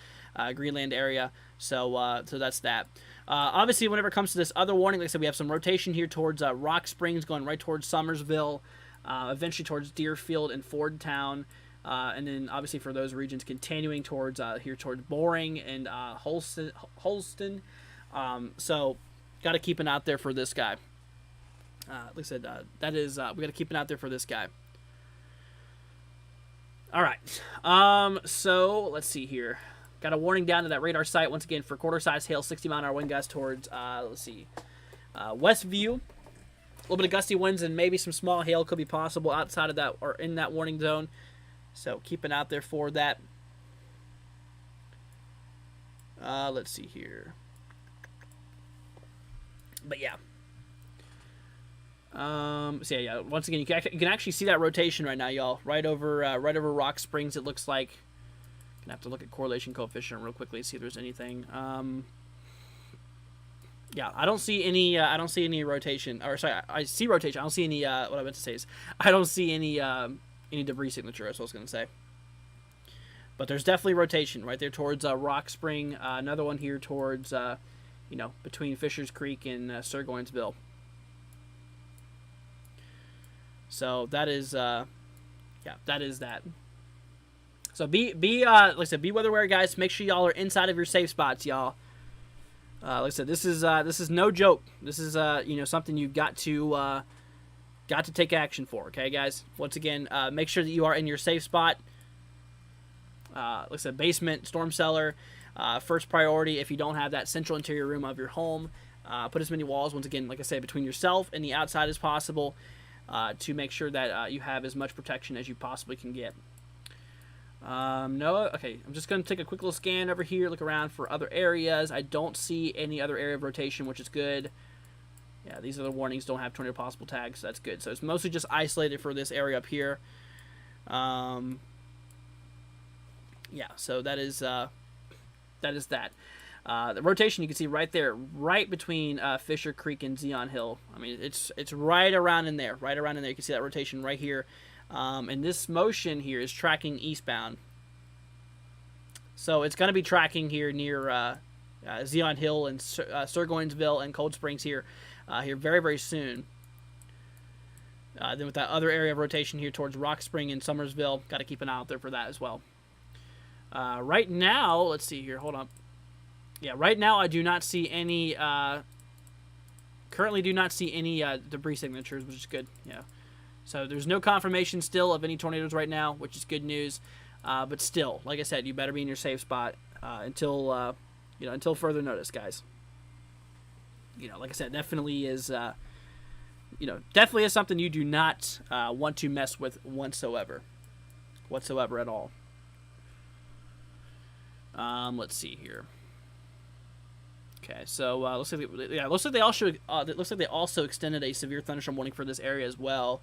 So that's that. Obviously, whenever it comes to this other warning, like I said, we have some rotation here towards Rock Springs, going right towards Summersville, eventually towards Deerfield and Fordtown, and then obviously for those regions continuing towards here towards Boring and Holston. So got to keep an eye out there for this guy. Like I said, we got to keep an eye out there for this guy. All right. So let's see here. Got a warning down to that radar site once again for quarter-size hail, 60-mile-an-hour wind gusts towards, Westview. A little bit of gusty winds and maybe some small hail could be possible outside of that or in that warning zone. So keep an eye out there for that. Let's see here. But yeah. So yeah, once again, you can actually see that rotation right now, y'all. Right over Rock Springs, it looks like. Gonna have to look at correlation coefficient real quickly and see if there's anything. Yeah, I don't see any. Rotation. Or sorry, I see rotation. I don't see any. What I meant to say is, I don't see any debris signature. That's what I was gonna say. But there's definitely rotation right there towards Rock Spring. Another one here towards, between Fisher's Creek and Sturgoinsville. So that is, that is that. So like I said, be weather aware, guys. Make sure y'all are inside of your safe spots, y'all. Like I said, this is no joke. This is something you've got to take action for. Okay, guys. Once again, make sure that you are in your safe spot. Like I said, basement, storm cellar, first priority. If you don't have that central interior room of your home, put as many walls, once again, like I said, between yourself and the outside as possible, to make sure that you have as much protection as you possibly can get. No, okay, I'm just going to take a quick little scan over here, look around for other areas. I don't see any other area of rotation, which is good. Yeah, these other warnings don't have tornado possible tags, so that's good. So it's mostly just isolated for this area up here. Yeah, so that is that. The rotation you can see right there, right between Fisher Creek and Zion Hill. I mean, it's right around in there, You can see that rotation right here. And this motion here is tracking eastbound. So it's going to be tracking here near Zion Hill and Sturgoinsville and Cold Springs here very, very soon. Then with that other area of rotation here towards Rock Spring and Summersville, got to keep an eye out there for that as well. Right now, let's see here. Hold on. Yeah, right now I do not see any. Currently, do not see any debris signatures, which is good. Yeah. So there's no confirmation still of any tornadoes right now, which is good news. But still, like I said, you better be in your safe spot until until further notice, guys. Like I said, definitely is definitely is something you do not want to mess with whatsoever at all. Let's see here. Okay, so looks like they also extended a severe thunderstorm warning for this area as well.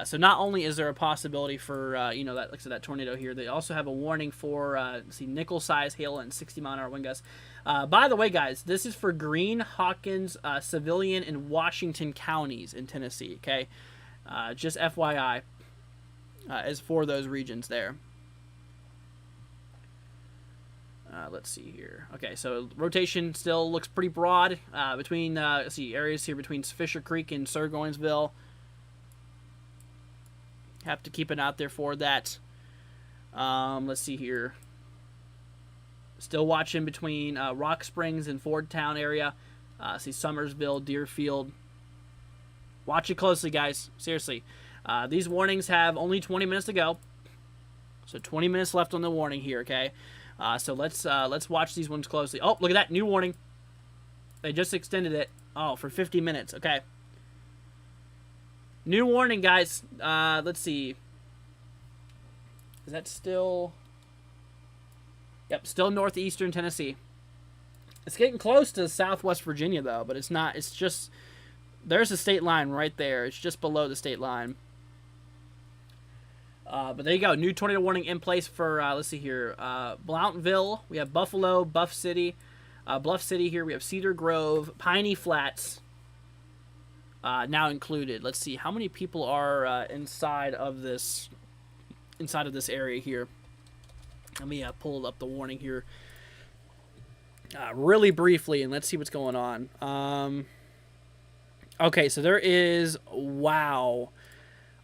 So not only is there a possibility for that tornado here, they also have a warning for nickel-sized hail and 60-mile-an-hour wind gusts. By the way, guys, this is for Greene, Hawkins, Civilian, and Washington counties in Tennessee. Okay, just FYI, as for those regions there. Let's see here. Okay, so rotation still looks pretty broad between areas here between Fisher Creek and Surgoinsville. Have to keep an eye out there for that. Let's see here. Still watching between Rock Springs and Fordtown area. See Summersville, Deerfield. Watch it closely, guys. Seriously. These warnings have only 20 minutes to go. So 20 minutes left on the warning here, okay? So let's watch these ones closely. Oh, look at that. New warning. They just extended it. Oh, for 50 minutes. Okay. New warning, guys. Let's see. Is that still... Yep, still northeastern Tennessee. It's getting close to Southwest Virginia, though, but it's not. It's just... There's a state line right there. It's just below the state line. But there you go. New tornado warning in place for, let's see here, Blountville. We have Buffalo, Bluff City here. We have Cedar Grove, Piney Flats now included. Let's see. How many people are inside of this area here? Let me pull up the warning here really briefly, and let's see what's going on. Okay, so there is, wow,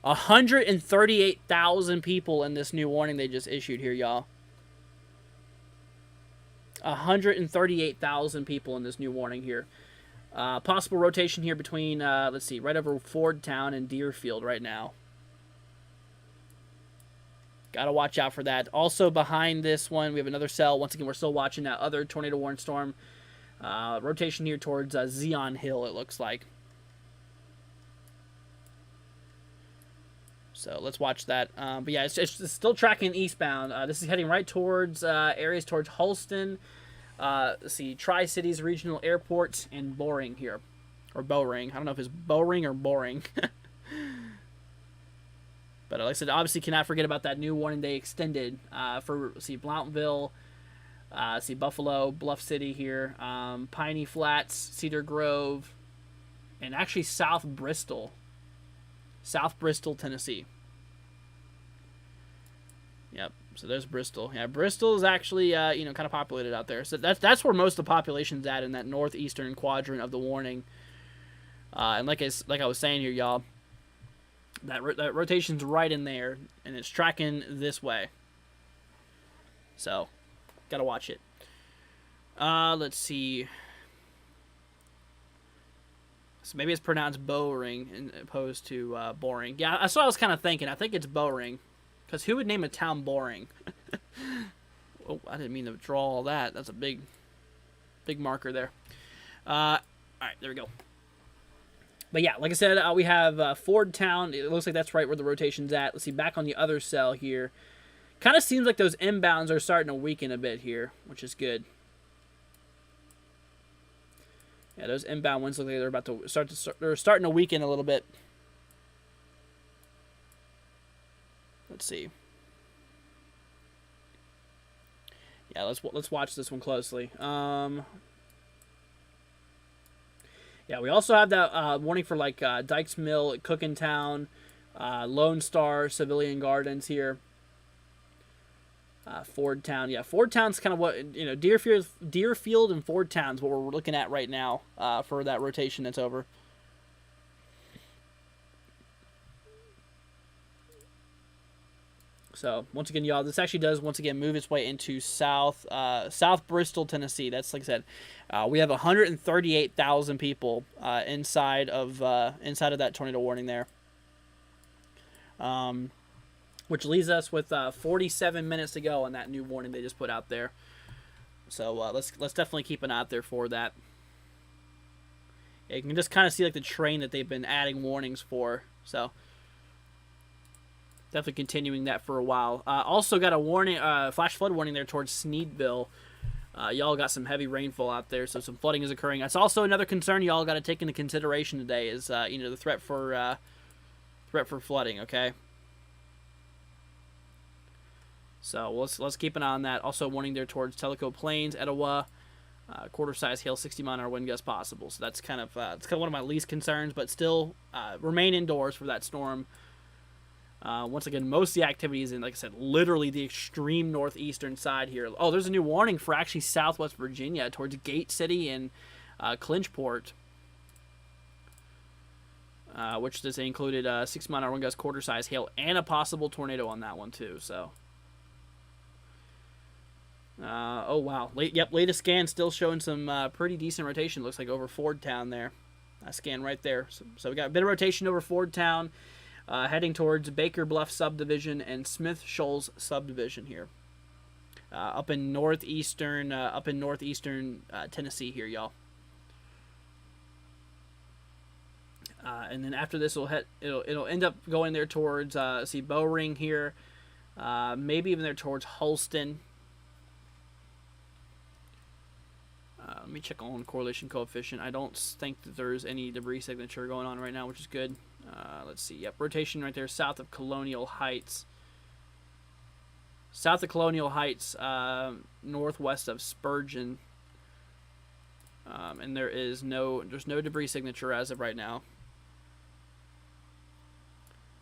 138,000 people in this new warning they just issued here, y'all. 138,000 people in this new warning here. Possible rotation here between, let's see, right over Fordtown and Deerfield right now. Got to watch out for that. Also behind this one, we have another cell. Once again, we're still watching that other tornado warning storm. Rotation here towards Zion Hill, it looks like. So let's watch that. But yeah, it's still tracking eastbound. This is heading right towards areas towards Holston. Let's see, Tri-Cities Regional Airport and Boring here. Or Bowring. I don't know if it's Bowring or Boring. But like I said, obviously cannot forget about that new warning they extended for, Blountville, Buffalo, Bluff City here, Piney Flats, Cedar Grove, and actually South Bristol, Tennessee. Yep. So there's Bristol. Yeah, Bristol is actually kind of populated out there. So that's where most of the population's at, in that northeastern quadrant of the warning. And like I was saying here, y'all, that rotation's right in there, and it's tracking this way. So, gotta watch it. Let's see. So maybe it's pronounced Bowring as opposed to Boring. Yeah, that's what I was kind of thinking. I think it's Bowring, because who would name a town Boring? Oh, I didn't mean to draw all that. That's a big marker there. All right, there we go. But yeah, like I said, we have Fordtown. It looks like that's right where the rotation's at. Let's see, back on the other cell here. Kind of seems like those inbounds are starting to weaken a bit here, which is good. Yeah, those inbound winds look like they're about to they're starting to weaken a little bit. Let's see. Yeah, let's watch this one closely. Yeah, we also have that warning for like Dykes Mill, Cookintown, Lone Star, Civilian Gardens here. Fordtown. Yeah, Fordtown's kind of what, Deerfield and Fordtown's what we're looking at right now for that rotation that's over. So, once again, y'all, this actually does, once again, move its way into South Bristol, Tennessee. That's, like I said, we have 138,000 people inside of that tornado warning there. which leaves us with 47 minutes to go on that new warning they just put out there. So let's definitely keep an eye out there for that. Yeah, you can just kind of see like the train that they've been adding warnings for. So definitely continuing that for a while. Also got a warning, flash flood warning there towards Sneedville. Y'all got some heavy rainfall out there, so some flooding is occurring. That's also another concern y'all got to take into consideration today is the threat for flooding. Okay. So let's keep an eye on that. Also warning there towards Tellico Plains, Etowah, quarter-size hail, 60-mile-an-hour wind gusts possible. So that's kind of one of my least concerns, but still remain indoors for that storm. Once again, most of the activity is in, like I said, literally the extreme northeastern side here. Oh, there's a new warning for actually southwest Virginia towards Gate City and Clinchport, which this included 60-mile-an-hour wind gusts, quarter-size hail, and a possible tornado on that one too. So. Oh wow! Latest scan still showing some pretty decent rotation. Looks like over Fordtown there. Scan right there. So we got a bit of rotation over Fordtown, heading towards Baker Bluff subdivision and Smith Shoals subdivision here. Up in northeastern Tennessee here, y'all. And then after this, it'll end up going there towards Bowring here, maybe even there towards Holston. Let me check on correlation coefficient. I don't think that there's any debris signature going on right now, which is good. Let's see. Yep, rotation right there south of Colonial Heights. South of Colonial Heights, northwest of Spurgeon. And there's no debris signature as of right now.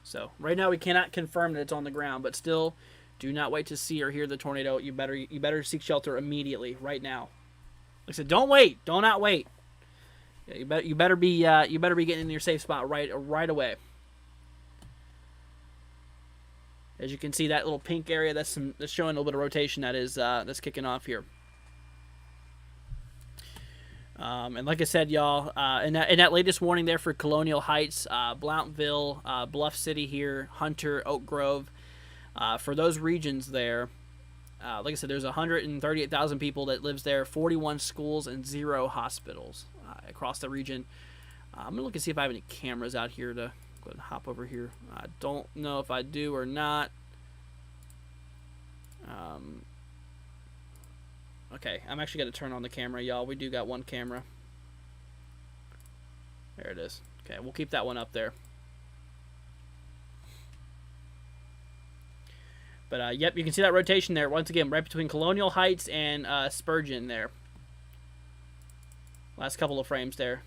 So right now we cannot confirm that it's on the ground, but still, do not wait to see or hear the tornado. You better seek shelter immediately, right now. Like I said, don't wait. Do not wait. Yeah, you better be getting in your safe spot right away. As you can see, that little pink area that's showing a little bit of rotation that's kicking off here. And like I said, y'all, in that latest warning there for Colonial Heights, Blountville, Bluff City here, Hunter, Oak Grove, for those regions there. Like I said, there's 138,000 people that lives there, 41 schools, and 0 hospitals across the region. I'm going to look and see if I have any cameras out here to go ahead and hop over here. I don't know if I do or not. Okay, I'm actually going to turn on the camera, y'all. We do got one camera. There it is. Okay, we'll keep that one up there. But, yep, you can see that rotation there. Once again, right between Colonial Heights and Spurgeon there. Last couple of frames there.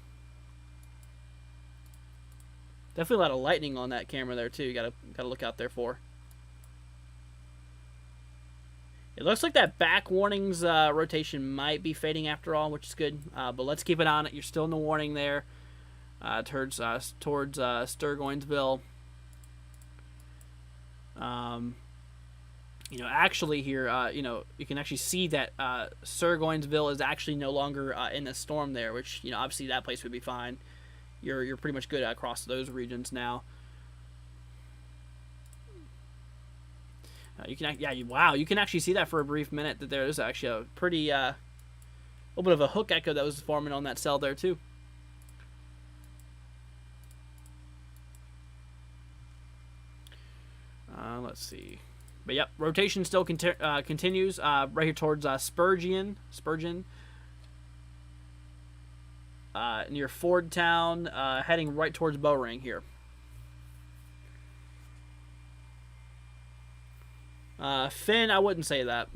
Definitely a lot of lightning on that camera there, too. You gotta look out there for. It looks like that back warnings rotation might be fading after all, which is good. But let's keep an eye on it. You're still in the warning there towards Sturgoinsville. Actually here, you can actually see that Sturgoinsville is actually no longer in the storm there, which, obviously that place would be fine. You're pretty much good across those regions now. You can actually see that for a brief minute that there is actually a pretty little bit of a hook echo that was forming on that cell there too. Let's see. But yep, rotation still continues right here towards Spurgeon, near Fordtown, heading right towards Bowring here. Finn, I wouldn't say that.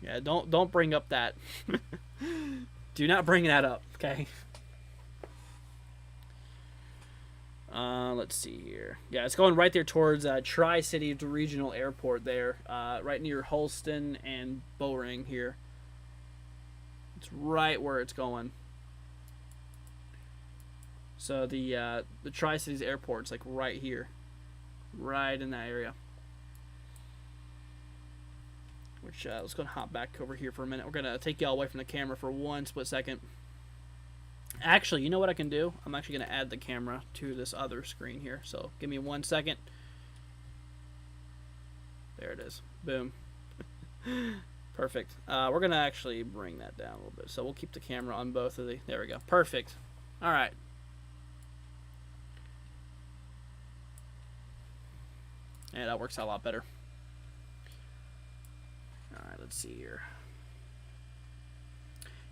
Yeah, don't bring up that. Do not bring that up, okay? Let's see here. Yeah, it's going right there towards Tri-City Regional Airport there, right near Holston and Bowring here. It's right where it's going. So the Tri-Cities Airport's like right here. Right in that area. Which, let's go and hop back over here for a minute. We're going to take y'all away from the camera for one split second. Actually, you know what I can do? I'm actually going to add the camera to this other screen here. So give me 1 second. There it is. Boom. Perfect. We're going to actually bring that down a little bit. So we'll keep the camera on both of the... There we go. Perfect. All right. Yeah, that works out a lot better. All right, let's see here.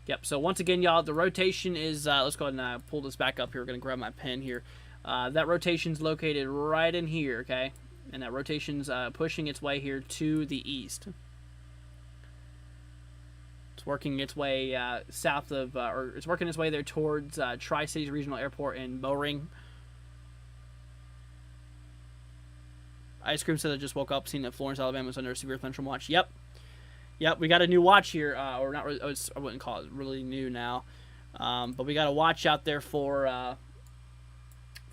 Yep, so once again, y'all, the rotation is... let's go ahead and pull this back up here. We're going to grab my pen here. That rotation's located right in here, okay? And that rotation's pushing its way here to the east. It's working its way south of... or it's working its way there towards Tri-Cities Regional Airport in Bowring. Ice Cream said I just woke up, seen that Florence, Alabama was under a severe thunderstorm watch. Yep. Yep, we got a new watch here. Or not really, I wouldn't call it really new now. But we got a watch out there for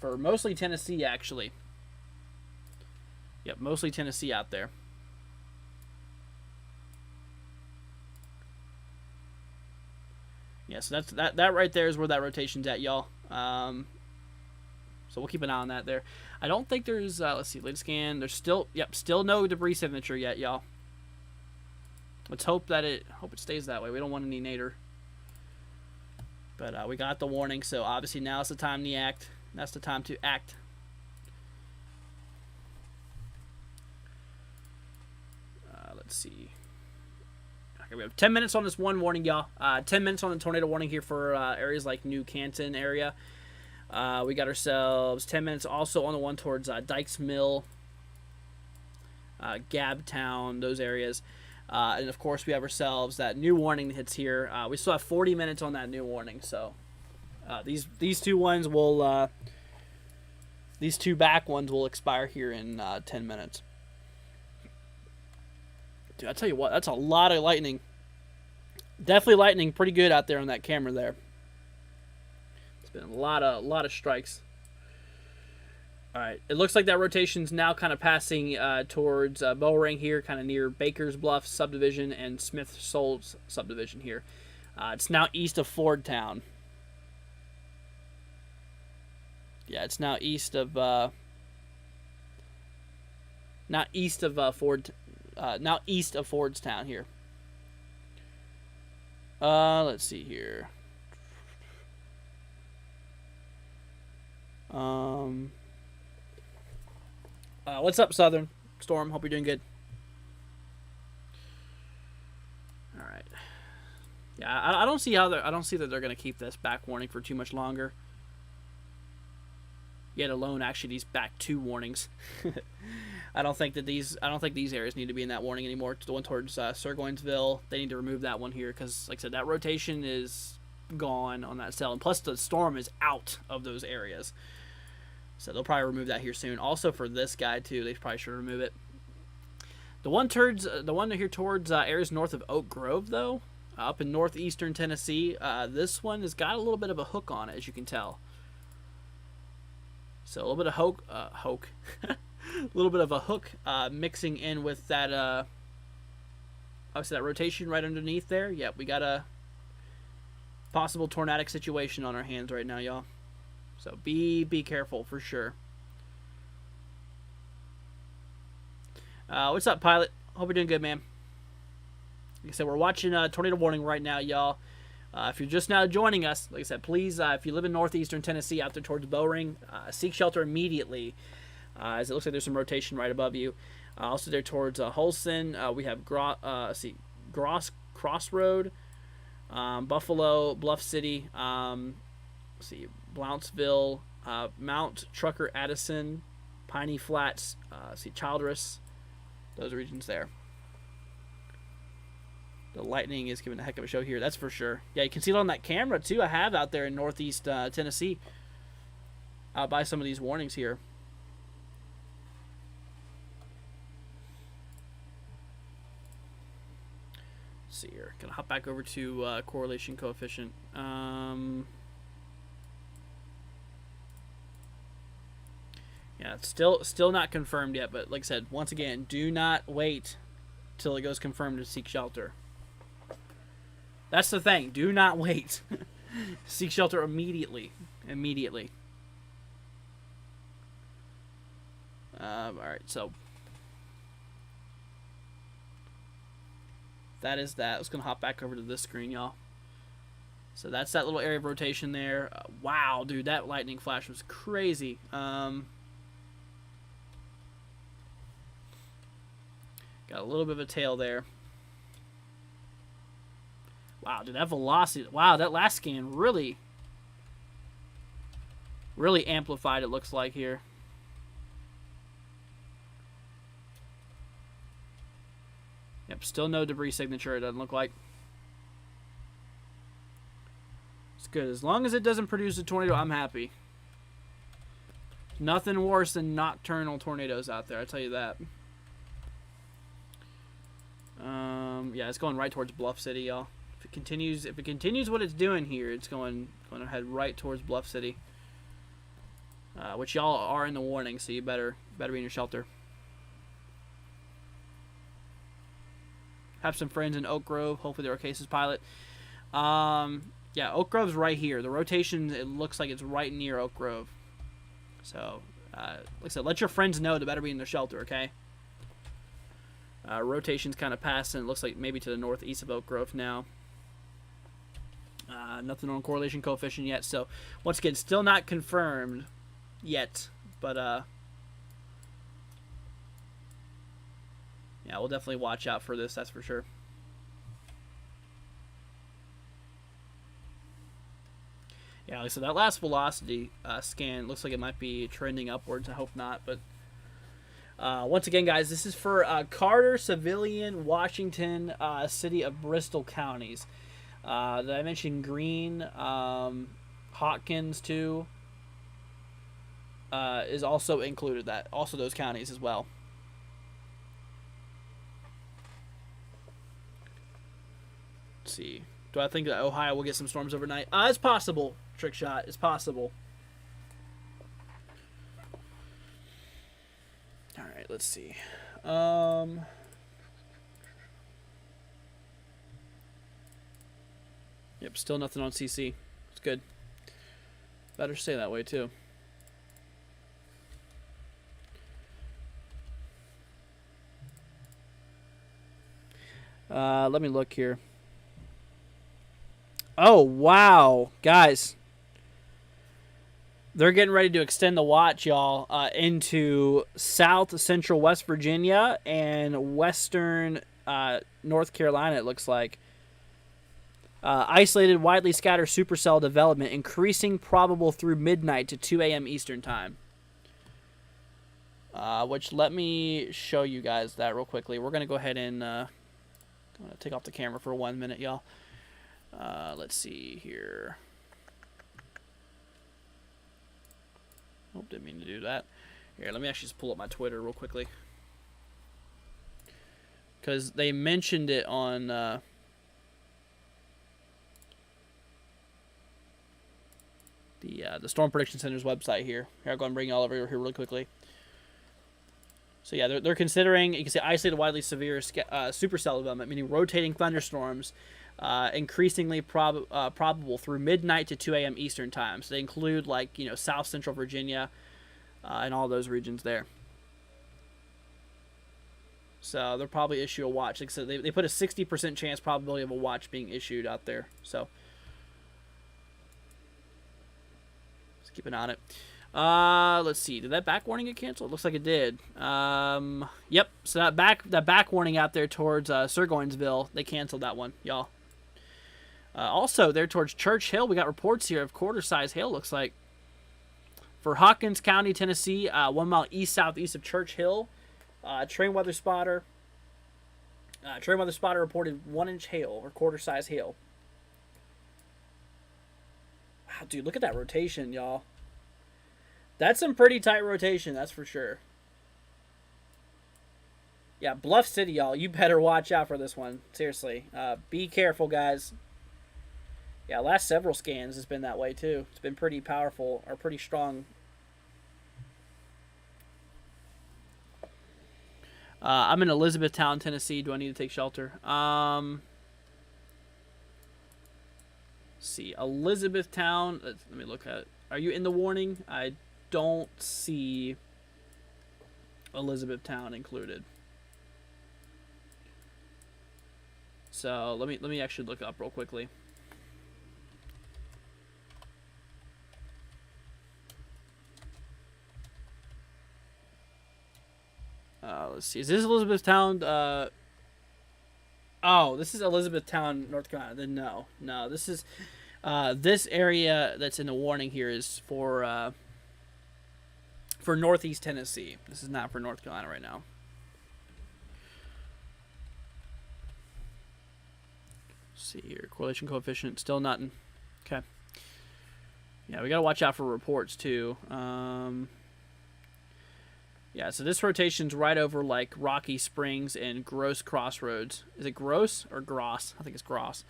mostly Tennessee, actually. Yep, mostly Tennessee out there. Yeah, so that right there is where that rotation's at, y'all. So we'll keep an eye on that there. I don't think there's, let's see, latest scan. There's still, yep, still no debris signature yet, y'all. Let's hope that it stays that way. We don't want any nadir. But we got the warning, so obviously now's the time to act. That's the time to act. Let's see. Okay, we have 10 minutes on this one warning, y'all. 10 minutes on the tornado warning here for areas like New Canton area. We got ourselves 10 minutes also on the one towards Dykes Mill, Gabtown, those areas. And of course, we have ourselves that new warning that hits here. We still have 40 minutes on that new warning. So these two ones will, these two back ones will expire here in 10 minutes. Dude, I tell you what, that's a lot of lightning. Definitely lightning pretty good out there on that camera there. It's been a lot of strikes. All right, it looks like that rotation's now kind of passing towards Bowring here, kind of near Baker's Bluff subdivision and Smith Souls subdivision here. It's now east of Fordtown. Yeah, it's now east of not east of now east of Fordstown here. Let's see here. What's up, Southern Storm? Hope you're doing good. All right. Yeah, I don't see how I don't see that they're going to keep this back warning for too much longer. Yet alone, actually, these back two warnings. I don't think these areas need to be in that warning anymore. The one towards Sirgoinsville, they need to remove that one here because, like I said, that rotation is gone on that cell, and plus the storm is out of those areas. So they'll probably remove that here soon. Also for this guy too, they probably should remove it. The one here towards areas north of Oak Grove, though, up in northeastern Tennessee, this one has got a little bit of a hook on it, as you can tell. So a little bit of a little bit of a hook mixing in with that, obviously that rotation right underneath there. Yep, we got a possible tornadic situation on our hands right now, y'all. So be careful for sure. What's up, Pilot? Hope you're doing good, man. Like I said, we're watching tornado warning right now, y'all. If you're just now joining us, like I said, please, if you live in northeastern Tennessee out there towards Bowring, seek shelter immediately, as it looks like there's some rotation right above you. Also there towards Holston, we have Crossroad, Buffalo, Bluff City, Blounceville, Mount Trucker, Addison, Piney Flats, Childress, those regions there. The lightning is giving a heck of a show here, that's for sure. Yeah, you can see it on that camera too I have out there in northeast Tennessee, out by some of these warnings here. Let's see here. Gonna hop back over to correlation coefficient. Yeah, it's still not confirmed yet, but like I said, once again, do not wait till it goes confirmed to seek shelter. That's the thing. Do not wait. Seek shelter immediately. Immediately. Alright, so that is that. Let's gonna hop back over to this screen, y'all. So that's that little area of rotation there. Wow, dude, that lightning flash was crazy. Got a little bit of a tail there. Wow, dude, that velocity. Wow, that last scan really amplified, it looks like here. Yep, still no debris signature, it doesn't look like. It's good. As long as it doesn't produce a tornado, I'm happy. Nothing worse than nocturnal tornadoes out there, I'll tell you that. Yeah, it's going right towards Bluff City, y'all. If it continues what it's doing here, it's going to head right towards Bluff City. Which y'all are in the warning, so you better be in your shelter. Have some friends in Oak Grove. Hopefully they're okay as pilot. Yeah, Oak Grove's right here. The rotation, it looks like it's right near Oak Grove. So, like I said, let your friends know to better be in their shelter, okay? Rotation's kind of passing. It looks like maybe to the northeast of Oak Grove now. Nothing on correlation coefficient yet. So, once again, still not confirmed yet. But, yeah, we'll definitely watch out for this, that's for sure. Yeah, so that last velocity scan looks like it might be trending upwards. I hope not. But once again, guys, this is for Carter, Civilian, Washington, City of Bristol counties. Did I mention Greene, Hopkins too? Is also included. That also those counties as well. Let's see. Do I think that Ohio will get some storms overnight? It's possible. Trick shot. It's possible. All right. Let's see. Yep. Still nothing on CC. It's good. Better stay that way too. Let me look here. Oh, wow. Guys. They're getting ready to extend the watch, y'all, into south central West Virginia and western North Carolina, it looks like. Isolated, widely scattered supercell development, increasing probable through midnight to 2 a.m. Eastern time. Which, let me show you guys that real quickly. We're going to go ahead and I'm going to take off the camera for 1 minute, y'all. Let's see here. Oh, didn't mean to do that. Here, let me actually just pull up my Twitter real quickly. Because they mentioned it on... the Storm Prediction Center's website here. Here, I'll go and bring y'all over here really quickly. So yeah, they're considering, you can say isolated, widely severe supercell development, meaning rotating thunderstorms, increasingly probable through midnight to 2 a.m. Eastern time. So they include, like, you know, South Central Virginia and all those regions there. So they'll probably issue a watch. Like I said, they put a 60% chance probability of a watch being issued out there. So let's keep an eye on it. Let's see. Did that back warning get canceled? Looks like it did. Yep. So that back warning out there towards Surgoinsville, they canceled that one, y'all. Also, there towards Church Hill, we got reports here of quarter-size hail, looks like. For Hawkins County, Tennessee, 1 mile east-southeast of Church Hill, Train Weather Spotter reported 1-inch hail, or quarter-size hail. Wow, dude, look at that rotation, y'all. That's some pretty tight rotation, that's for sure. Yeah, Bluff City, y'all, you better watch out for this one. Seriously. Be careful, guys. Yeah, last several scans has been that way, too. It's been pretty powerful, or pretty strong. I'm in Elizabethtown, Tennessee. Do I need to take shelter? see, Elizabethtown. Let me look at it. Are you in the warning? I don't see Elizabethtown included. So let me actually look up real quickly. Let's see. Is this Elizabethtown? Oh, this is Elizabethtown, North Carolina. Then no. This is this area that's in the warning here is for Northeast Tennessee. This is not for North Carolina right now. Let's see here, correlation coefficient still nothing. Okay. Yeah, we gotta watch out for reports too. Yeah, so this rotation's right over like Rocky Springs and Gross Crossroads. Is it Gross or Gross? I think it's Gross.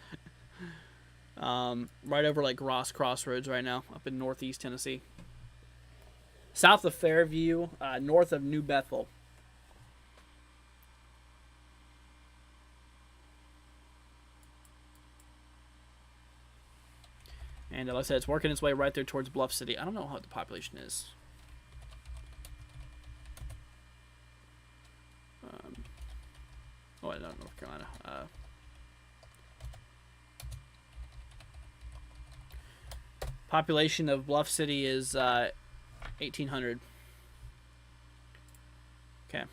Right over like Gross Crossroads right now, up in Northeast Tennessee. South of Fairview, north of New Bethel. And like I said, it's working its way right there towards Bluff City. I don't know what the population is. Oh, I don't know, North Carolina. Population of Bluff City is 1,800. Okay.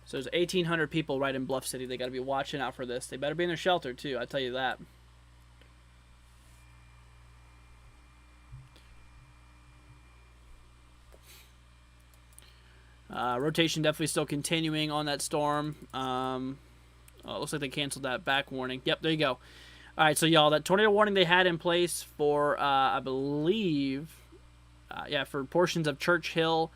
So there's 1,800 people right in Bluff City. They got to be watching out for this. They better be in their shelter too. I tell you that. Rotation definitely still continuing on that storm. Oh, it looks like they canceled that back warning. Yep, there you go. All right, so y'all, that tornado warning they had in place for, I believe, for portions of Church Hill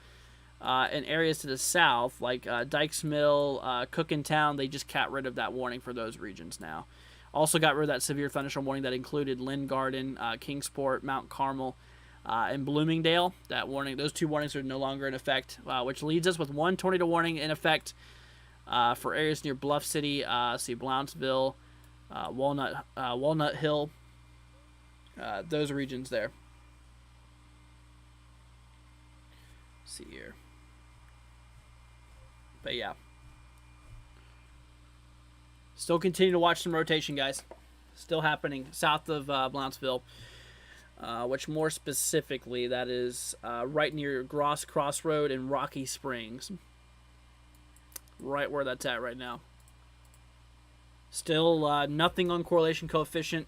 and areas to the south, like Dykes Mill, Cookintown, they just got rid of that warning for those regions now. Also got rid of that severe thunderstorm warning that included Lynn Garden, Kingsport, Mount Carmel, and Bloomingdale. That warning, those two warnings are no longer in effect, which leads us with one tornado warning in effect for areas near Bluff City, see Blount'sville, Walnut Hill, those regions there. Let's see here. But yeah. Still continue to watch some rotation, guys. Still happening south of Blount'sville. Which more specifically, that is right near Gross Crossroad and Rocky Springs. Right where that's at right now. Still nothing on correlation coefficient.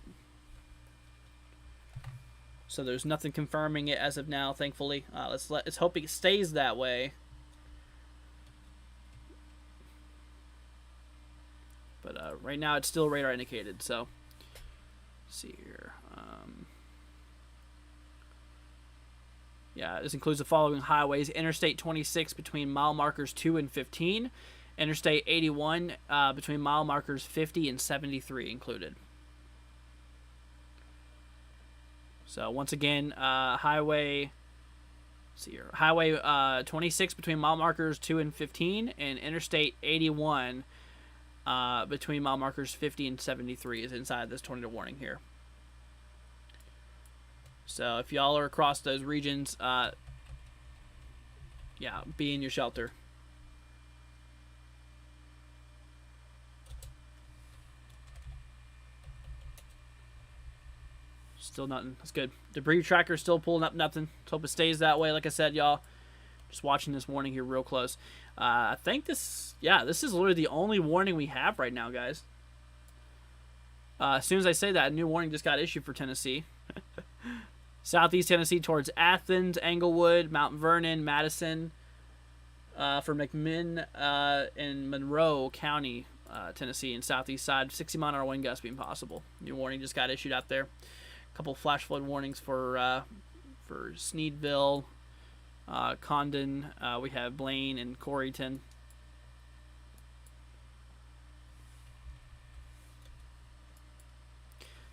So there's nothing confirming it as of now, thankfully. Let's hope it stays that way. But right now it's still radar indicated, so let's see here. Yeah, this includes the following highways: Interstate 26 between mile markers 2 and 15, Interstate 81 between mile markers 50 and 73 included. So once again, Highway 26 between mile markers 2 and 15, and Interstate 81 between mile markers 50 and 73 is inside this tornado warning here. So if y'all are across those regions, yeah, be in your shelter. Still nothing. That's good. Debris tracker still pulling up nothing. Let's hope it stays that way. Like I said, y'all, just watching this warning here real close. I think this is literally the only warning we have right now, guys. As soon as I say that, a new warning just got issued for Tennessee. Southeast Tennessee towards Athens, Englewood, Mount Vernon, Madison, for McMinn and Monroe County, Tennessee, and southeast side. 60-mile-an-hour wind gusts being possible. New warning just got issued out there. A couple flash flood warnings for Sneedville, Condon. We have Blaine and Corryton.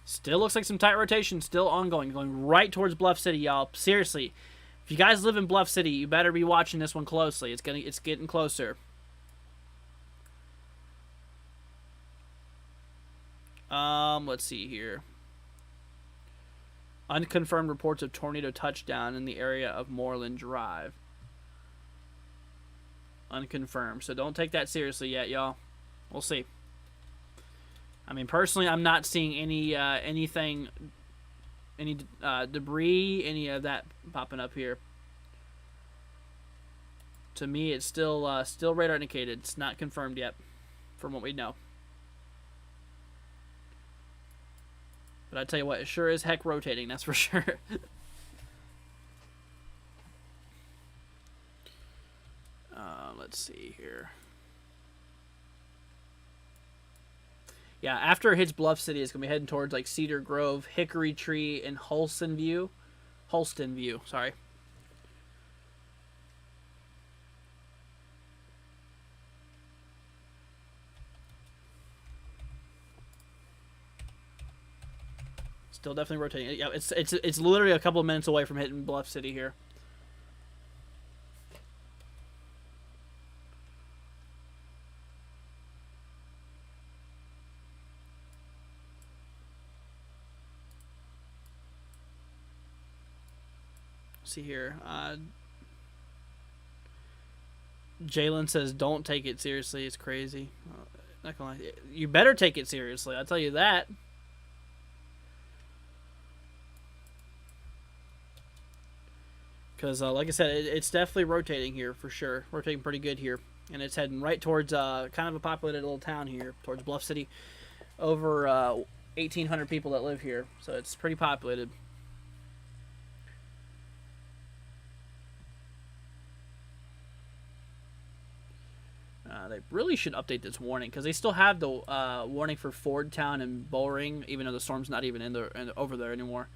Still looks like some tight rotation still ongoing, going right towards Bluff City, y'all. Seriously, if you guys live in Bluff City, you better be watching this one closely. It's getting closer. Let's see here. Unconfirmed reports of tornado touchdown in the area of Moreland Drive. Unconfirmed. So don't take that seriously yet, y'all. We'll see. I mean, personally, I'm not seeing any anything, any debris, any of that popping up here. To me, it's still radar indicated. It's not confirmed yet, from what we know. But I tell you what, it sure is heck rotating. That's for sure. Let's see here. Yeah, after it hits Bluff City, it's gonna be heading towards like Cedar Grove, Hickory Tree, and Holston View. Sorry. Still definitely rotating. Yeah, it's literally a couple of minutes away from hitting Bluff City here. See here. Jalen says, "Don't take it seriously. It's crazy." Not gonna lie. You better take it seriously. I'll tell you that. Because, like I said, it's definitely rotating here for sure. Rotating pretty good here. And it's heading right towards kind of a populated little town here, towards Bluff City. Over 1,800 people that live here. So it's pretty populated. They really should update this warning because they still have the warning for Fordtown and Bullring, even though the storm's not even over there anymore.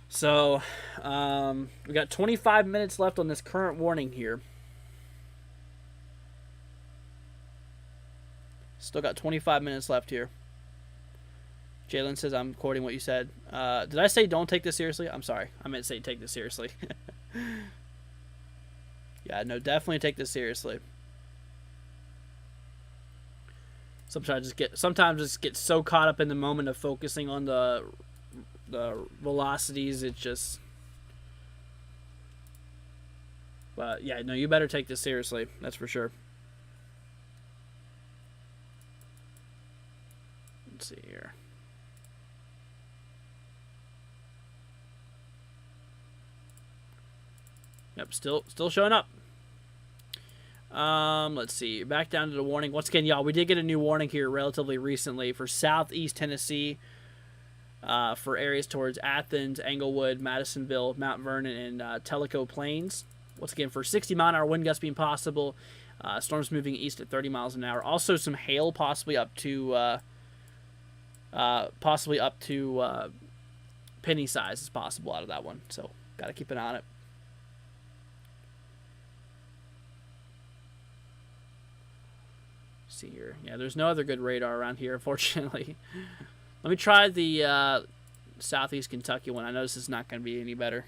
So we got 25 minutes left on this current warning here. Still got 25 minutes left here. Jalen says, I'm quoting what you said. Did I say don't take this seriously? I'm sorry. I meant to say take this seriously. Yeah, no, definitely take this seriously. Sometimes just get so caught up in the moment of focusing on the velocities, it just. But yeah, no, you better take this seriously. That's for sure. Let's see here. Yep, still showing up. Let's see. Back down to the warning. Once again, y'all, we did get a new warning here relatively recently for southeast Tennessee, for areas towards Athens, Englewood, Madisonville, Mount Vernon, and Tellico Plains. Once again, for 60-mile-an-hour wind gusts being possible. Storms moving east at 30 miles an hour. Also, some hail, possibly up to penny size is possible out of that one. So, got to keep an eye on it. See here. Yeah, there's no other good radar around here, unfortunately. Let me try the southeast Kentucky one. I know this is not going to be any better.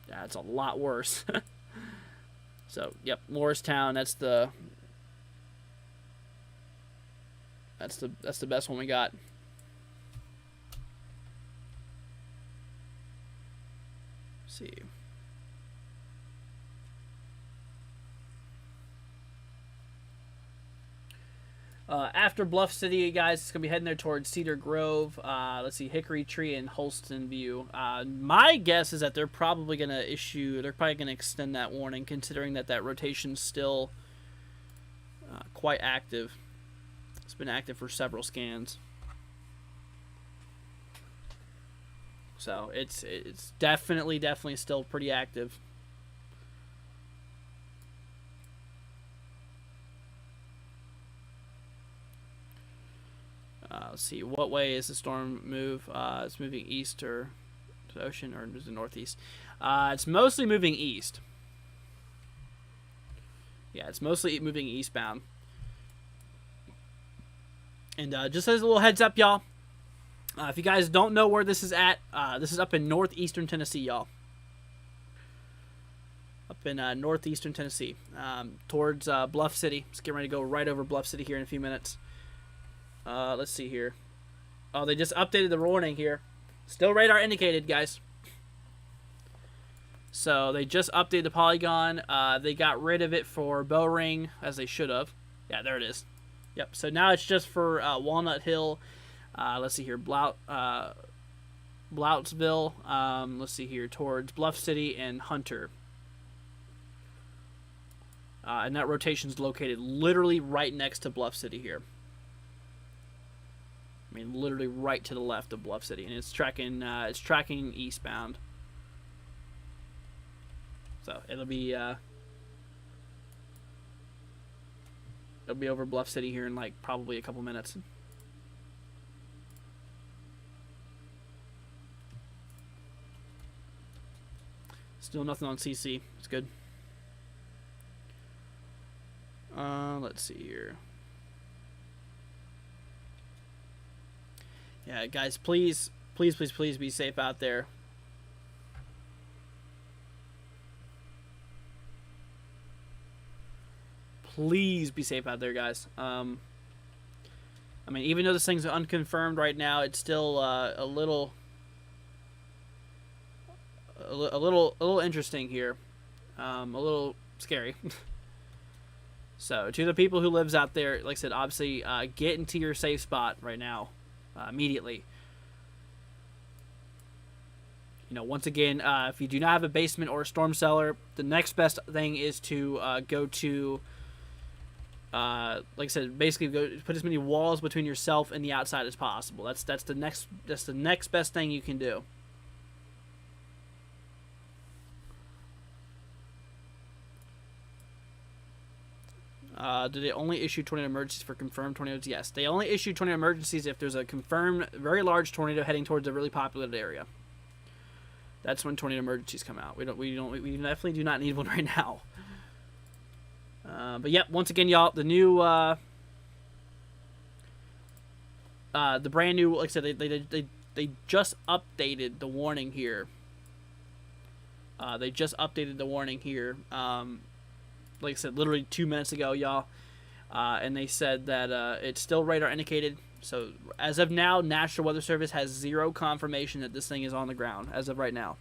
Yeah, it's a lot worse. So, yep, Morristown. That's the best one we got. Let's see. After Bluff City, guys, it's going to be heading there towards Cedar Grove. Let's see, Hickory Tree and Holston View. My guess is that they're probably going to extend that warning, considering that rotation's still quite active. It's been active for several scans. So it's definitely still pretty active. Let's see, what way is the storm move? It's moving east or to the ocean, or is it northeast? It's mostly moving east. Yeah, it's mostly moving eastbound. And just as a little heads up, y'all, if you guys don't know where this is at, this is up in northeastern Tennessee, y'all. Up in northeastern Tennessee, towards Bluff City. Just getting ready to go right over Bluff City here in a few minutes. Let's see here. Oh, they just updated the warning here. Still radar indicated, guys. So they just updated the polygon. They got rid of it for Bowring, as they should have. Yeah, there it is. Yep. So now it's just for Walnut Hill. Let's see here. Bloutsville. Let's see here. Towards Bluff City and Hunter. And that rotation's located literally right next to Bluff City here. I mean, literally right to the left of Bluff City, and it's tracking eastbound. So it'll be over Bluff City here in like probably a couple minutes. Still nothing on CC. It's good. Let's see here. Yeah, guys, please be safe out there. Please be safe out there, guys. I mean, even though this thing's unconfirmed right now, it's still a little interesting here. A little scary. So, to the people who lives out there, like I said, obviously, get into your safe spot right now, immediately. You know, once again, if you do not have a basement or a storm cellar, the next best thing is to go to, like I said, basically go put as many walls between yourself and the outside as possible. That's the next best thing you can do. Do they only issue tornado emergencies for confirmed tornadoes? Yes, they only issue tornado emergencies if there's a confirmed very large tornado heading towards a really populated area. That's when tornado emergencies come out. We definitely do not need one right now. But yep, once again, y'all, the new the brand new, like I said, they just updated the warning here. They just updated the warning here. Like I said, literally 2 minutes ago, y'all. And they said that it's still radar indicated. So as of now, National Weather Service has zero confirmation that this thing is on the ground as of right now.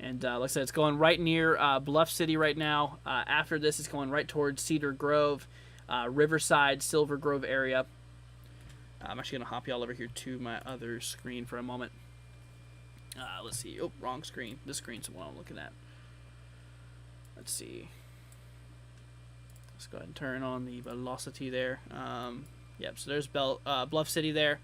And like I said, it's going right near Bluff City right now. After this, it's going right towards Cedar Grove, Riverside, Silver Grove area. I'm actually going to hop y'all over here to my other screen for a moment. Let's see. Oh, wrong screen. This screen's the one I'm looking at. Let's see. Let's go ahead and turn on the velocity there. Yep, so there's Bluff City there.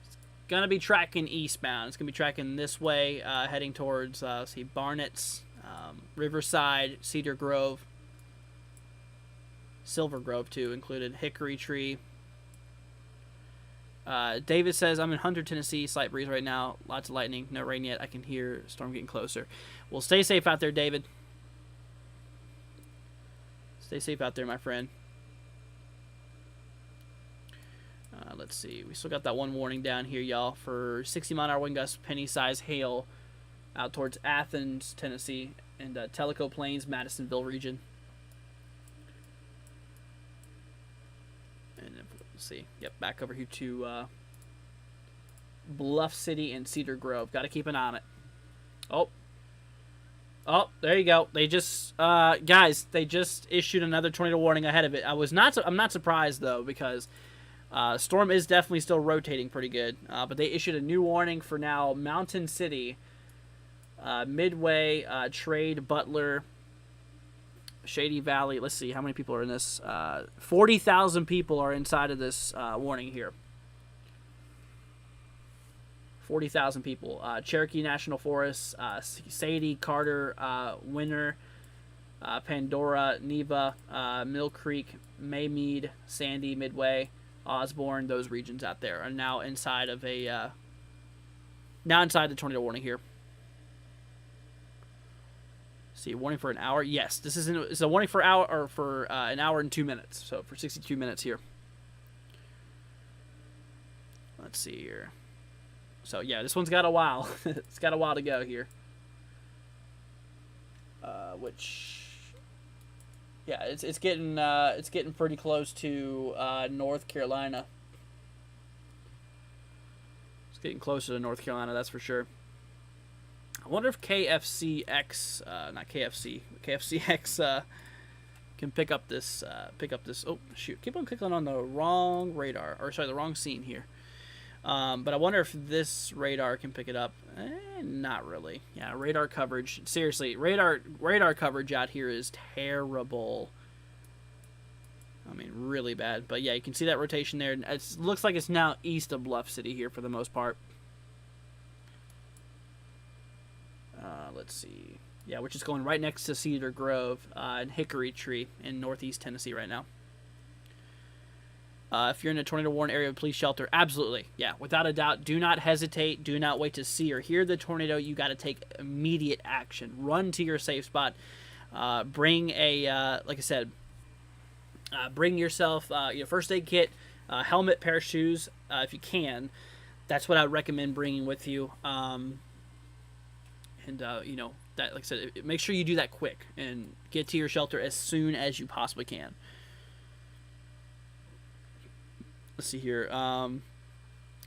It's going to be tracking eastbound. It's going to be tracking this way, heading towards, let's see, Barnett's, Riverside, Cedar Grove, Silver Grove, too, included, Hickory Tree. David says, I'm in Hunter, Tennessee. Slight breeze right now. Lots of lightning. No rain yet. I can hear storm getting closer. Well, stay safe out there, David. Stay safe out there, my friend. Let's see. We still got that one warning down here, y'all, for 60-mile-an-hour wind gusts, penny-size hail out towards Athens, Tennessee, and Tellico Plains, Madisonville region. And let's see. Yep, back over here to Bluff City and Cedar Grove. Got to keep an eye on it. Oh, there you go. They just, guys, they just issued another tornado warning ahead of it. I'm not surprised though, because storm is definitely still rotating pretty good. But they issued a new warning for now Mountain City, Midway, Trade, Butler, Shady Valley. Let's see how many people are in this. 40,000 people are inside of this warning here. 40,000 people. Cherokee National Forest, Sadie, Carter, Winter, Pandora, Neva, Mill Creek, Maymead, Sandy, Midway, Osborne. Those regions out there are now inside of a now inside the tornado warning here. See, warning for an hour. Yes, this is it's a warning for an hour and 2 minutes. So for 62 minutes here. Let's see here. So yeah, this one's got a while. It's got a while to go here. Which Yeah, it's getting pretty close to North Carolina. It's getting closer to North Carolina, that's for sure. I wonder if KFCX, not KFC, KFCX can pick up this. Oh shoot! Keep on clicking on the wrong radar, or sorry, the wrong scene here. But I wonder if this radar can pick it up. Not really. Yeah, radar coverage. Seriously, radar coverage out here is terrible. I mean, really bad. But yeah, you can see that rotation there. It looks like it's now east of Bluff City here for the most part. Let's see. Yeah, which is going right next to Cedar Grove and Hickory Tree in northeast Tennessee right now. If you're in a tornado warned area of police shelter, absolutely. Yeah, without a doubt, do not hesitate. Do not wait to see or hear the tornado. You got to take immediate action. Run to your safe spot. Bring a, like I said, bring yourself your first aid kit, helmet, pair of shoes, if you can. That's what I would recommend bringing with you. You know, that, like I said, make sure you do that quick and get to your shelter as soon as you possibly can. Let's see here.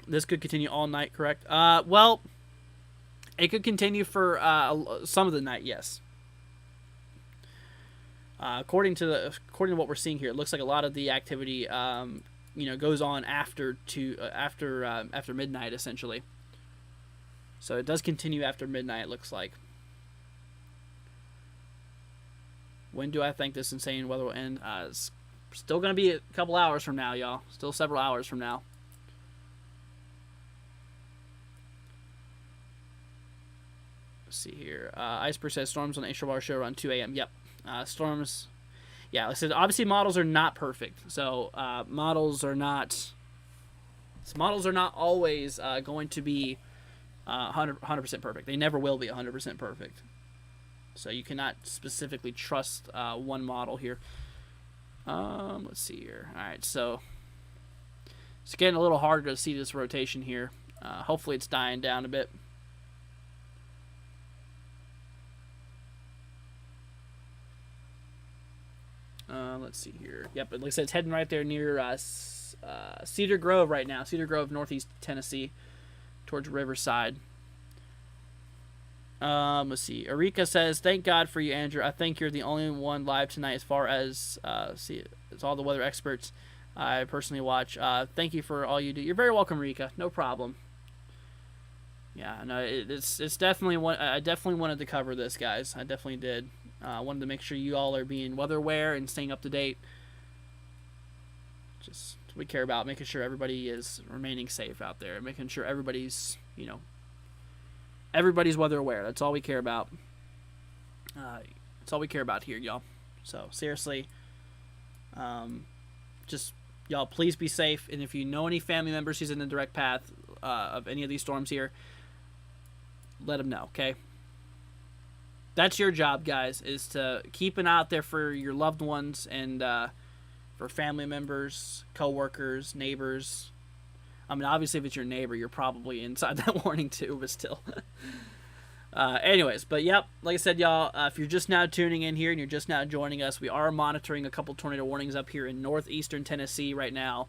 This could continue all night, correct? Well, it could continue for some of the night, yes. According to what we're seeing here, it looks like a lot of the activity, you know, goes on after midnight, essentially. So it does continue after midnight, it looks like. When do I think this insane weather will end? It's still going to be a couple hours from now, y'all. Still several hours from now. Let's see here. Iceberg says storms on the H Bar show around 2 a.m. Yep. Storms. Yeah, like I said, obviously models are not perfect. So models are not always going to be 100% perfect. They never will be 100% perfect. So you cannot specifically trust one model here. Let's see here. All right, so it's getting a little harder to see this rotation here. Hopefully it's dying down a bit. Let's see here. Yep, like I said, it's heading right there near Cedar Grove right now. Cedar Grove, northeast Tennessee, towards Riverside. Let's see. Erika says, "Thank God for you, Andrew. I think you're the only one live tonight as far as it's all the weather experts I personally watch. Thank you for all you do." You're very welcome, Erika. No problem. Yeah, no, it's definitely one. I definitely wanted to cover this, guys. I definitely did. I wanted to make sure you all are being weather aware and staying up to date. Just what we care about, making sure everybody is remaining safe out there, making sure everybody's, you know, everybody's weather aware. That's all we care about. That's all we care about here, y'all. So seriously, just y'all, please be safe. And if you know any family members who's in the direct path of any of these storms here, let them know. Okay. That's your job, guys, is to keep an eye out there for your loved ones and for family members, co-workers, neighbors. I mean, obviously, if it's your neighbor, you're probably inside that warning too, but still. Anyways, but yep, like I said, y'all, if you're just now tuning in here and you're just now joining us, we are monitoring a couple tornado warnings up here in northeastern Tennessee right now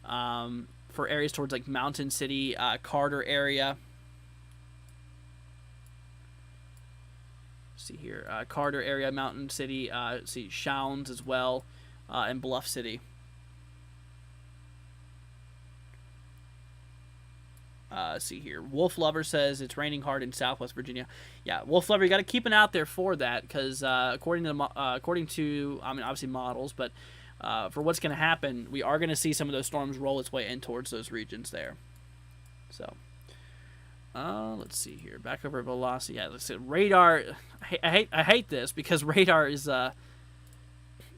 for areas towards like Mountain City, Carter area. See here, Carter area, Mountain City, see Shounds as well, and Bluff City. See here, Wolf Lover says it's raining hard in Southwest Virginia. Yeah, Wolf Lover, you got to keep an eye out there for that because according to I mean obviously models, but for what's going to happen, we are going to see some of those storms roll its way in towards those regions there. So. Let's see here. Back over velocity. Yeah, let's see. Radar. I hate this because radar is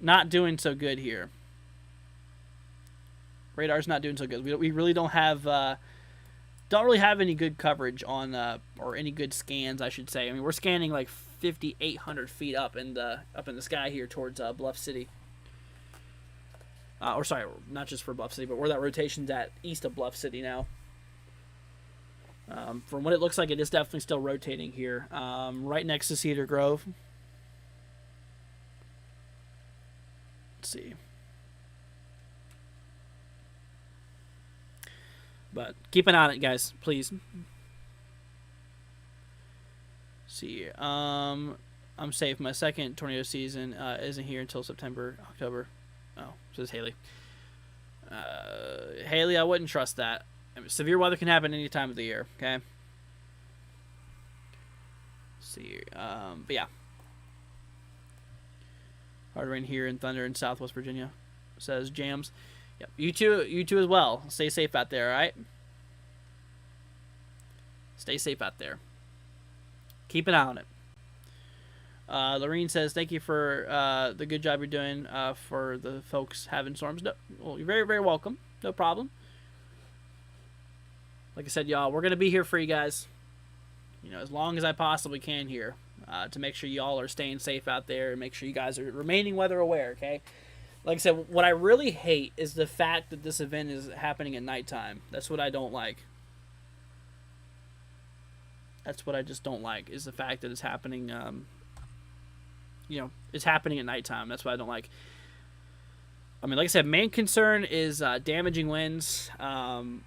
not doing so good here. Radar's not doing so good. We really don't really have any good coverage on or any good scans, I should say. I mean, we're scanning like 5,800 feet up in the sky here towards Bluff City. Or sorry, not just for Bluff City, but where that rotation's at east of Bluff City now. From what it looks like, it is definitely still rotating here, right next to Cedar Grove. Let's see. But keep an eye on it, guys, please. See, I'm safe. My second tornado season isn't here until September, October. Oh, says Haley. Haley, I wouldn't trust that. I mean, severe weather can happen any time of the year. Okay. See, but yeah. Hard rain here and thunder in Southwest Virginia, says Jams. Yep. You too as well. Stay safe out there, all right? Stay safe out there. Keep an eye on it. Lorene says, thank you for the good job you're doing for the folks having storms. No, well, you're very, very welcome. No problem. Like I said, y'all, we're going to be here for you guys, you know, as long as I possibly can here to make sure y'all are staying safe out there and make sure you guys are remaining weather aware, okay? Like I said, what I really hate is the fact that this event is happening at nighttime. That's what I don't like. That's what I just don't like, is the fact that it's happening, you know, it's happening at nighttime. That's what I don't like. I mean, like I said, main concern is damaging winds and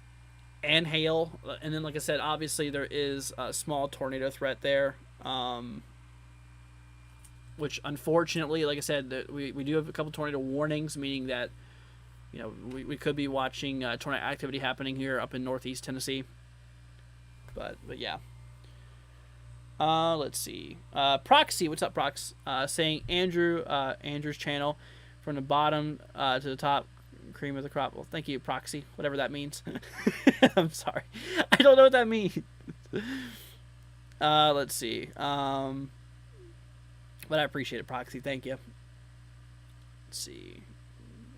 hail. And then, like I said, obviously there is a small tornado threat there, which unfortunately, like I said, we do have a couple tornado warnings, meaning that, you know, we could be watching tornado activity happening here up in northeast Tennessee. But yeah. Let's see. Proxy, what's up, Prox? Saying Andrew's channel from the bottom to the top, cream of the crop. Well, thank you, Proxy, whatever that means. I'm sorry, I don't know what that means. Let's see. But I appreciate it, Proxy. Thank you. Let's see.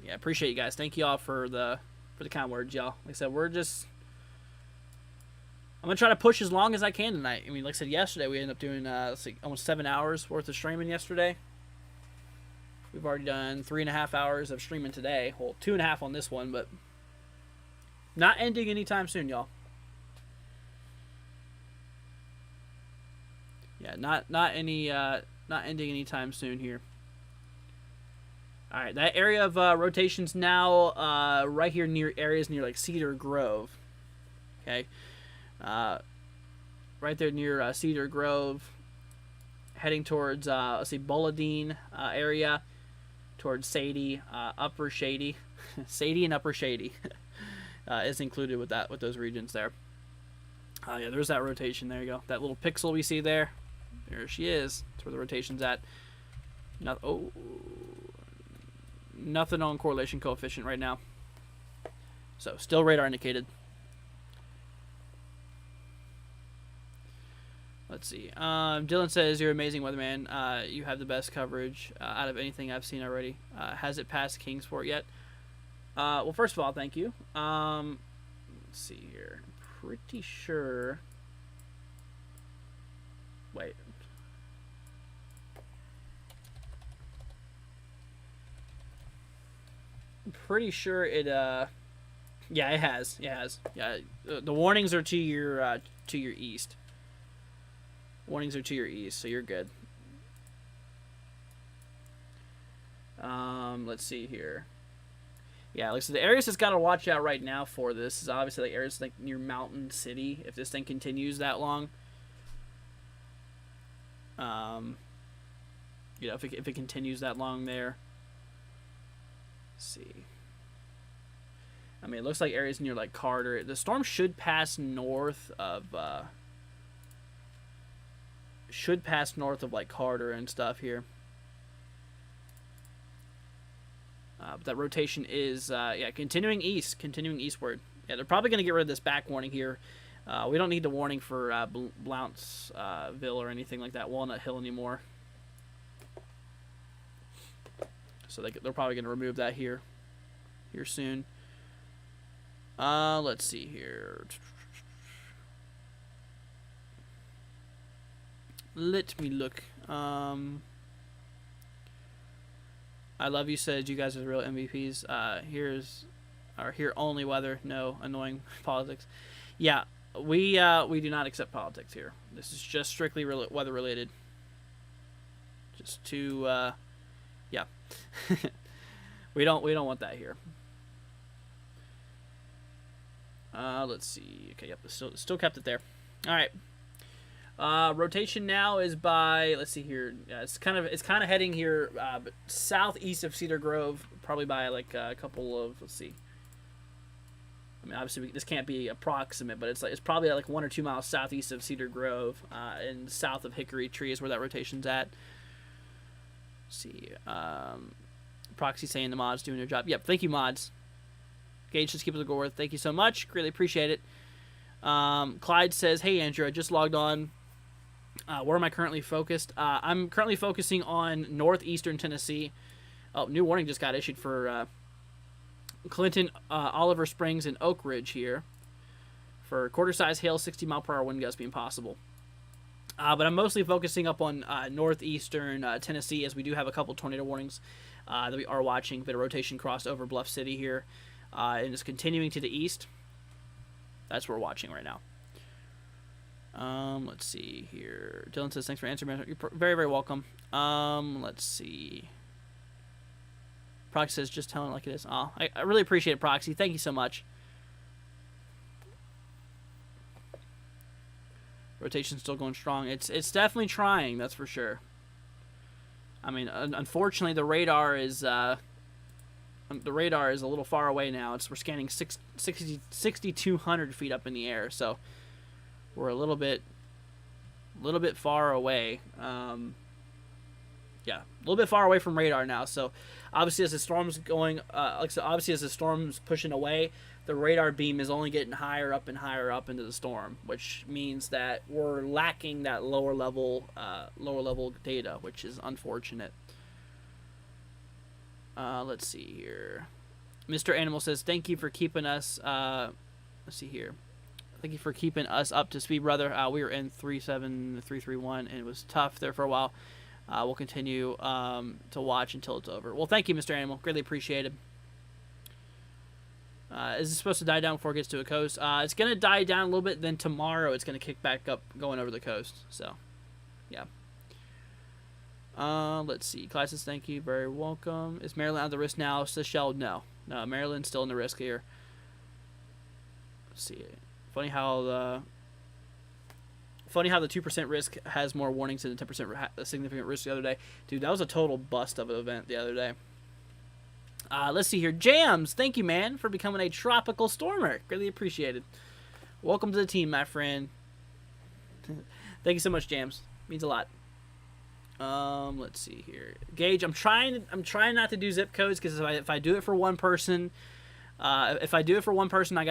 Yeah, appreciate you guys. Thank you all for the kind words, y'all. Like I said, I'm going to try to push as long as I can tonight. I mean, like I said, yesterday we ended up doing almost 7 hours worth of streaming yesterday. We've already done 3.5 hours of streaming today. Well, 2.5 on this one, but not ending anytime soon, y'all. Yeah, not ending anytime soon here. All right, that area of rotation's now right here near areas near like Cedar Grove. Okay. Right there near Cedar Grove, heading towards let's see, Bulladine area, towards Sadie, Upper Shady, Sadie and Upper Shady is included with those regions there. Yeah, there's that rotation. There you go. That little pixel we see there. There she is. That's where the rotation's at. Nothing on correlation coefficient right now. So still radar indicated. Let's see. Dylan says, you're amazing, weatherman. You have the best coverage out of anything I've seen already. Has it passed Kingsport yet? Well, first of all, thank you. Let's see here. Pretty sure. Wait. I'm pretty sure it. Yeah, it has. It has. Yeah, the warnings are to your east. Warnings are to your east, so you're good. Let's see here. Yeah, like so the areas that's got to watch out right now for this is obviously the areas like near Mountain City. If this thing continues that long, you know, if it continues that long there. Let's see. I mean, it looks like areas near like Carter. The storm should pass north of. Like Carter and stuff here. But that rotation is continuing eastward. Yeah, they're probably going to get rid of this back warning here. We don't need the warning for Blountsville or anything like that, Walnut Hill anymore. So they're probably going to remove that here soon. Let's see here. Let me look. I love you said you guys are the real MVPs. Here only weather, no annoying politics. Yeah, we do not accept politics here. This is just strictly weather related. Just to yeah. We don't want that here. Let's see. Okay, yep, still kept it there. All right. Rotation now is by, let's see here. It's kind of heading here southeast of Cedar Grove, probably by like a couple of, let's see. I mean, obviously this can't be approximate, but it's probably like 1 or 2 miles southeast of Cedar Grove, and south of Hickory Tree is where that rotation's at. Let's see. Proxy saying the mods doing their job. Yep, thank you, mods. Gage, just keep it going. Thank you so much. Greatly appreciate it. Clyde says, hey, Andrew, I just logged on. Where am I currently focused? I'm currently focusing on northeastern Tennessee. Oh, new warning just got issued for Clinton, Oliver Springs, and Oak Ridge here for quarter-size hail, 60-mile-per-hour wind gusts being possible. But I'm mostly focusing up on northeastern Tennessee, as we do have a couple tornado warnings that we are watching. Bit of rotation crossed over Bluff City here, and it's continuing to the east. That's what we're watching right now. Let's see here. Dylan says, thanks for answering. You're very, very welcome. Let's see. Proxy says, just telling it like it is. Oh, I really appreciate it, Proxy. Thank you so much. Rotation's still going strong. It's definitely trying, that's for sure. I mean, unfortunately, the radar is a little far away now. We're scanning 6,200 feet up in the air, so we're a little bit far away. Yeah, a little bit far away from radar now. So obviously, as the storm's going, obviously as the storm's pushing away, the radar beam is only getting higher up and higher up into the storm, which means that we're lacking that lower level data, which is unfortunate. Let's see here. Mr. Animal says, thank you for keeping us, let's see here. Thank you for keeping us up to speed, brother. We were in 37331, and it was tough there for a while. We'll continue to watch until it's over. Well, thank you, Mr. Animal. Greatly appreciated. Is it supposed to die down before it gets to a coast? It's going to die down a little bit. Then tomorrow it's going to kick back up going over the coast. So, yeah. Let's see. Clyde says, thank you. Very welcome. Is Maryland out of the risk now? Seychelles, no. No, Maryland's still in the risk here. Let's see. Funny how the 2% risk has more warnings than the 10% significant risk the other day. Dude, that was a total bust of an event the other day. Let's see here. Jams, thank you, man, for becoming a tropical stormer. Really appreciated. Welcome to the team, my friend. Thank you so much, Jams. Means a lot. Let's see here. Gage, I'm trying not to do zip codes, because if I do it for one person, I got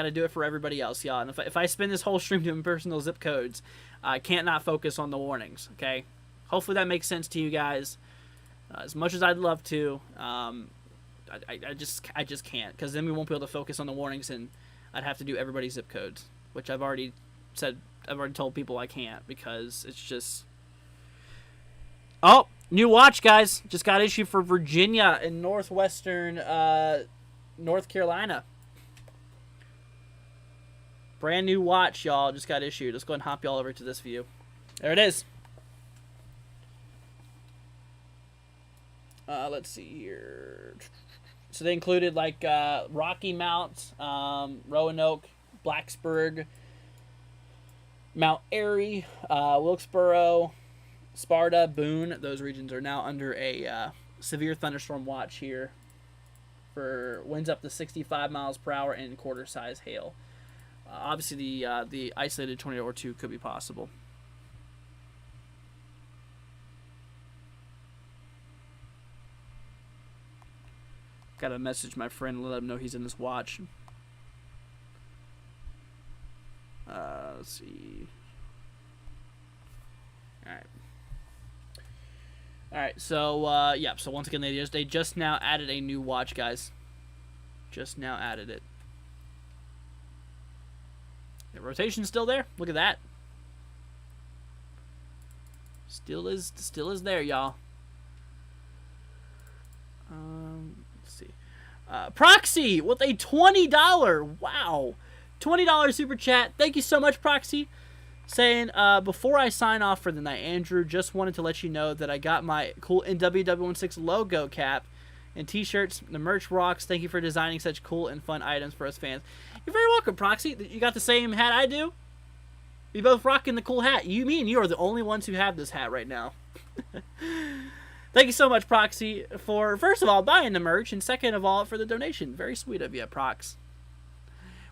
to do it for everybody else, y'all. And if I spend this whole stream doing personal zip codes, I can't not focus on the warnings, okay? Hopefully that makes sense to you guys. As much as I'd love to, I just can't, because then we won't be able to focus on the warnings, and I'd have to do everybody's zip codes, which I've already told people I can't, because it's just... Oh, new watch, guys. Just got issued for Virginia and northwestern North Carolina. Brand new watch, y'all. Just got issued. Let's go ahead and hop y'all over to this view. There it is. Let's see here. So they included like Rocky Mount, Roanoke, Blacksburg, Mount Airy, Wilkesboro, Sparta, Boone. Those regions are now under a severe thunderstorm watch here for winds up to 65 miles per hour and quarter-size hail. Obviously, the isolated tornado or two could be possible. Got to message my friend and let him know he's in this watch. Let's see. All right. So yeah. So once again, they just now added a new watch, guys. Just now added it. The rotation's still there. Look at that. Still is there, y'all. Let's see. Proxy with a $20. Wow. $20 super chat. Thank you so much, Proxy. Saying, before I sign off for the night, Andrew, just wanted to let you know that I got my cool NWW16 logo cap and t-shirts. The merch rocks. Thank you for designing such cool and fun items for us fans. You're very welcome, Proxy. You got the same hat I do? We both rocking the cool hat. Me and you are the only ones who have this hat right now. Thank you so much, Proxy, for, first of all, buying the merch, and second of all, for the donation. Very sweet of you, Prox.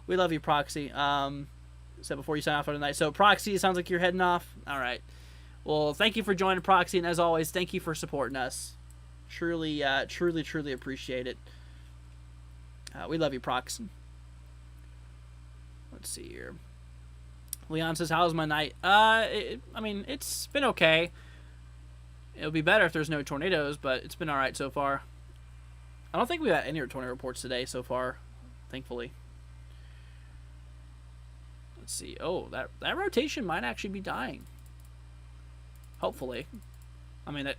We love you, Proxy. So before you sign off for tonight. So, Proxy, it sounds like you're heading off. All right. Well, thank you for joining, Proxy, and as always, thank you for supporting us. Truly, truly appreciate it. We love you, Prox. Let's see here. Leon says, "How's my night?" I mean, it's been okay. It would be better if there's no tornadoes, but it's been all right so far. I don't think we had any tornado reports today so far, thankfully. Let's see. Oh, that rotation might actually be dying. Hopefully. I mean, it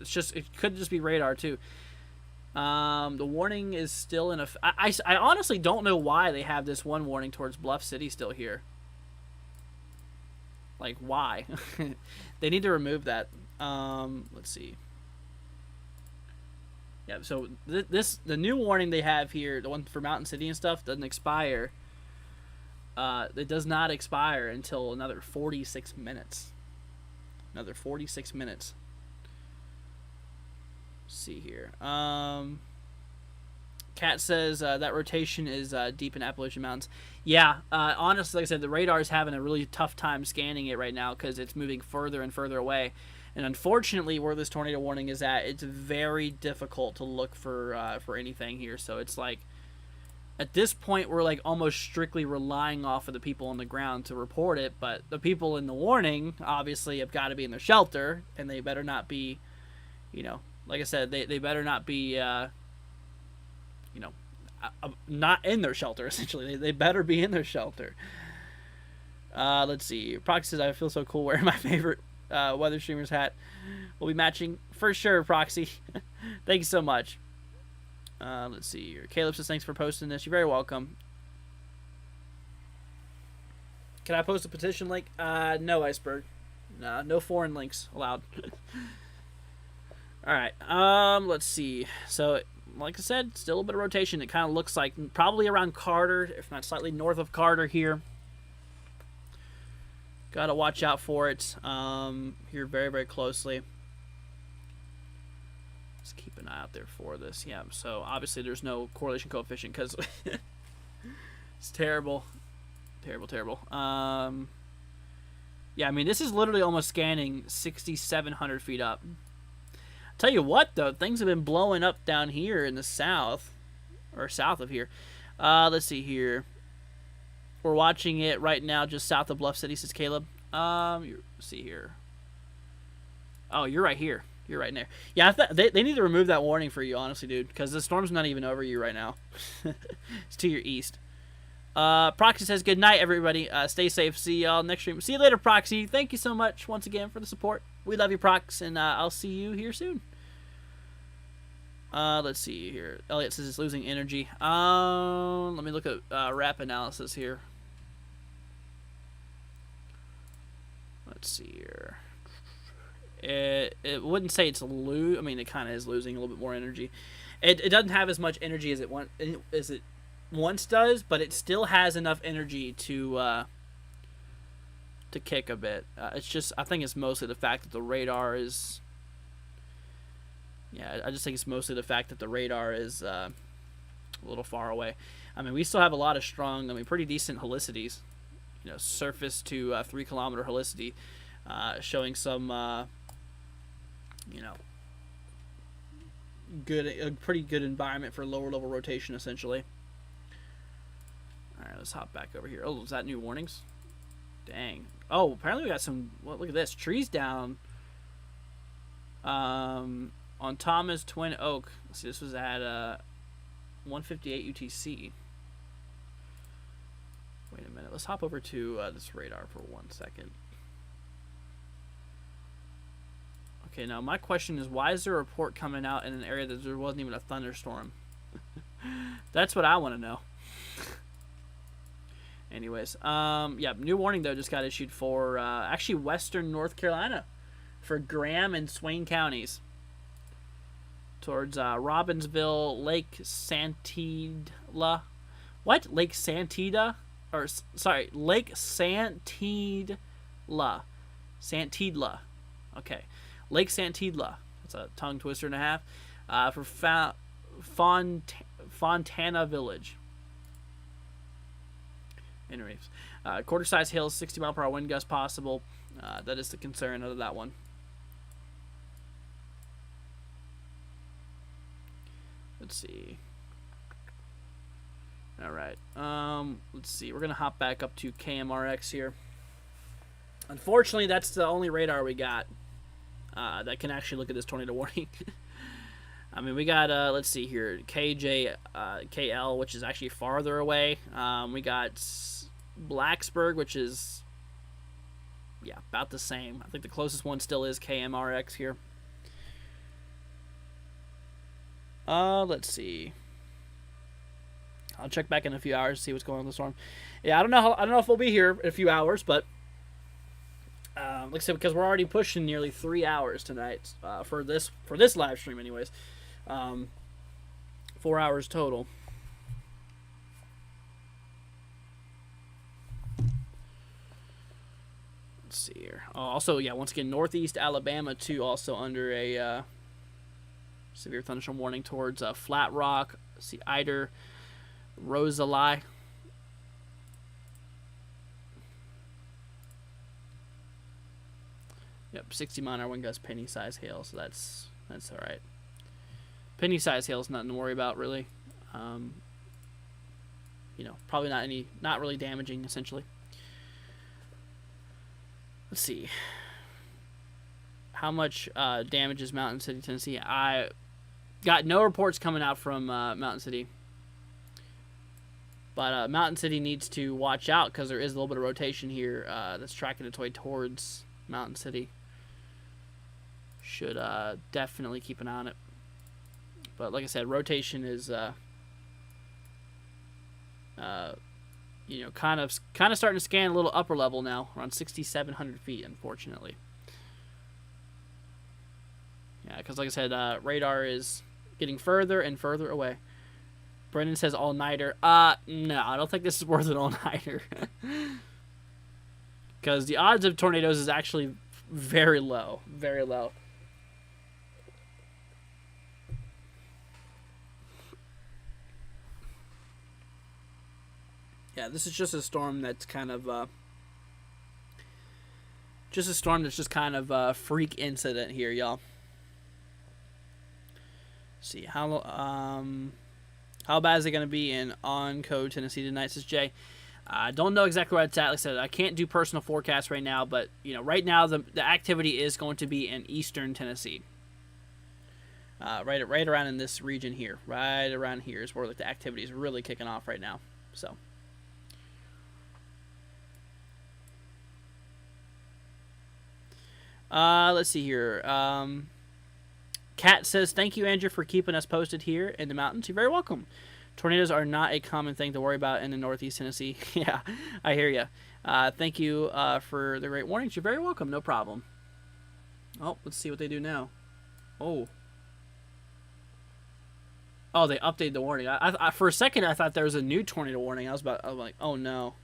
could just be radar too. The warning is still in I honestly don't know why they have this one warning towards Bluff City still here. Like, why? They need to remove that. Let's see. Yeah, so the new warning they have here, the one for Mountain City and stuff, doesn't expire. It does not expire until another 46 minutes. Another 46 minutes. Let's see here. Kat says that rotation is deep in Appalachian Mountains. Yeah, honestly, like I said, the radar is having a really tough time scanning it right now because it's moving further and further away. And unfortunately, where this tornado warning is at, it's very difficult to look for anything here. So it's like, at this point, we're like almost strictly relying off of the people on the ground to report it. But the people in the warning, obviously, have got to be in their shelter, and they better not be, you know, like I said, they better not be, you know, not in their shelter, essentially. They better be in their shelter. Let's see. Proxy says, "I feel so cool wearing my favorite weather streamer's hat." We'll be matching for sure, Proxy. Thank you so much. Let's see here. Caleb says, "Thanks for posting this." You're very welcome. Can I post a petition link? No, Iceberg. No foreign links allowed. Alright, let's see. So, like I said, still a bit of rotation. It kind of looks like probably around Carter, if not slightly north of Carter here. Gotta watch out for it here very, very closely. Let's keep an eye out there for this. Yeah, so obviously there's no correlation coefficient because it's terrible. Terrible. Yeah, I mean, this is literally almost scanning 6,700 feet up. Tell you what, though, things have been blowing up down here in the south, or south of here. Let's see here. We're watching it right now just south of Bluff City, says Caleb. Let's see here. Oh, you're right here. You're right in there. Yeah, they need to remove that warning for you, honestly, dude, because the storm's not even over you right now. It's to your east. Proxy says, "Good night, everybody. Stay safe. See y'all next stream." See you later, Proxy. Thank you so much once again for the support. We love you, Prox, and I'll see you here soon. Let's see here. Elliot says it's losing energy. Let me look at wrap analysis here. Let's see here. It wouldn't say it's I mean, it kind of is losing a little bit more energy. It doesn't have as much energy as it once does, but it still has enough energy to kick a bit. It's just, I think it's mostly the fact that the radar is, yeah, I just think it's mostly the fact that the radar is a little far away. I mean, we still have a lot of strong, I mean, pretty decent helicities, you know, surface to 3 kilometer helicity, showing some, you know, a pretty good environment for lower level rotation, essentially. All right, let's hop back over here. Oh, is that new warnings? Dang. Oh, apparently we got some, well, look at this. Trees down on Thomas Twin Oak. Let's see, this was at 158 UTC. Wait a minute. Let's hop over to this radar for 1 second. Okay, now my question is, why is there a report coming out in an area that there wasn't even a thunderstorm? That's what I want to know. Anyways, yeah, new warning, though, just got issued for, actually, western North Carolina for Graham and Swain counties. towards Robbinsville, Lake Santidla. What? Lake Santida? Or, sorry, Lake Santidla. Santidla. Okay. Lake Santidla. That's a tongue twister and a half. For Fontana Village. Anyways, quarter-size hills, 60-mile-per-hour wind gust possible. That is the concern of that one. Let's see. All right. Let's see. We're gonna hop back up to KMRX here. Unfortunately, that's the only radar we got that can actually look at this tornado warning. I mean, we got, let's see here, KL, which is actually farther away. We got Blacksburg, which is, yeah, about the same. I think the closest one still is KMRX here. Let's see. I'll check back in a few hours to see what's going on with the storm. Yeah, I don't know if we'll be here in a few hours, but like I said, because we're already pushing nearly 3 hours tonight for this live stream, anyways. 4 hours total. Let's see here. Oh, also, yeah, once again, northeast Alabama too, also under a severe thunderstorm warning towards Flat Rock. Let's see, Eider, Rosalie. Yep, 60-mile-an-hour wind gust, penny-size hail, so that's all right. Penny-size hail is nothing to worry about, really. You know, probably not really damaging, essentially. Let's see. How much damage is Mountain City, Tennessee? I got no reports coming out from Mountain City. But Mountain City needs to watch out because there is a little bit of rotation here that's tracking its way towards Mountain City. Should definitely keep an eye on it. But like I said, rotation is you know, kind of starting to scan a little upper level now, around 6,700 feet, unfortunately. Yeah, because like I said, radar is getting further and further away. Brendan says all-nighter. No, I don't think this is worth an all-nighter. Because the odds of tornadoes is actually very low. Very low. Yeah, this is just a storm that's kind of a freak incident here, y'all. See how bad is it going to be in Onco, Tennessee tonight? Says Jay. I don't know exactly where it's at. Like I said, I can't do personal forecasts right now, but you know, right now the activity is going to be in eastern Tennessee. Right around in this region here. Right around here is where like the activity is really kicking off right now. So. Let's see here. Kat says, thank you, Andrew, for keeping us posted here in the mountains. You're very welcome. Tornadoes are not a common thing to worry about in the northeast Tennessee. Yeah, I hear you. Thank you for the great warnings. You're very welcome. No problem. Oh, let's see what they do now. Oh, they updated the warning. I for a second, I thought there was a new tornado warning. I was like, oh, no.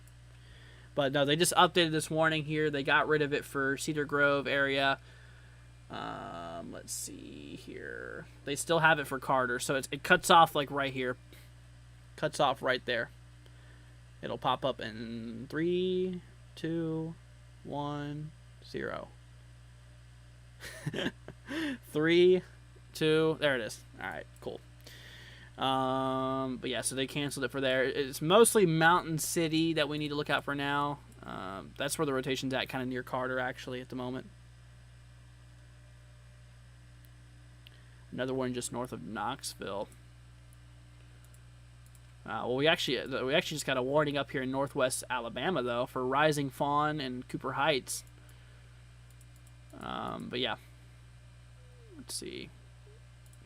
But no, they just updated this warning here. They got rid of it for Cedar Grove area. Let's see here. They still have it for Carter, so it cuts off like right here. Cuts off right there. It'll pop up in 3, 2, 1, 0. 3, 2. There it is. All right, cool. But yeah, so they canceled it for there. It's mostly Mountain City that we need to look out for now. That's where the rotation's at, kind of near Carter, actually, at the moment. Another one just north of Knoxville. Well, we actually just got a warning up here in northwest Alabama, though, for Rising Fawn and Cooper Heights. But yeah. Let's see.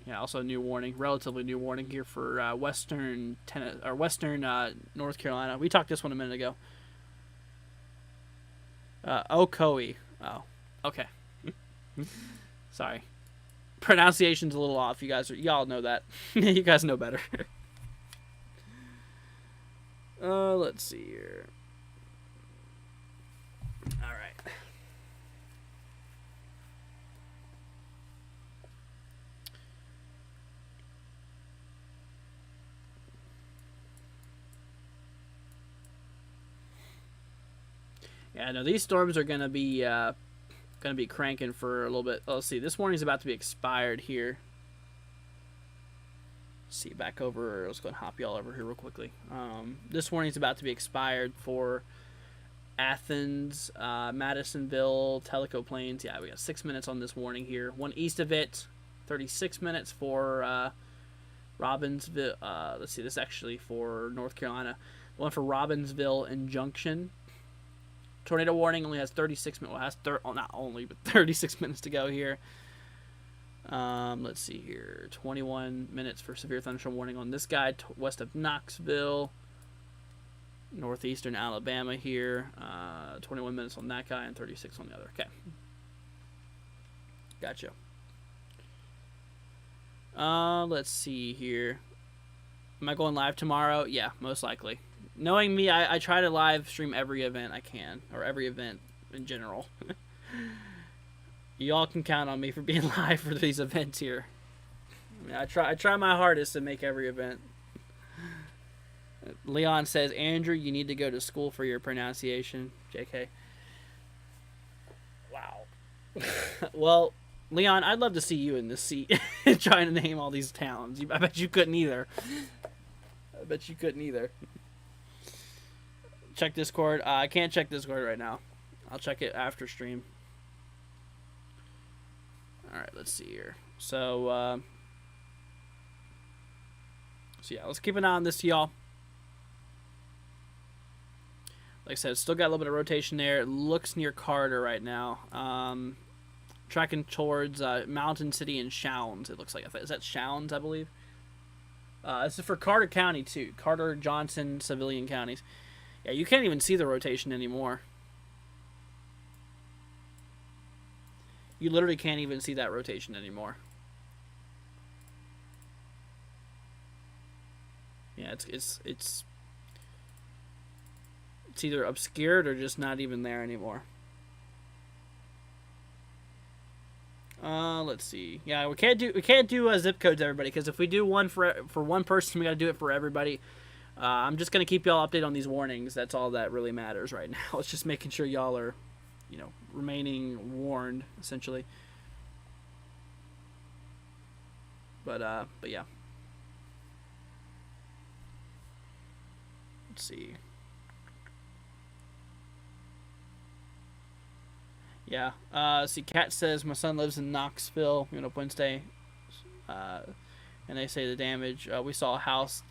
Yeah, also a new warning, relatively new warning here for western North Carolina. We talked this one a minute ago. Ocoee. Oh, okay. Sorry. pronunciation's a little off. Y'all know that. You guys know better. Let's see here. All right. Yeah, no, these storms are gonna be cranking for a little bit. Oh, let's see. This warning's about to be expired here. Let's see, back over. Let's go and hop y'all over here real quickly. This warning's about to be expired for Athens, Madisonville, Tellico Plains. Yeah, we got 6 minutes on this warning here. One east of it, 36 minutes for Robbinsville. Let's see, this is actually for North Carolina. The one for Robbinsville and Junction. Tornado warning only has 36 minutes. Well, it has not only, but 36 minutes to go here. Let's see here. 21 minutes for severe thunderstorm warning on this guy, west of Knoxville. Northeastern Alabama here. 21 minutes on that guy and 36 on the other. Okay. Gotcha. Let's see here. Am I going live tomorrow? Yeah, most likely. Knowing me, I try to live stream every event I can, or every event in general. Y'all can count on me for being live for these events here. I mean, I try my hardest to make every event. Leon says, Andrew, you need to go to school for your pronunciation. JK. Wow. Well, Leon, I'd love to see you in this seat trying to name all these towns. I bet you couldn't either. Check Discord. I can't check Discord right now. I'll check it after stream. Alright, let's see here. So yeah, let's keep an eye on this, y'all. Like I said, still got a little bit of rotation there. It looks near Carter right now. Tracking towards Mountain City and Shounds, it looks like. Is that Shounds, I believe? This is for Carter County, too. Carter, Johnson, civilian counties. Yeah, you can't even see the rotation anymore. You literally can't even see that rotation anymore. Yeah, it's either obscured or just not even there anymore. Let's see. Yeah, we can't do zip codes, everybody, because if we do one for one person, we got to do it for everybody. I'm just gonna keep y'all updated on these warnings. That's all that really matters right now. It's just making sure y'all are, remaining warned, essentially. But yeah. Let's see. Yeah. See, Kat says my son lives in Knoxville. Wednesday. And they say the damage. We saw a house.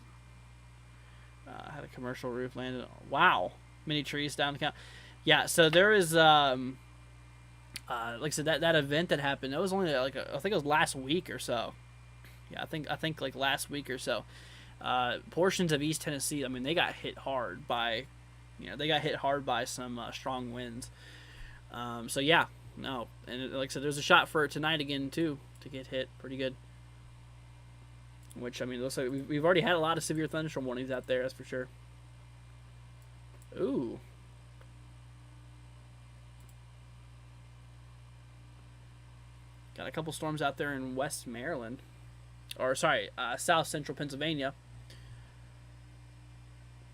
Had a commercial roof landed. Wow, many trees down the county. Yeah, so there is like I said, that event that happened. It was only I think it was last week or so. Yeah, I think like last week or so. Portions of East Tennessee. I mean, they got hit hard by, some strong winds. So yeah, no, and like I said, there's a shot for it tonight again too to get hit pretty good. Which, I mean, it looks like we've already had a lot of severe thunderstorm warnings out there, that's for sure. Ooh. Got a couple storms out there in West Maryland. Or, sorry, South Central Pennsylvania.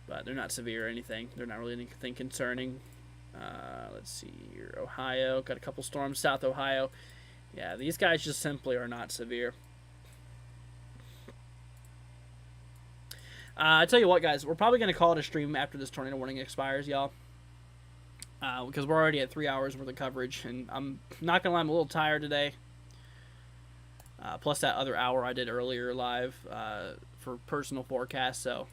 But they're not severe or anything. They're not really anything concerning. Let's see here. Ohio. Got a couple storms South Ohio. Yeah, these guys just simply are not severe. I tell you what, guys, we're probably going to call it a stream after this tornado warning expires, y'all. Because we're already at 3 hours worth of coverage, and I'm not going to lie, I'm a little tired today. Plus that other hour I did earlier live for personal forecast, so.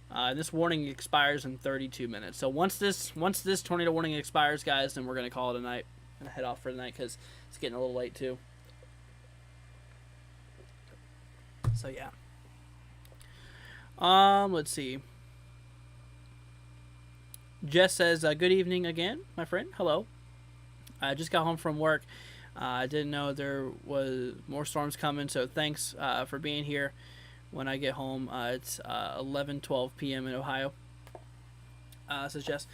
And this warning expires in 32 minutes. So once this tornado warning expires, guys, then we're going to call it a night and head off for the night because it's getting a little late, too. So, yeah. Let's see. Jess says, good evening again, my friend. Hello. I just got home from work. I didn't know there was more storms coming, so thanks for being here. When I get home, it's 11:12 p.m. in Ohio. Says Jess.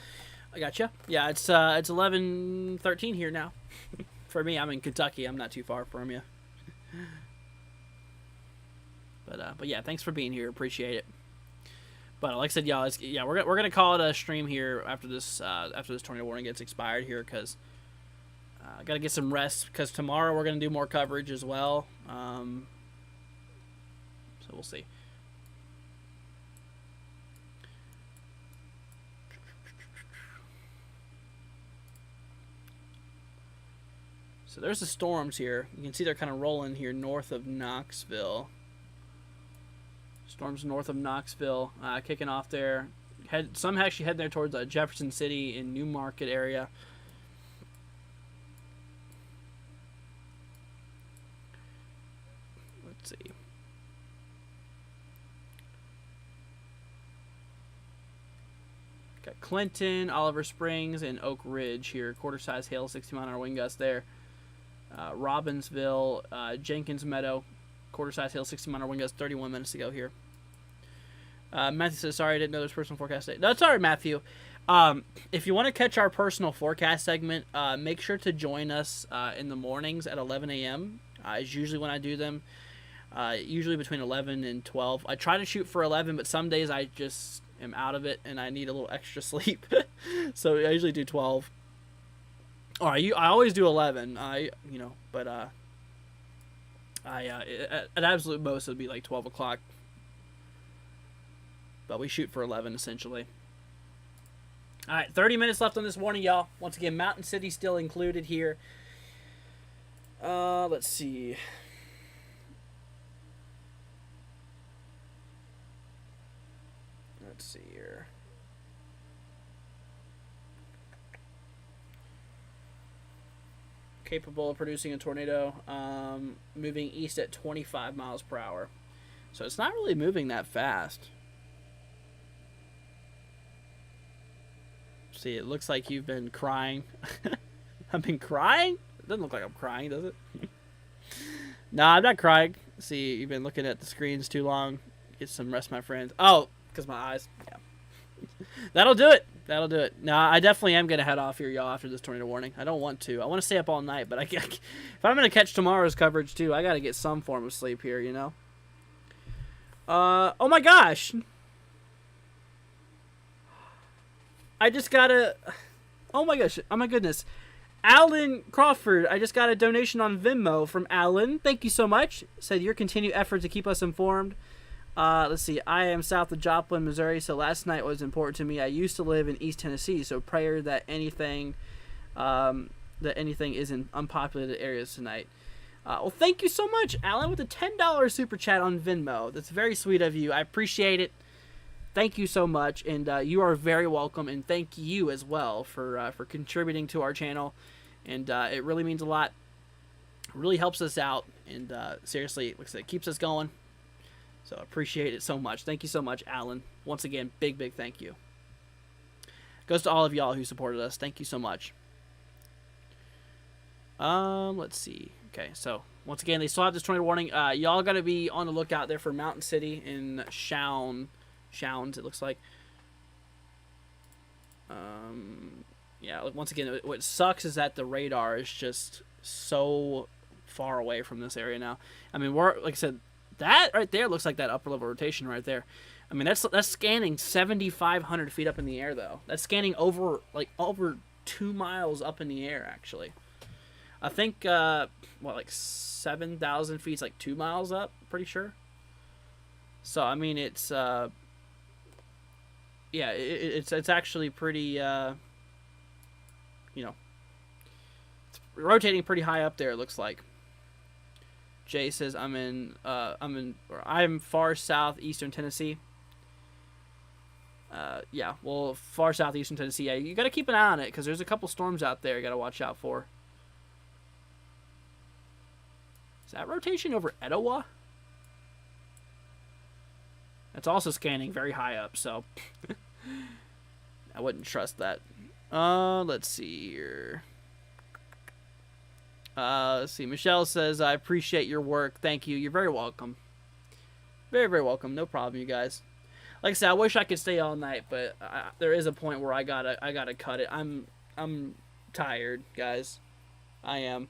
I gotcha. Yeah, it's 11:13 here now. For me, I'm in Kentucky. I'm not too far from you. But yeah, thanks for being here. Appreciate it. But like I said, y'all, we're gonna call it a stream here after this tornado warning gets expired here, because I gotta get some rest, because tomorrow we're gonna do more coverage as well. So we'll see. So there's the storms here. You can see they're kind of rolling here north of Knoxville. Storms north of Knoxville, kicking off there. Some actually heading there towards Jefferson City in Newmarket area. Let's see. Got Clinton, Oliver Springs, and Oak Ridge here. Quarter-size hail, 60-mile-an-hour wind gust there. Robbinsville, Jenkins Meadow, quarter-size hail, 60-mile-an-hour wind gust, 31 minutes to go here. Matthew says, sorry, I didn't know there's personal forecast today. No, it's all right, Matthew. If you want to catch our personal forecast segment, make sure to join us in the mornings at 11 a.m. Is usually when I do them. Usually between 11 and 12. I try to shoot for 11, but some days I just am out of it and I need a little extra sleep. So I usually do 12. Or I always do 11. But at absolute most it would be like 12 o'clock. But we shoot for 11 essentially. All right, 30 minutes left on this warning, y'all. Once again, Mountain City still included here. Let's see. Let's see here. Capable of producing a tornado, moving east at 25 miles per hour. So it's not really moving that fast. See, it looks like you've been crying. I've been crying? It doesn't look like I'm crying, does it? No, I'm not crying. See, you've been looking at the screens too long. Get some rest, my friends. Oh, because my eyes. Yeah. That'll do it. That'll do it. No, I definitely am going to head off here, y'all, after this tornado warning. I don't want to. I want to stay up all night, but if I'm going to catch tomorrow's coverage, too, I got to get some form of sleep here, you know? Oh, my gosh. I just got a... Oh, my gosh. Oh, my goodness. Alan Crawford, I just got a donation on Venmo from Alan. Thank you so much. Said your continued effort to keep us informed. Let's see. I am south of Joplin, Missouri, so last night was important to me. I used to live in East Tennessee, so prayer that anything is in unpopulated areas tonight. Well, thank you so much, Alan, with a $10 super chat on Venmo. That's very sweet of you. I appreciate it. Thank you so much, and you are very welcome, and thank you as well for contributing to our channel, and it really means a lot. It really helps us out, and seriously, like I said, it keeps us going. So I appreciate it so much. Thank you so much, Alan. Once again, big, big thank you. Goes to all of y'all who supported us. Thank you so much. Let's see. Okay, so once again, they still have this tornado warning. Y'all got to be on the lookout there for Mountain City in Showns, it looks like. Yeah, once again, what sucks is that the radar is just so far away from this area now. I mean, we're, like I said, that right there looks like that upper level rotation right there. I mean, that's scanning 7,500 feet up in the air, though. That's scanning over 2 miles up in the air, actually. I think, like 7,000 feet is like 2 miles up, pretty sure. So, I mean, it's, yeah, it's actually pretty, you know, it's rotating pretty high up there, it looks like. Jay says I'm far southeastern Tennessee. Yeah, well, far southeastern Tennessee. Yeah, you got to keep an eye on it because there's a couple storms out there you got to watch out for. Is that rotation over Etowah? That's also scanning very high up, so I wouldn't trust that. Let's see here. Let's see. Michelle says, I appreciate your work. Thank you. You're very welcome. Very, very welcome. No problem, you guys. Like I said, I wish I could stay all night, but there is a point where I gotta cut it. I'm tired, guys. I am.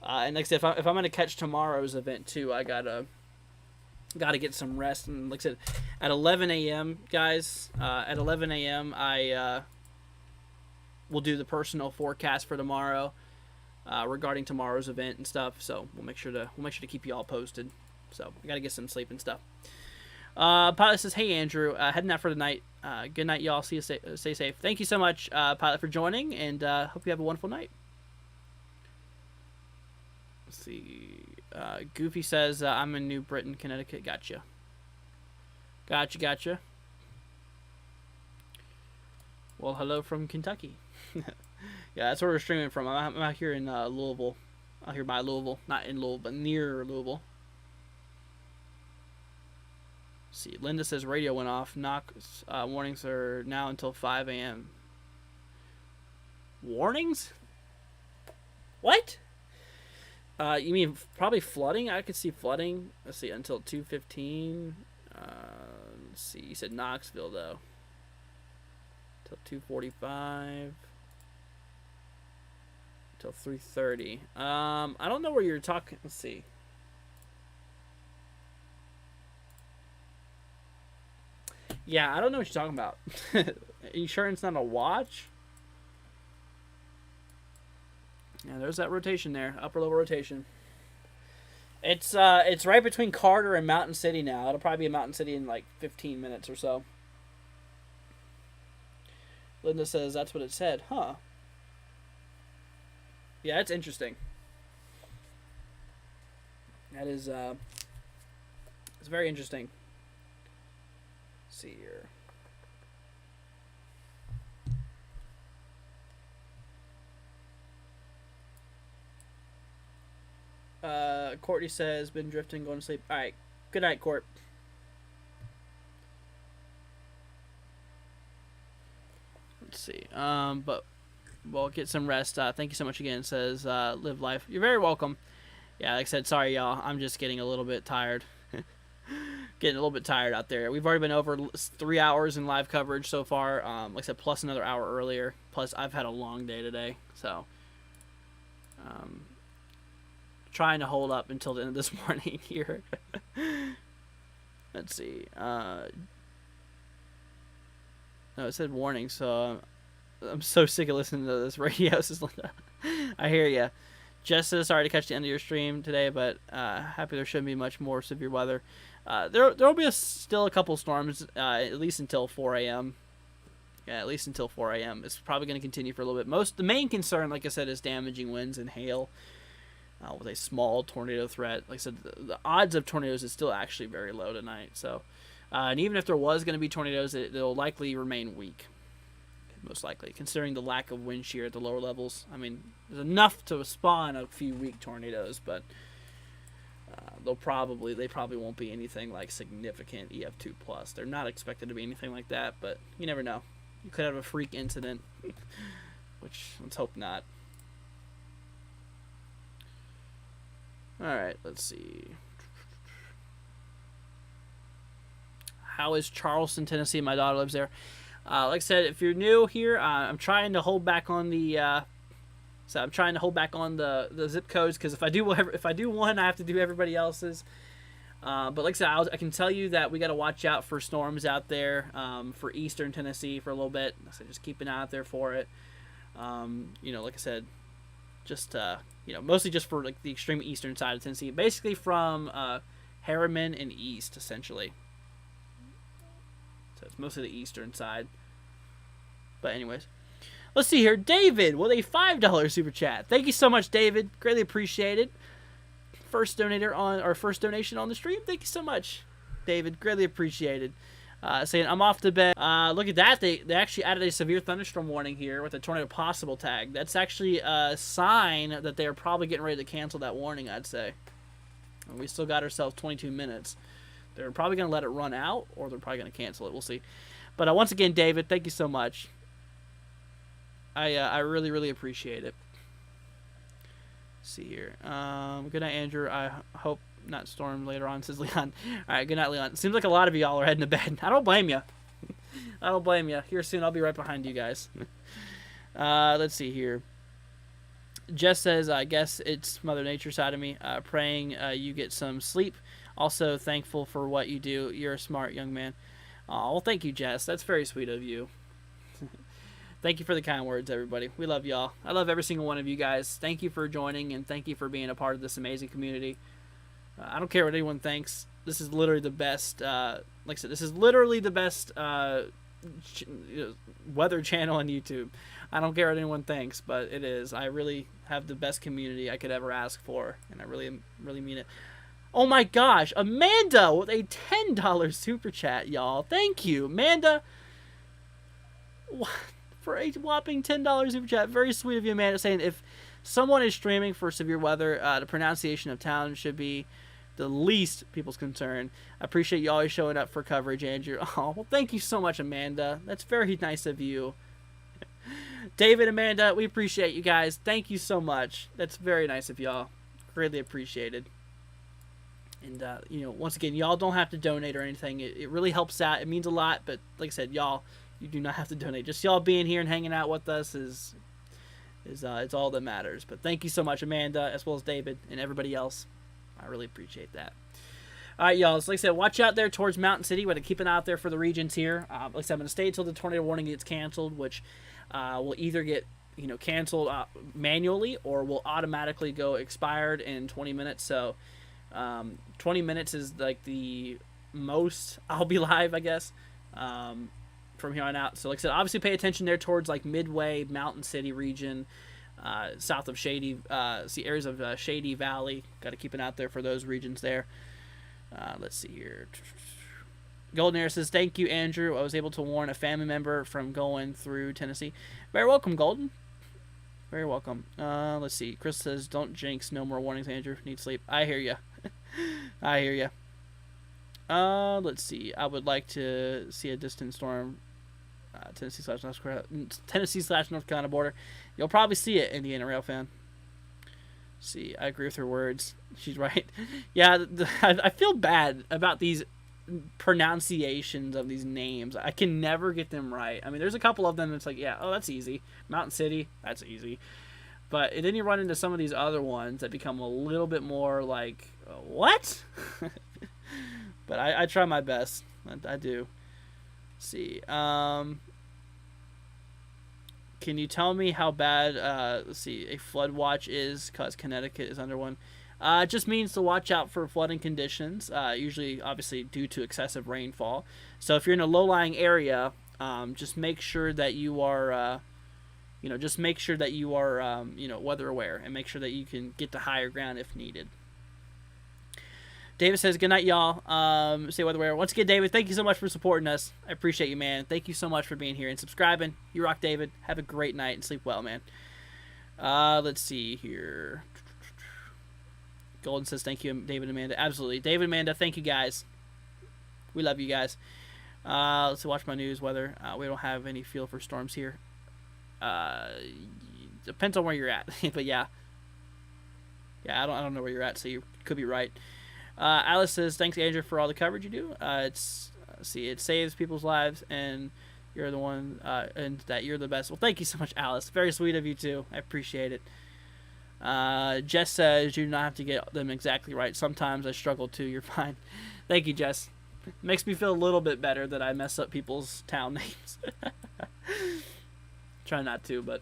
And like I said, if I'm gonna catch tomorrow's event too, I gotta get some rest. And like I said, at 11 a.m., guys, at 11 a.m. I will do the personal forecast for tomorrow regarding tomorrow's event and stuff. So we'll make sure to keep you all posted. So I gotta get some sleep and stuff. Pilot says, "Hey Andrew, heading out for the night. Good night, y'all. See you. Stay safe. Thank you so much, Pilot, for joining, and hope you have a wonderful night." Let's see. Goofy says, "I'm in New Britain, Connecticut." Gotcha. Well, hello from Kentucky. Yeah, that's where we're streaming from. I'm out here in Louisville. Out here by Louisville, not in Louisville, but near Louisville. See, Linda says radio went off. Knocks warnings are now until 5 a.m. Warnings? What? You mean probably flooding? I could see flooding. Let's see, until 2:15. Let's see. You said Knoxville though. Till 2:45. Till 3:30. I don't know where you're talking. Let's see. Yeah, I don't know what you're talking about. Are you sure it's not a watch? Yeah, there's that rotation there, upper level rotation. It's right between Carter and Mountain City now. It'll probably be in Mountain City in like 15 minutes or so. Linda says that's what it said, huh? Yeah, it's interesting. That is it's very interesting. Let's see here. Courtney says, been drifting, going to sleep. Alright. Good night, Court. Let's see. But we'll get some rest. Thank you so much again. It says, live life. You're very welcome. Yeah, like I said, sorry, y'all. I'm just getting a little bit tired. Getting a little bit tired out there. We've already been over 3 hours in live coverage so far. Like I said, plus another hour earlier. Plus, I've had a long day today. So, trying to hold up until the end of this morning here. Let's see. No, it said warning, so I'm so sick of listening to this radio. I hear ya. Jess says, sorry to catch the end of your stream today, but happy there shouldn't be much more severe weather. There will be still a couple storms, at least until 4 a.m. Yeah, at least until 4 a.m. It's probably going to continue for a little bit. The main concern, like I said, is damaging winds and hail. With a small tornado threat. Like I said, the odds of tornadoes is still actually very low tonight. So, and even if there was going to be tornadoes, they'll likely remain weak. Most likely, considering the lack of wind shear at the lower levels. I mean, there's enough to spawn a few weak tornadoes, but they probably won't be anything like significant EF2 plus. They're not expected to be anything like that, but you never know. You could have a freak incident, which let's hope not. Alright, let's see. How is Charleston, Tennessee? My daughter lives there. Like I said, if you're new here, I'm trying to hold back on the zip codes, because if I do one, I have to do everybody else's. But like I said, I can tell you that we got to watch out for storms out there for eastern Tennessee for a little bit. So just keep an eye out there for it. Like I said, just mostly just for like the extreme eastern side of Tennessee, basically from Harriman and east, essentially. So it's mostly the eastern side. But anyways, let's see here. David with a $5 super chat. Thank you so much, David. Greatly appreciated. First donation on the stream. Thank you so much, David. Greatly appreciated. Saying I'm off to bed. Look at that. They actually added a severe thunderstorm warning here with a tornado possible tag. That's actually a sign that they are probably getting ready to cancel that warning, I'd say. And we still got ourselves 22 minutes. They're probably going to let it run out, or they're probably going to cancel it. We'll see. But once again, David, thank you so much. I really, really appreciate it. see here. Good night, Andrew. I hope not storm later on, says Leon. All right, good night, Leon. Seems like a lot of y'all are heading to bed. I don't blame you. I don't blame you. Here soon, I'll be right behind you guys. Let's see here. Jess says, I guess it's Mother Nature side of me. Praying you get some sleep. Also thankful for what you do. You're a smart young man. Oh, well, thank you, Jess. That's very sweet of you. Thank you for the kind words, everybody. We love y'all. I love every single one of you guys. Thank you for joining, and thank you for being a part of this amazing community. I don't care what anyone thinks. This is literally the best, like I said, this is literally the best weather channel on YouTube. I don't care what anyone thinks, but it is. I really have the best community I could ever ask for, and I really mean it. Oh my gosh, Amanda with a $10 super chat, y'all. Thank you, Amanda. For a whopping $10 super chat. Very sweet of you, Amanda, saying if someone is streaming for severe weather, the pronunciation of town should be the least people's concern. I appreciate you always showing up for coverage, Andrew. Oh, well, thank you so much, Amanda. That's very nice of you. David, Amanda, we appreciate you guys. Thank you so much. That's very nice of y'all. Greatly appreciated. And, once again, y'all don't have to donate or anything. It really helps out. It means a lot, but like I said, y'all, you do not have to donate. Just y'all being here and hanging out with us is it's all that matters. But thank you so much, Amanda, as well as David and everybody else. I really appreciate that. All right, y'all. So like I said, watch out there towards Mountain City. We're going to keep an eye out there for the regions here. Like I said, I'm going to stay until the tornado warning gets canceled, which will either get canceled manually or will automatically go expired in 20 minutes. So 20 minutes is like the most I'll be live, I guess. From here on out. So like I said, obviously pay attention there towards like Midway, Mountain City region, south of Shady, areas of Shady Valley. Got to keep an eye out there for those regions there. Let's see here. Golden Air says, thank you, Andrew. I was able to warn a family member from going through Tennessee. Very welcome, Golden. Very welcome. Let's see. Chris says, don't jinx. No more warnings, Andrew. Need sleep. I hear ya. I hear ya. Let's see. I would like to see a distant storm. Tennessee/North Carolina border. You'll probably see it, Indiana Rail fan. See, I agree with her words. She's right. Yeah, I feel bad about these pronunciations of these names. I can never get them right. I mean, there's a couple of them that's like, yeah, oh, that's easy. Mountain City, that's easy. But then you run into some of these other ones that become a little bit more like, what? But I try my best. I do. Let's see. Can you tell me how bad, let's see, a flood watch is, because Connecticut is under one? It just means to watch out for flooding conditions, usually, obviously, due to excessive rainfall. So if you're in a low-lying area, just make sure that you are, weather aware, and make sure that you can get to higher ground if needed. David says, good night, y'all. Say weather aware. Once again, David, thank you so much for supporting us. I appreciate you, man. Thank you so much for being here and subscribing. You rock, David. Have a great night and sleep well, man. Let's see here. Golden says, thank you, David and Amanda. Absolutely. David and Amanda, thank you, guys. We love you guys. Let's see, watch my news weather. We don't have any feel for storms here. Depends on where you're at. But yeah. Yeah, I don't know where you're at, so you could be right. Alice says, thanks, Andrew, for all the coverage you do. It saves people's lives, and you're the one, and that you're the best. Well, thank you so much, Alice. Very sweet of you, too. I appreciate it. Jess says, you do not have to get them exactly right. Sometimes I struggle, too. You're fine. Thank you, Jess. It makes me feel a little bit better that I mess up people's town names. Try not to, but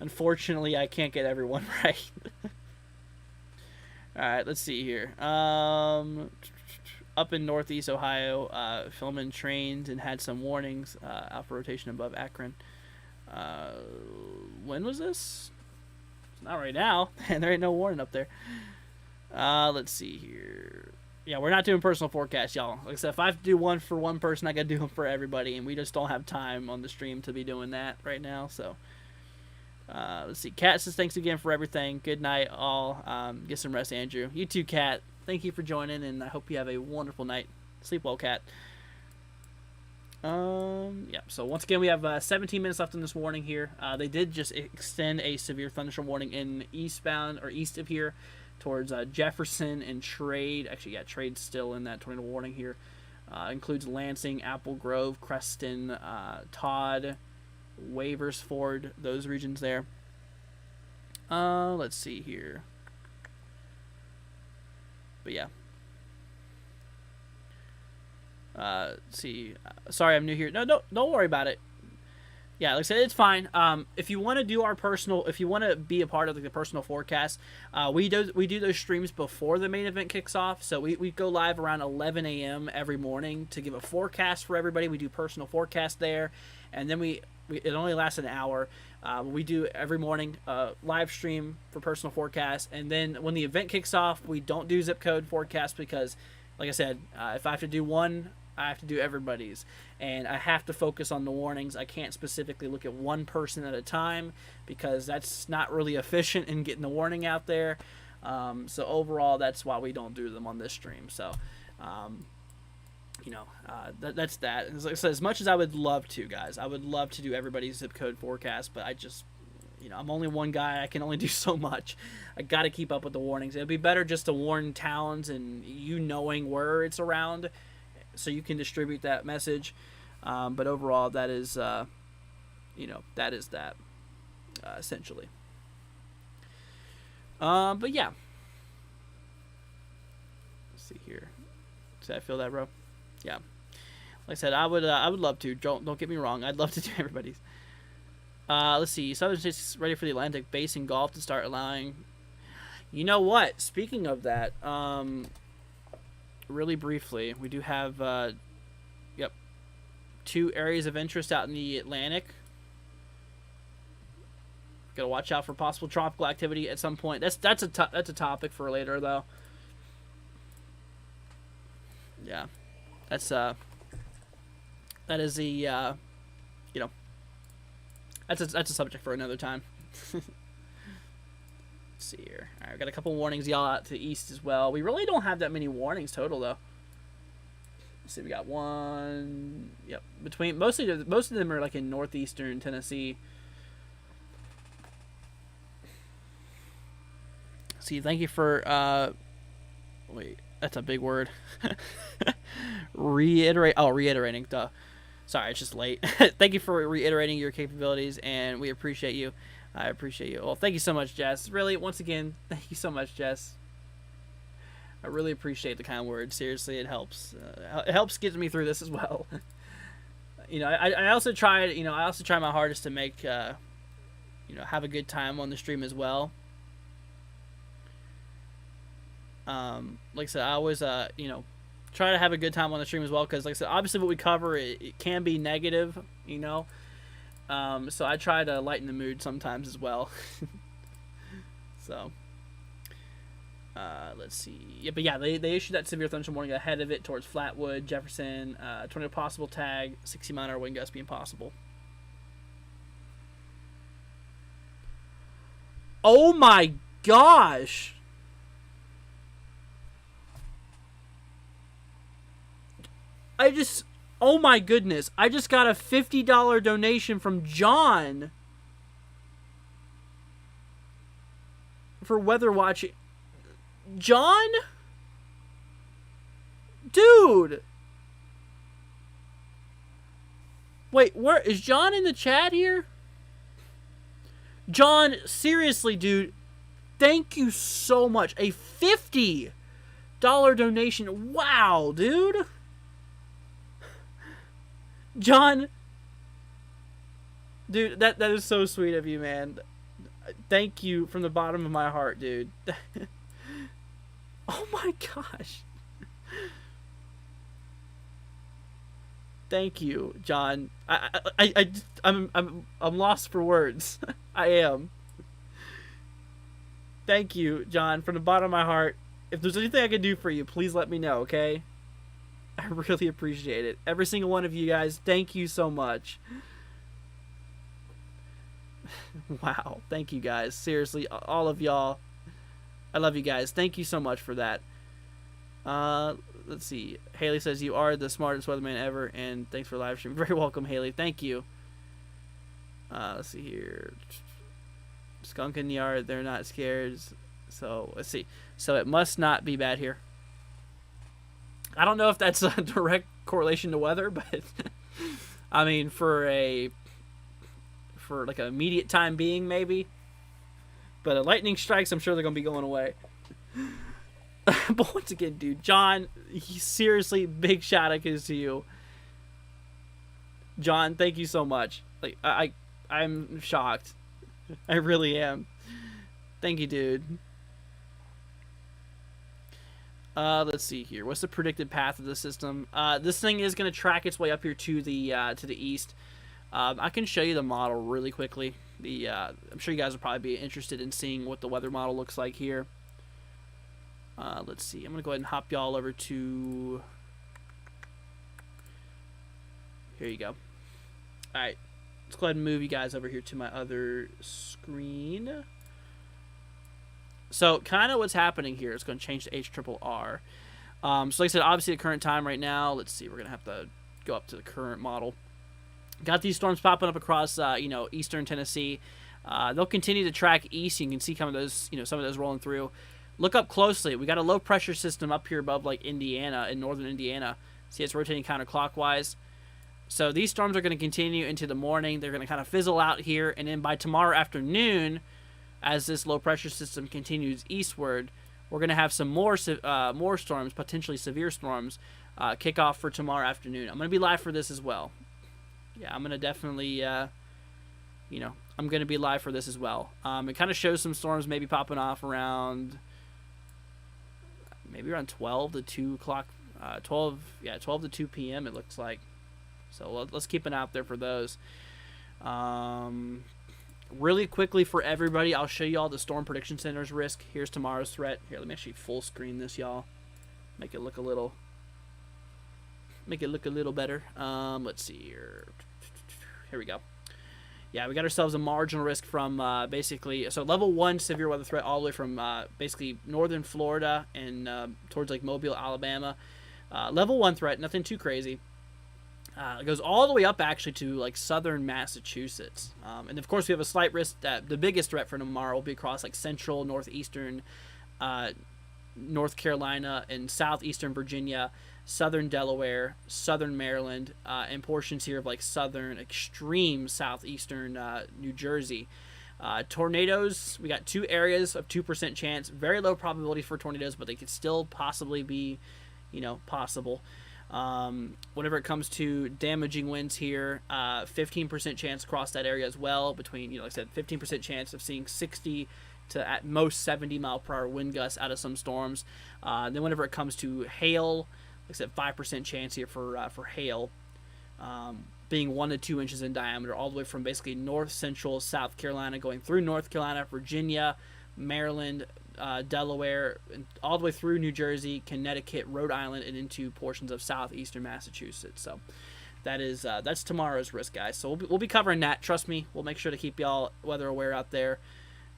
unfortunately, I can't get everyone right. Alright, let's see here. Up in Northeast Ohio, filming trains and had some warnings. Alpha rotation above Akron. When was this? It's not right now. And there ain't no warning up there. Let's see here. Yeah, we're not doing personal forecasts, y'all. Like I said, if I have to do one for one person, I gotta do them for everybody. And we just don't have time on the stream to be doing that right now, so... let's see. Kat says, thanks again for everything. Good night, all. Get some rest, Andrew. You too, Kat. Thank you for joining, and I hope you have a wonderful night. Sleep well, Kat. Yeah, so once again, we have 17 minutes left in this warning here. They did just extend a severe thunderstorm warning in eastbound, or east of here, towards Jefferson and Trade. Actually, yeah, Trade's still in that tornado warning here. Includes Lansing, Apple Grove, Creston, Todd, Waversford, those regions there. Let's see here. But yeah. See, sorry, I'm new here. No, don't worry about it. Yeah, like I said, it's fine. If you want to do if you want to be a part of the personal forecast, we do those streams before the main event kicks off. So we go live around 11 a.m. every morning to give a forecast for everybody. We do personal forecast there, and then it only lasts an hour. We do every morning live stream for personal forecast, and then when the event kicks off, we don't do zip code forecast because, like I said, if I have to do one, I have to do everybody's, and I have to focus on the warnings. I can't specifically look at one person at a time because that's not really efficient in getting the warning out there. So overall, that's why we don't do them on this stream. So, that's that. Like I said, as much as I would love to, guys, I would love to do everybody's zip code forecast, but I just, I'm only one guy. I can only do so much. I got to keep up with the warnings. It'd be better just to warn towns and you knowing where it's around, so you can distribute that message. But overall, that is, that is that, essentially. But yeah. Let's see here. Did I feel that, bro? Yeah. Like I said, I would love to. Don't get me wrong. I'd love to do everybody's. Let's see. Southern States ready for the Atlantic Basin Golf to start allowing. You know what? Speaking of that, really briefly, we do have, 2 areas of interest out in the Atlantic. Gotta watch out for possible tropical activity at some point. That's a topic for later, though. Yeah, that's that is the that's a subject for another time. Let's see here. All right, we got a couple warnings, y'all, out to the east as well. We really don't have that many warnings total, though. Let's see, we got one. Yep, between most of them are like in northeastern Tennessee. See, thank you for wait, that's a big word. Reiterating. Duh. Sorry, it's just late. Thank you for reiterating your capabilities, and we appreciate you. I appreciate you. Well, thank you so much, Jess. Really, once again, thank you so much, Jess. I really appreciate the kind words. Seriously, it helps. It helps get me through this as well. I also tried. I also try my hardest to make, have a good time on the stream as well. Like I said, I always, try to have a good time on the stream as well, because, like I said, obviously what we cover, it can be negative, so I try to lighten the mood sometimes as well. So, let's see. Yeah, but yeah, they issued that severe thunderstorm warning ahead of it towards Flatwood, Jefferson, tornado possible tag, 60-mile-an-hour wind gust being possible. Oh my gosh! Oh my goodness, I just got a $50 donation from John for weather watching. John? Dude! Wait, where is John in the chat here? John, seriously, dude, thank you so much. A $50 donation. Wow, dude. John, dude, that is so sweet of you, man. Thank you from the bottom of my heart, dude. Oh my gosh. Thank you, John. I'm lost for words. I am. Thank you, John, from the bottom of my heart. If there's anything I can do for you, please let me know, okay? I really appreciate it. Every single one of you guys, thank you so much. Wow, thank you guys. Seriously, all of y'all. I love you guys. Thank you so much for that. Let's see. Haley says, you are the smartest weatherman ever, and thanks for live stream. Very welcome, Haley. Thank you. Let's see here. Skunk in the yard. They're not scared. So, let's see. So, it must not be bad here. I don't know if that's a direct correlation to weather, but I mean, for like an immediate time being, maybe. But lightning strikes, I'm sure they're going to be going away. But once again, dude, John, seriously, big shout out to you. John, thank you so much. Like, I'm shocked. I really am. Thank you, dude. Let's see here. What's the predicted path of the system? This thing is going to track its way up here to the east. I can show you the model really quickly. I'm sure you guys will probably be interested in seeing what the weather model looks like here. Let's see. I'm going to go ahead and hop y'all over to... Here you go. Alright. Let's go ahead and move you guys over here to my other screen. So, kind of what's happening here is going to change to HRRR. So, like I said, obviously at current time right now, let's see. We're going to have to go up to the current model. Got these storms popping up across, eastern Tennessee. They'll continue to track east. You can see some of those rolling through. Look up closely. We got a low pressure system up here above like Indiana, in northern Indiana. See, it's rotating counterclockwise. So these storms are going to continue into the morning. They're going to kind of fizzle out here, and then by tomorrow afternoon, as this low pressure system continues eastward, we're going to have some more storms, potentially severe storms, kick off for tomorrow afternoon. I'm going to be live for this as well. Yeah, I'm going to definitely, I'm going to be live for this as well. It kind of shows some storms maybe popping off around, maybe around 12 to 2 o'clock, 12 to 2 p.m. it looks like. So let's keep an eye out there for those. Really quickly for everybody, I'll show you all the Storm Prediction Center's risk. Here's tomorrow's threat. Here, let me actually full screen this, y'all. Make it look a little better. Let's see here. Here we go. Yeah, we got ourselves a marginal risk from basically, so level 1 severe weather threat all the way from basically northern Florida and towards like Mobile, Alabama. Level 1 threat, nothing too crazy. It goes all the way up actually to like southern Massachusetts. And of course we have a slight risk that the biggest threat for tomorrow will be across like central, northeastern North Carolina and southeastern Virginia, southern Delaware, southern Maryland, and portions here of like southern extreme southeastern New Jersey. Tornadoes, we got 2 areas of 2% chance. Very low probability for tornadoes, but they could still possibly be, possible. Whenever it comes to damaging winds here, 15% chance across that area as well, between, like I said, 15% chance of seeing 60 to at most 70 mile per hour wind gusts out of some storms. Then whenever it comes to hail, like I said, 5% chance here for hail, being 1 to 2 inches in diameter, all the way from basically north central South Carolina, going through North Carolina, Virginia, Maryland, Delaware, and all the way through New Jersey, Connecticut, Rhode Island, and into portions of southeastern Massachusetts. So that's tomorrow's risk, guys. So we'll be covering that. Trust me, we'll make sure to keep y'all weather aware out there,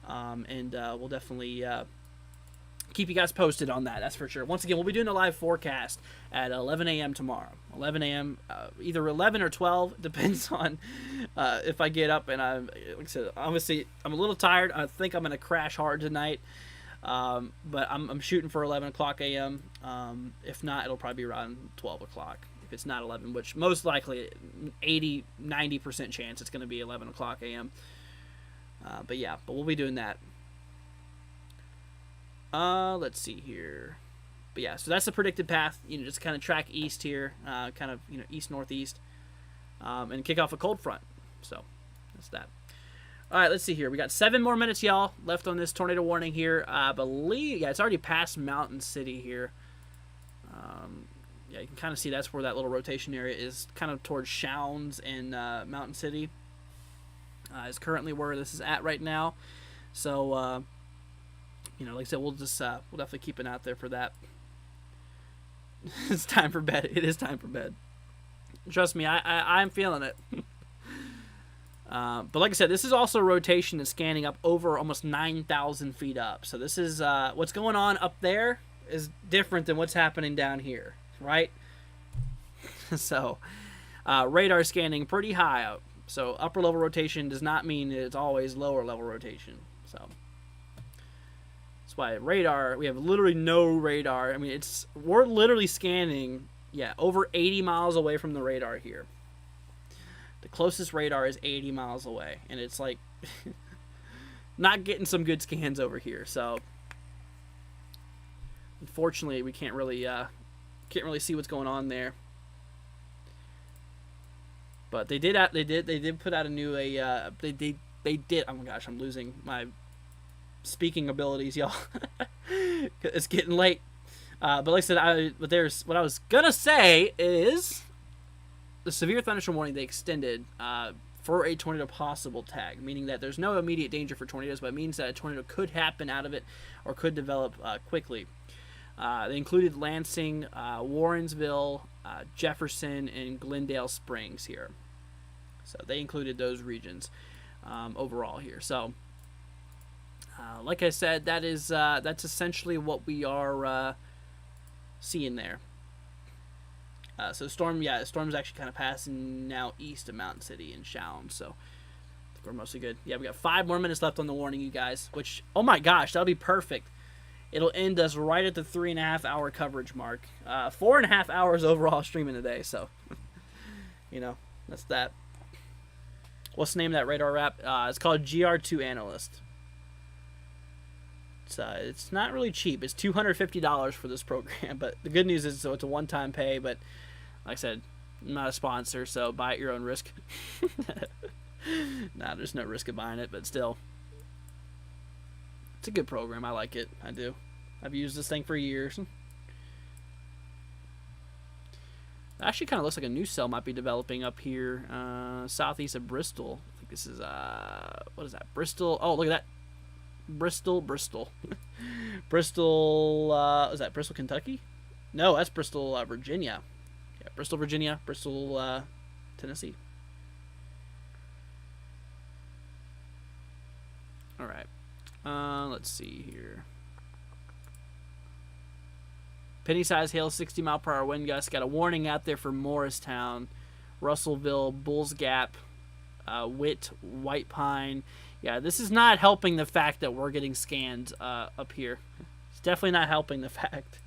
and we'll definitely keep you guys posted on that. That's for sure. Once again, we'll be doing a live forecast at 11 a.m. tomorrow. 11 a.m. Either 11 or 12, depends on if I get up. And like I said, obviously I'm a little tired. I think I'm gonna crash hard tonight. But I'm shooting for 11 o'clock a.m. If not, it'll probably be around 12 o'clock. If it's not 11, which most likely 80-90% chance it's going to be 11 o'clock a.m. But we'll be doing that. Let's see here. But yeah, so that's the predicted path. Just kind of track east here, east-northeast, and kick off a cold front. So that's that. All right, let's see here. We got 7 more minutes, y'all, left on this tornado warning here. I believe, it's already past Mountain City here. You can kind of see that's where that little rotation area is, kind of towards Shounds and Mountain City. Is currently where this is at right now. So, like I said, we'll definitely keep an eye out there for that. It's time for bed. It is time for bed. Trust me, I'm feeling it. But like I said, this is also a rotation that's scanning up over almost 9,000 feet up. So this is what's going on up there. is different than what's happening down here, right? So radar scanning pretty high up. So upper level rotation does not mean that it's always lower level rotation. So that's why radar, we have literally no radar. I mean, we're literally scanning, yeah, over 80 miles away from the radar here. The closest radar is 80 miles away, and it's like not getting some good scans over here. So unfortunately, we can't really see what's going on there. But they did put out a new they did. Oh my gosh, I'm losing my speaking abilities, y'all. It's getting late. But like I said, what I was gonna say is the severe thunderstorm warning they extended for a tornado possible tag, meaning that there's no immediate danger for tornadoes, but it means that a tornado could happen out of it or could develop quickly. They included Lansing, Warrensville, Jefferson, and Glendale Springs here. So they included those regions overall here. So like I said, that's essentially what we are seeing there. So the storm's actually kind of passing now east of Mountain City and Chown. So I think we're mostly good. Yeah, we got 5 more minutes left on the warning, you guys. Which, oh my gosh, that'll be perfect. It'll end us right at the 3.5 hour coverage mark. 4.5 hours overall streaming today. So, you know, that's that. What's the name of that radar wrap? It's called GR2 Analyst. It's not really cheap. It's $250 for this program. But the good news is, so it's a one-time pay. But like I said, I'm not a sponsor, so buy at your own risk. Nah, there's no risk of buying it, but still. It's a good program. I like it. I do. I've used this thing for years. It actually kind of looks like a new cell might be developing up here southeast of Bristol. I think this is, what is that? Bristol. Oh, look at that. Bristol. Bristol, is that Bristol, Kentucky? No, that's Bristol, Virginia. Yeah, Bristol, Virginia. Bristol, Tennessee. All right. Let's see here. Penny-sized hail, 60-mile-per-hour wind gusts. Got a warning out there for Morristown, Russellville, Bulls Gap, Witt, White Pine. Yeah, this is not helping the fact that we're getting scanned up here. It's definitely not helping the fact.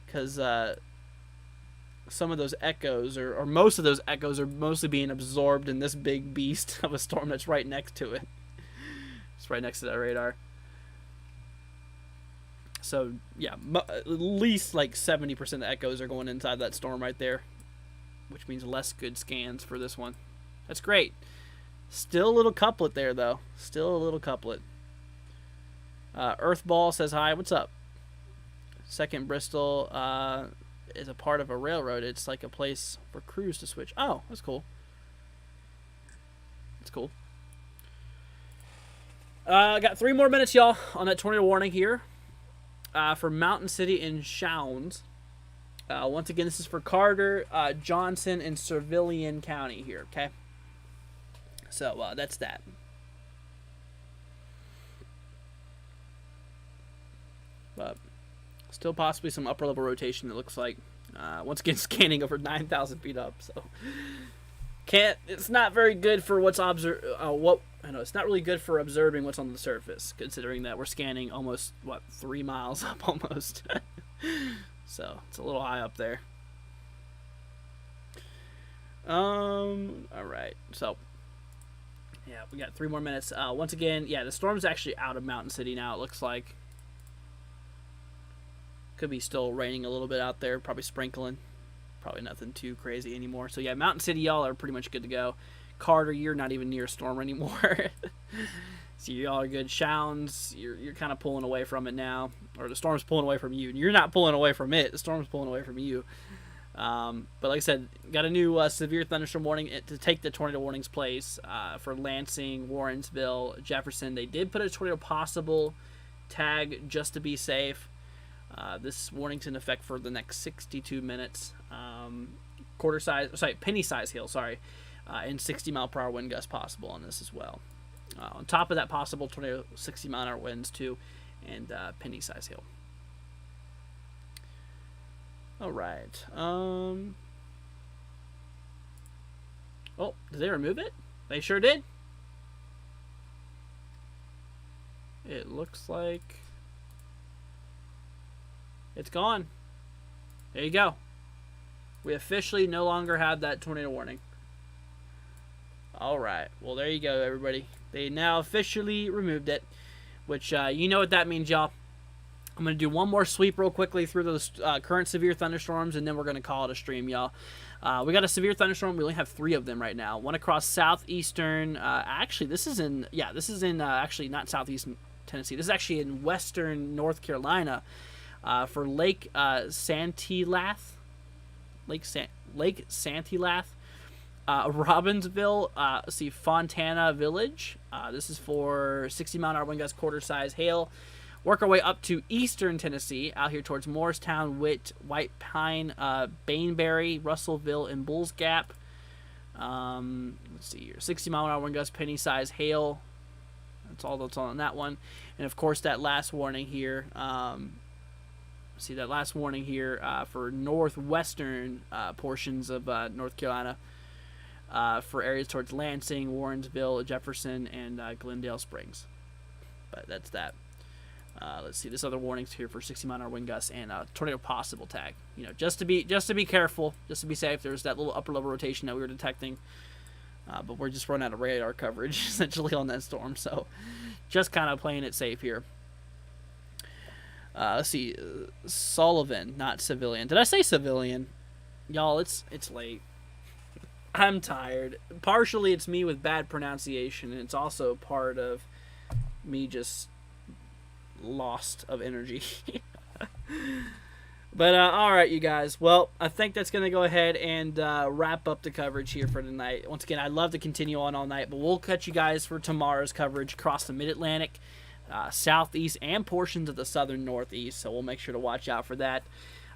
Because some of those echoes, or most of those echoes, are mostly being absorbed in this big beast of a storm that's right next to it. It's right next to that radar. So, yeah, at least like 70% of the echoes are going inside that storm right there, which means less good scans for this one. That's great. Still a little couplet there, though. Still a little couplet. Earthball says hi. What's up? Second Bristol is a part of a railroad. It's like a place for crews to switch. Oh, that's cool. That's cool. Got 3 more minutes, y'all, on that tornado warning here for Mountain City and Chown. Once again, this is for Carter, Johnson, and Civilian County here, okay? So, that's that. But still possibly some upper level rotation, it looks like. Once again, scanning over 9,000 feet up, so it's not very good for it's not really good for observing what's on the surface, considering that we're scanning almost 3 miles up almost. So it's a little high up there. All right, so yeah, we got 3 more minutes. Once again, yeah, the storm's actually out of Mountain City now, it looks like. Could be still raining a little bit out there, probably sprinkling. Probably nothing too crazy anymore. So yeah, Mountain City, y'all are pretty much good to go. Carter, you're not even near a storm anymore. So y'all are good. Chown's, you're kind of pulling away from it now. Or the storm's pulling away from you. You're not pulling away from it. The storm's pulling away from you. But like I said, got a new severe thunderstorm warning to take the tornado warning's place for Lansing, Warrensville, Jefferson. They did put a tornado possible tag just to be safe. This warning's in effect for the next 62 minutes. Penny-size hail, and 60-mile-per-hour wind gusts possible on this as well. On top of that possible tornado, 60-mile-an-hour winds too, and penny-size hail. All right. Oh, did they remove it? They sure did. It looks like it's gone. There you go. We officially no longer have that tornado warning. All right. Well, there you go, everybody. They now officially removed it, which you know what that means, y'all. I'm going to do one more sweep real quickly through those current severe thunderstorms, and then we're going to call it a stream, y'all. We got a severe thunderstorm. We only have 3 of them right now. One across southeastern. Actually, this is in actually not southeastern Tennessee. This is actually in western North Carolina for Lake Santilath. Lake Santilath. Robbinsville, see Fontana Village. This is for 60-mile-an-hour wind gusts, quarter-size hail. Work our way up to eastern Tennessee, out here towards Morristown, White Pine, Bainbury, Russellville, and Bulls Gap. Let's see here, 60-mile-an-hour wind gusts, penny-size hail. That's all on that one. And of course, that last warning here. See that last warning here for northwestern portions of North Carolina. For areas towards Lansing, Warrensville, Jefferson, and Glendale Springs. But that's that. Let's see. This other warnings here for 60-mile-an-hour wind gusts and tornado possible tag. You know, just to be careful, just to be safe. There's that little upper level rotation that we were detecting, but we're just running out of radar coverage essentially on that storm. So, just kind of playing it safe here. Let's see. Sullivan, not civilian. Did I say civilian? Y'all, it's late. I'm tired. Partially, it's me with bad pronunciation, and it's also part of me just lost of energy. But all right, you guys. Well, I think that's going to go ahead and wrap up the coverage here for tonight. Once again, I'd love to continue on all night, but we'll catch you guys for tomorrow's coverage across the Mid-Atlantic, Southeast, and portions of the Southern Northeast. So we'll make sure to watch out for that.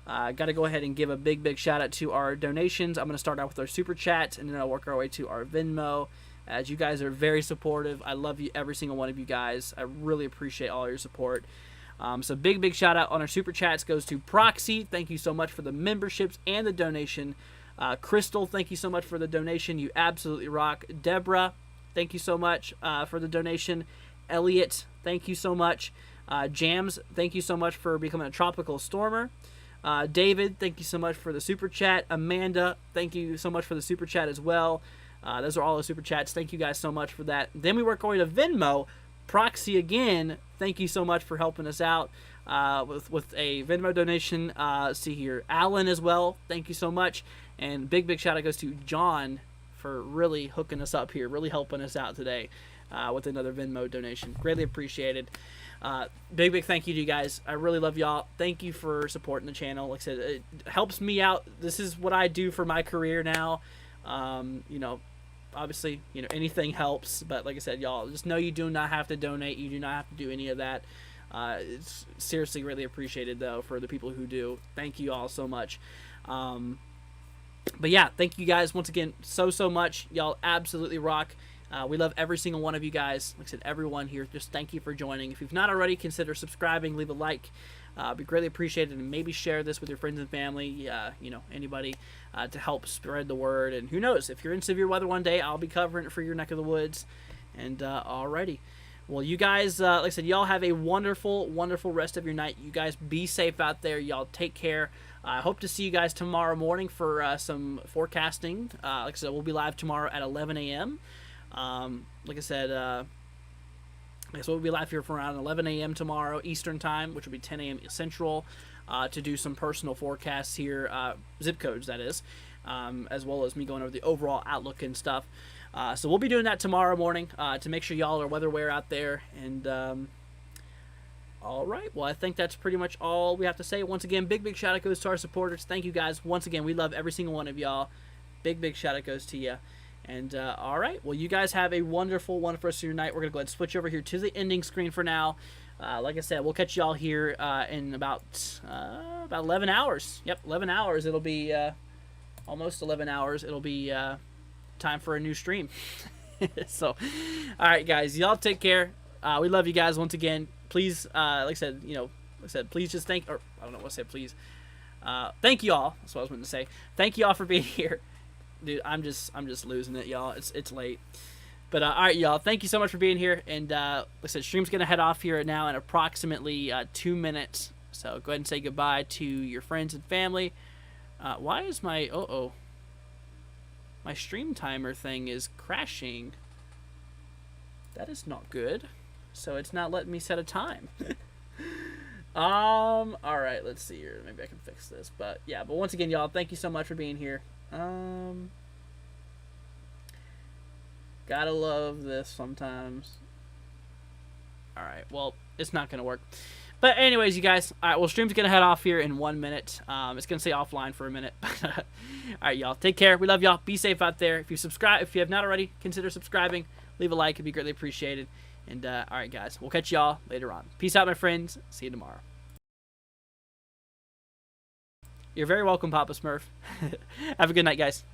Got to go ahead and give a big shout out to our donations. I'm going to start out with our super chats, and then I'll work our way to our Venmo. As you guys are very supportive. I love you, every single one of you guys. I really appreciate all your support. So big shout out on our super chats goes to Proxy. Thank you so much for the memberships and the donation. Crystal, thank you so much for the donation. You absolutely rock. Deborah, thank you so much for the donation. Elliot, thank you so much. Jams, thank you so much for becoming a tropical stormer. David, thank you so much for the super chat. Amanda, thank you so much for the super chat as well. Those are all the super chats. Thank you guys so much for that. Then we work our way to Venmo. Proxy again, thank you so much for helping us out with a Venmo donation. See here, Alan as well. Thank you so much. And big shout out goes to John for really hooking us up here, really helping us out today with another Venmo donation. Greatly appreciated. Big thank you to you guys. I really love y'all. Thank you for supporting the channel. Like I said, it helps me out. This is what I do for my career now. You know, obviously, you know, anything helps, but like I said, y'all, just know you do not have to donate. You do not have to do any of that. It's seriously really appreciated, though, for the people who do. Thank you all so much. But yeah, thank you guys once again so much. Y'all absolutely rock. We love every single one of you guys. Like I said, everyone here, just thank you for joining. If you've not already, consider subscribing, leave a like. Be greatly appreciated, and maybe share this with your friends and family, you know, anybody, to help spread the word. And who knows, if you're in severe weather one day, I'll be covering it for your neck of the woods. And alrighty. Well, you guys, like I said, y'all have a wonderful rest of your night. You guys be safe out there. Y'all take care. I hope to see you guys tomorrow morning for some forecasting. Like I said, we'll be live tomorrow at 11 a.m. Like I said, so we'll be live here from around 11 a.m. tomorrow Eastern time, which will be 10 a.m. Central, to do some personal forecasts here, zip codes that is, as well as me going over the overall outlook and stuff. So we'll be doing that tomorrow morning to make sure y'all are weather aware out there. And all right, well, I think that's pretty much all we have to say. Once again, big shout out goes to our supporters. Thank you guys once again. We love every single one of y'all. Big shout out goes to you. And, all right, well, you guys have a wonderful rest of your night. We're going to go ahead and switch over here to the ending screen for now. Like I said, we'll catch y'all here in about 11 hours. Yep, 11 hours. It'll be almost 11 hours. It'll be time for a new stream. So, all right, guys, y'all take care. We love you guys once again. Please, like I said, please just thank, or I don't know what to say, please. Thank you all. That's what I was going to say. Thank you all for being here. Dude, I'm just losing it, y'all. It's late. But all right, y'all. Thank you so much for being here. And like I said, stream's gonna head off here now in approximately 2 minutes. So go ahead and say goodbye to your friends and family. Why is my my stream timer thing is crashing? That is not good. So it's not letting me set a time. All right. Let's see here. Maybe I can fix this. But yeah. But once again, y'all, thank you so much for being here. Gotta love this sometimes. Alright, well, it's not gonna work. But anyways, you guys, alright, well, stream's gonna head off here in 1 minute. It's gonna stay offline for a minute. Alright, y'all, take care. We love y'all. Be safe out there. If you have not already, consider subscribing. Leave a like, it'd be greatly appreciated. And alright, guys, we'll catch y'all later on. Peace out, my friends. See you tomorrow. You're very welcome, Papa Smurf. Have a good night, guys.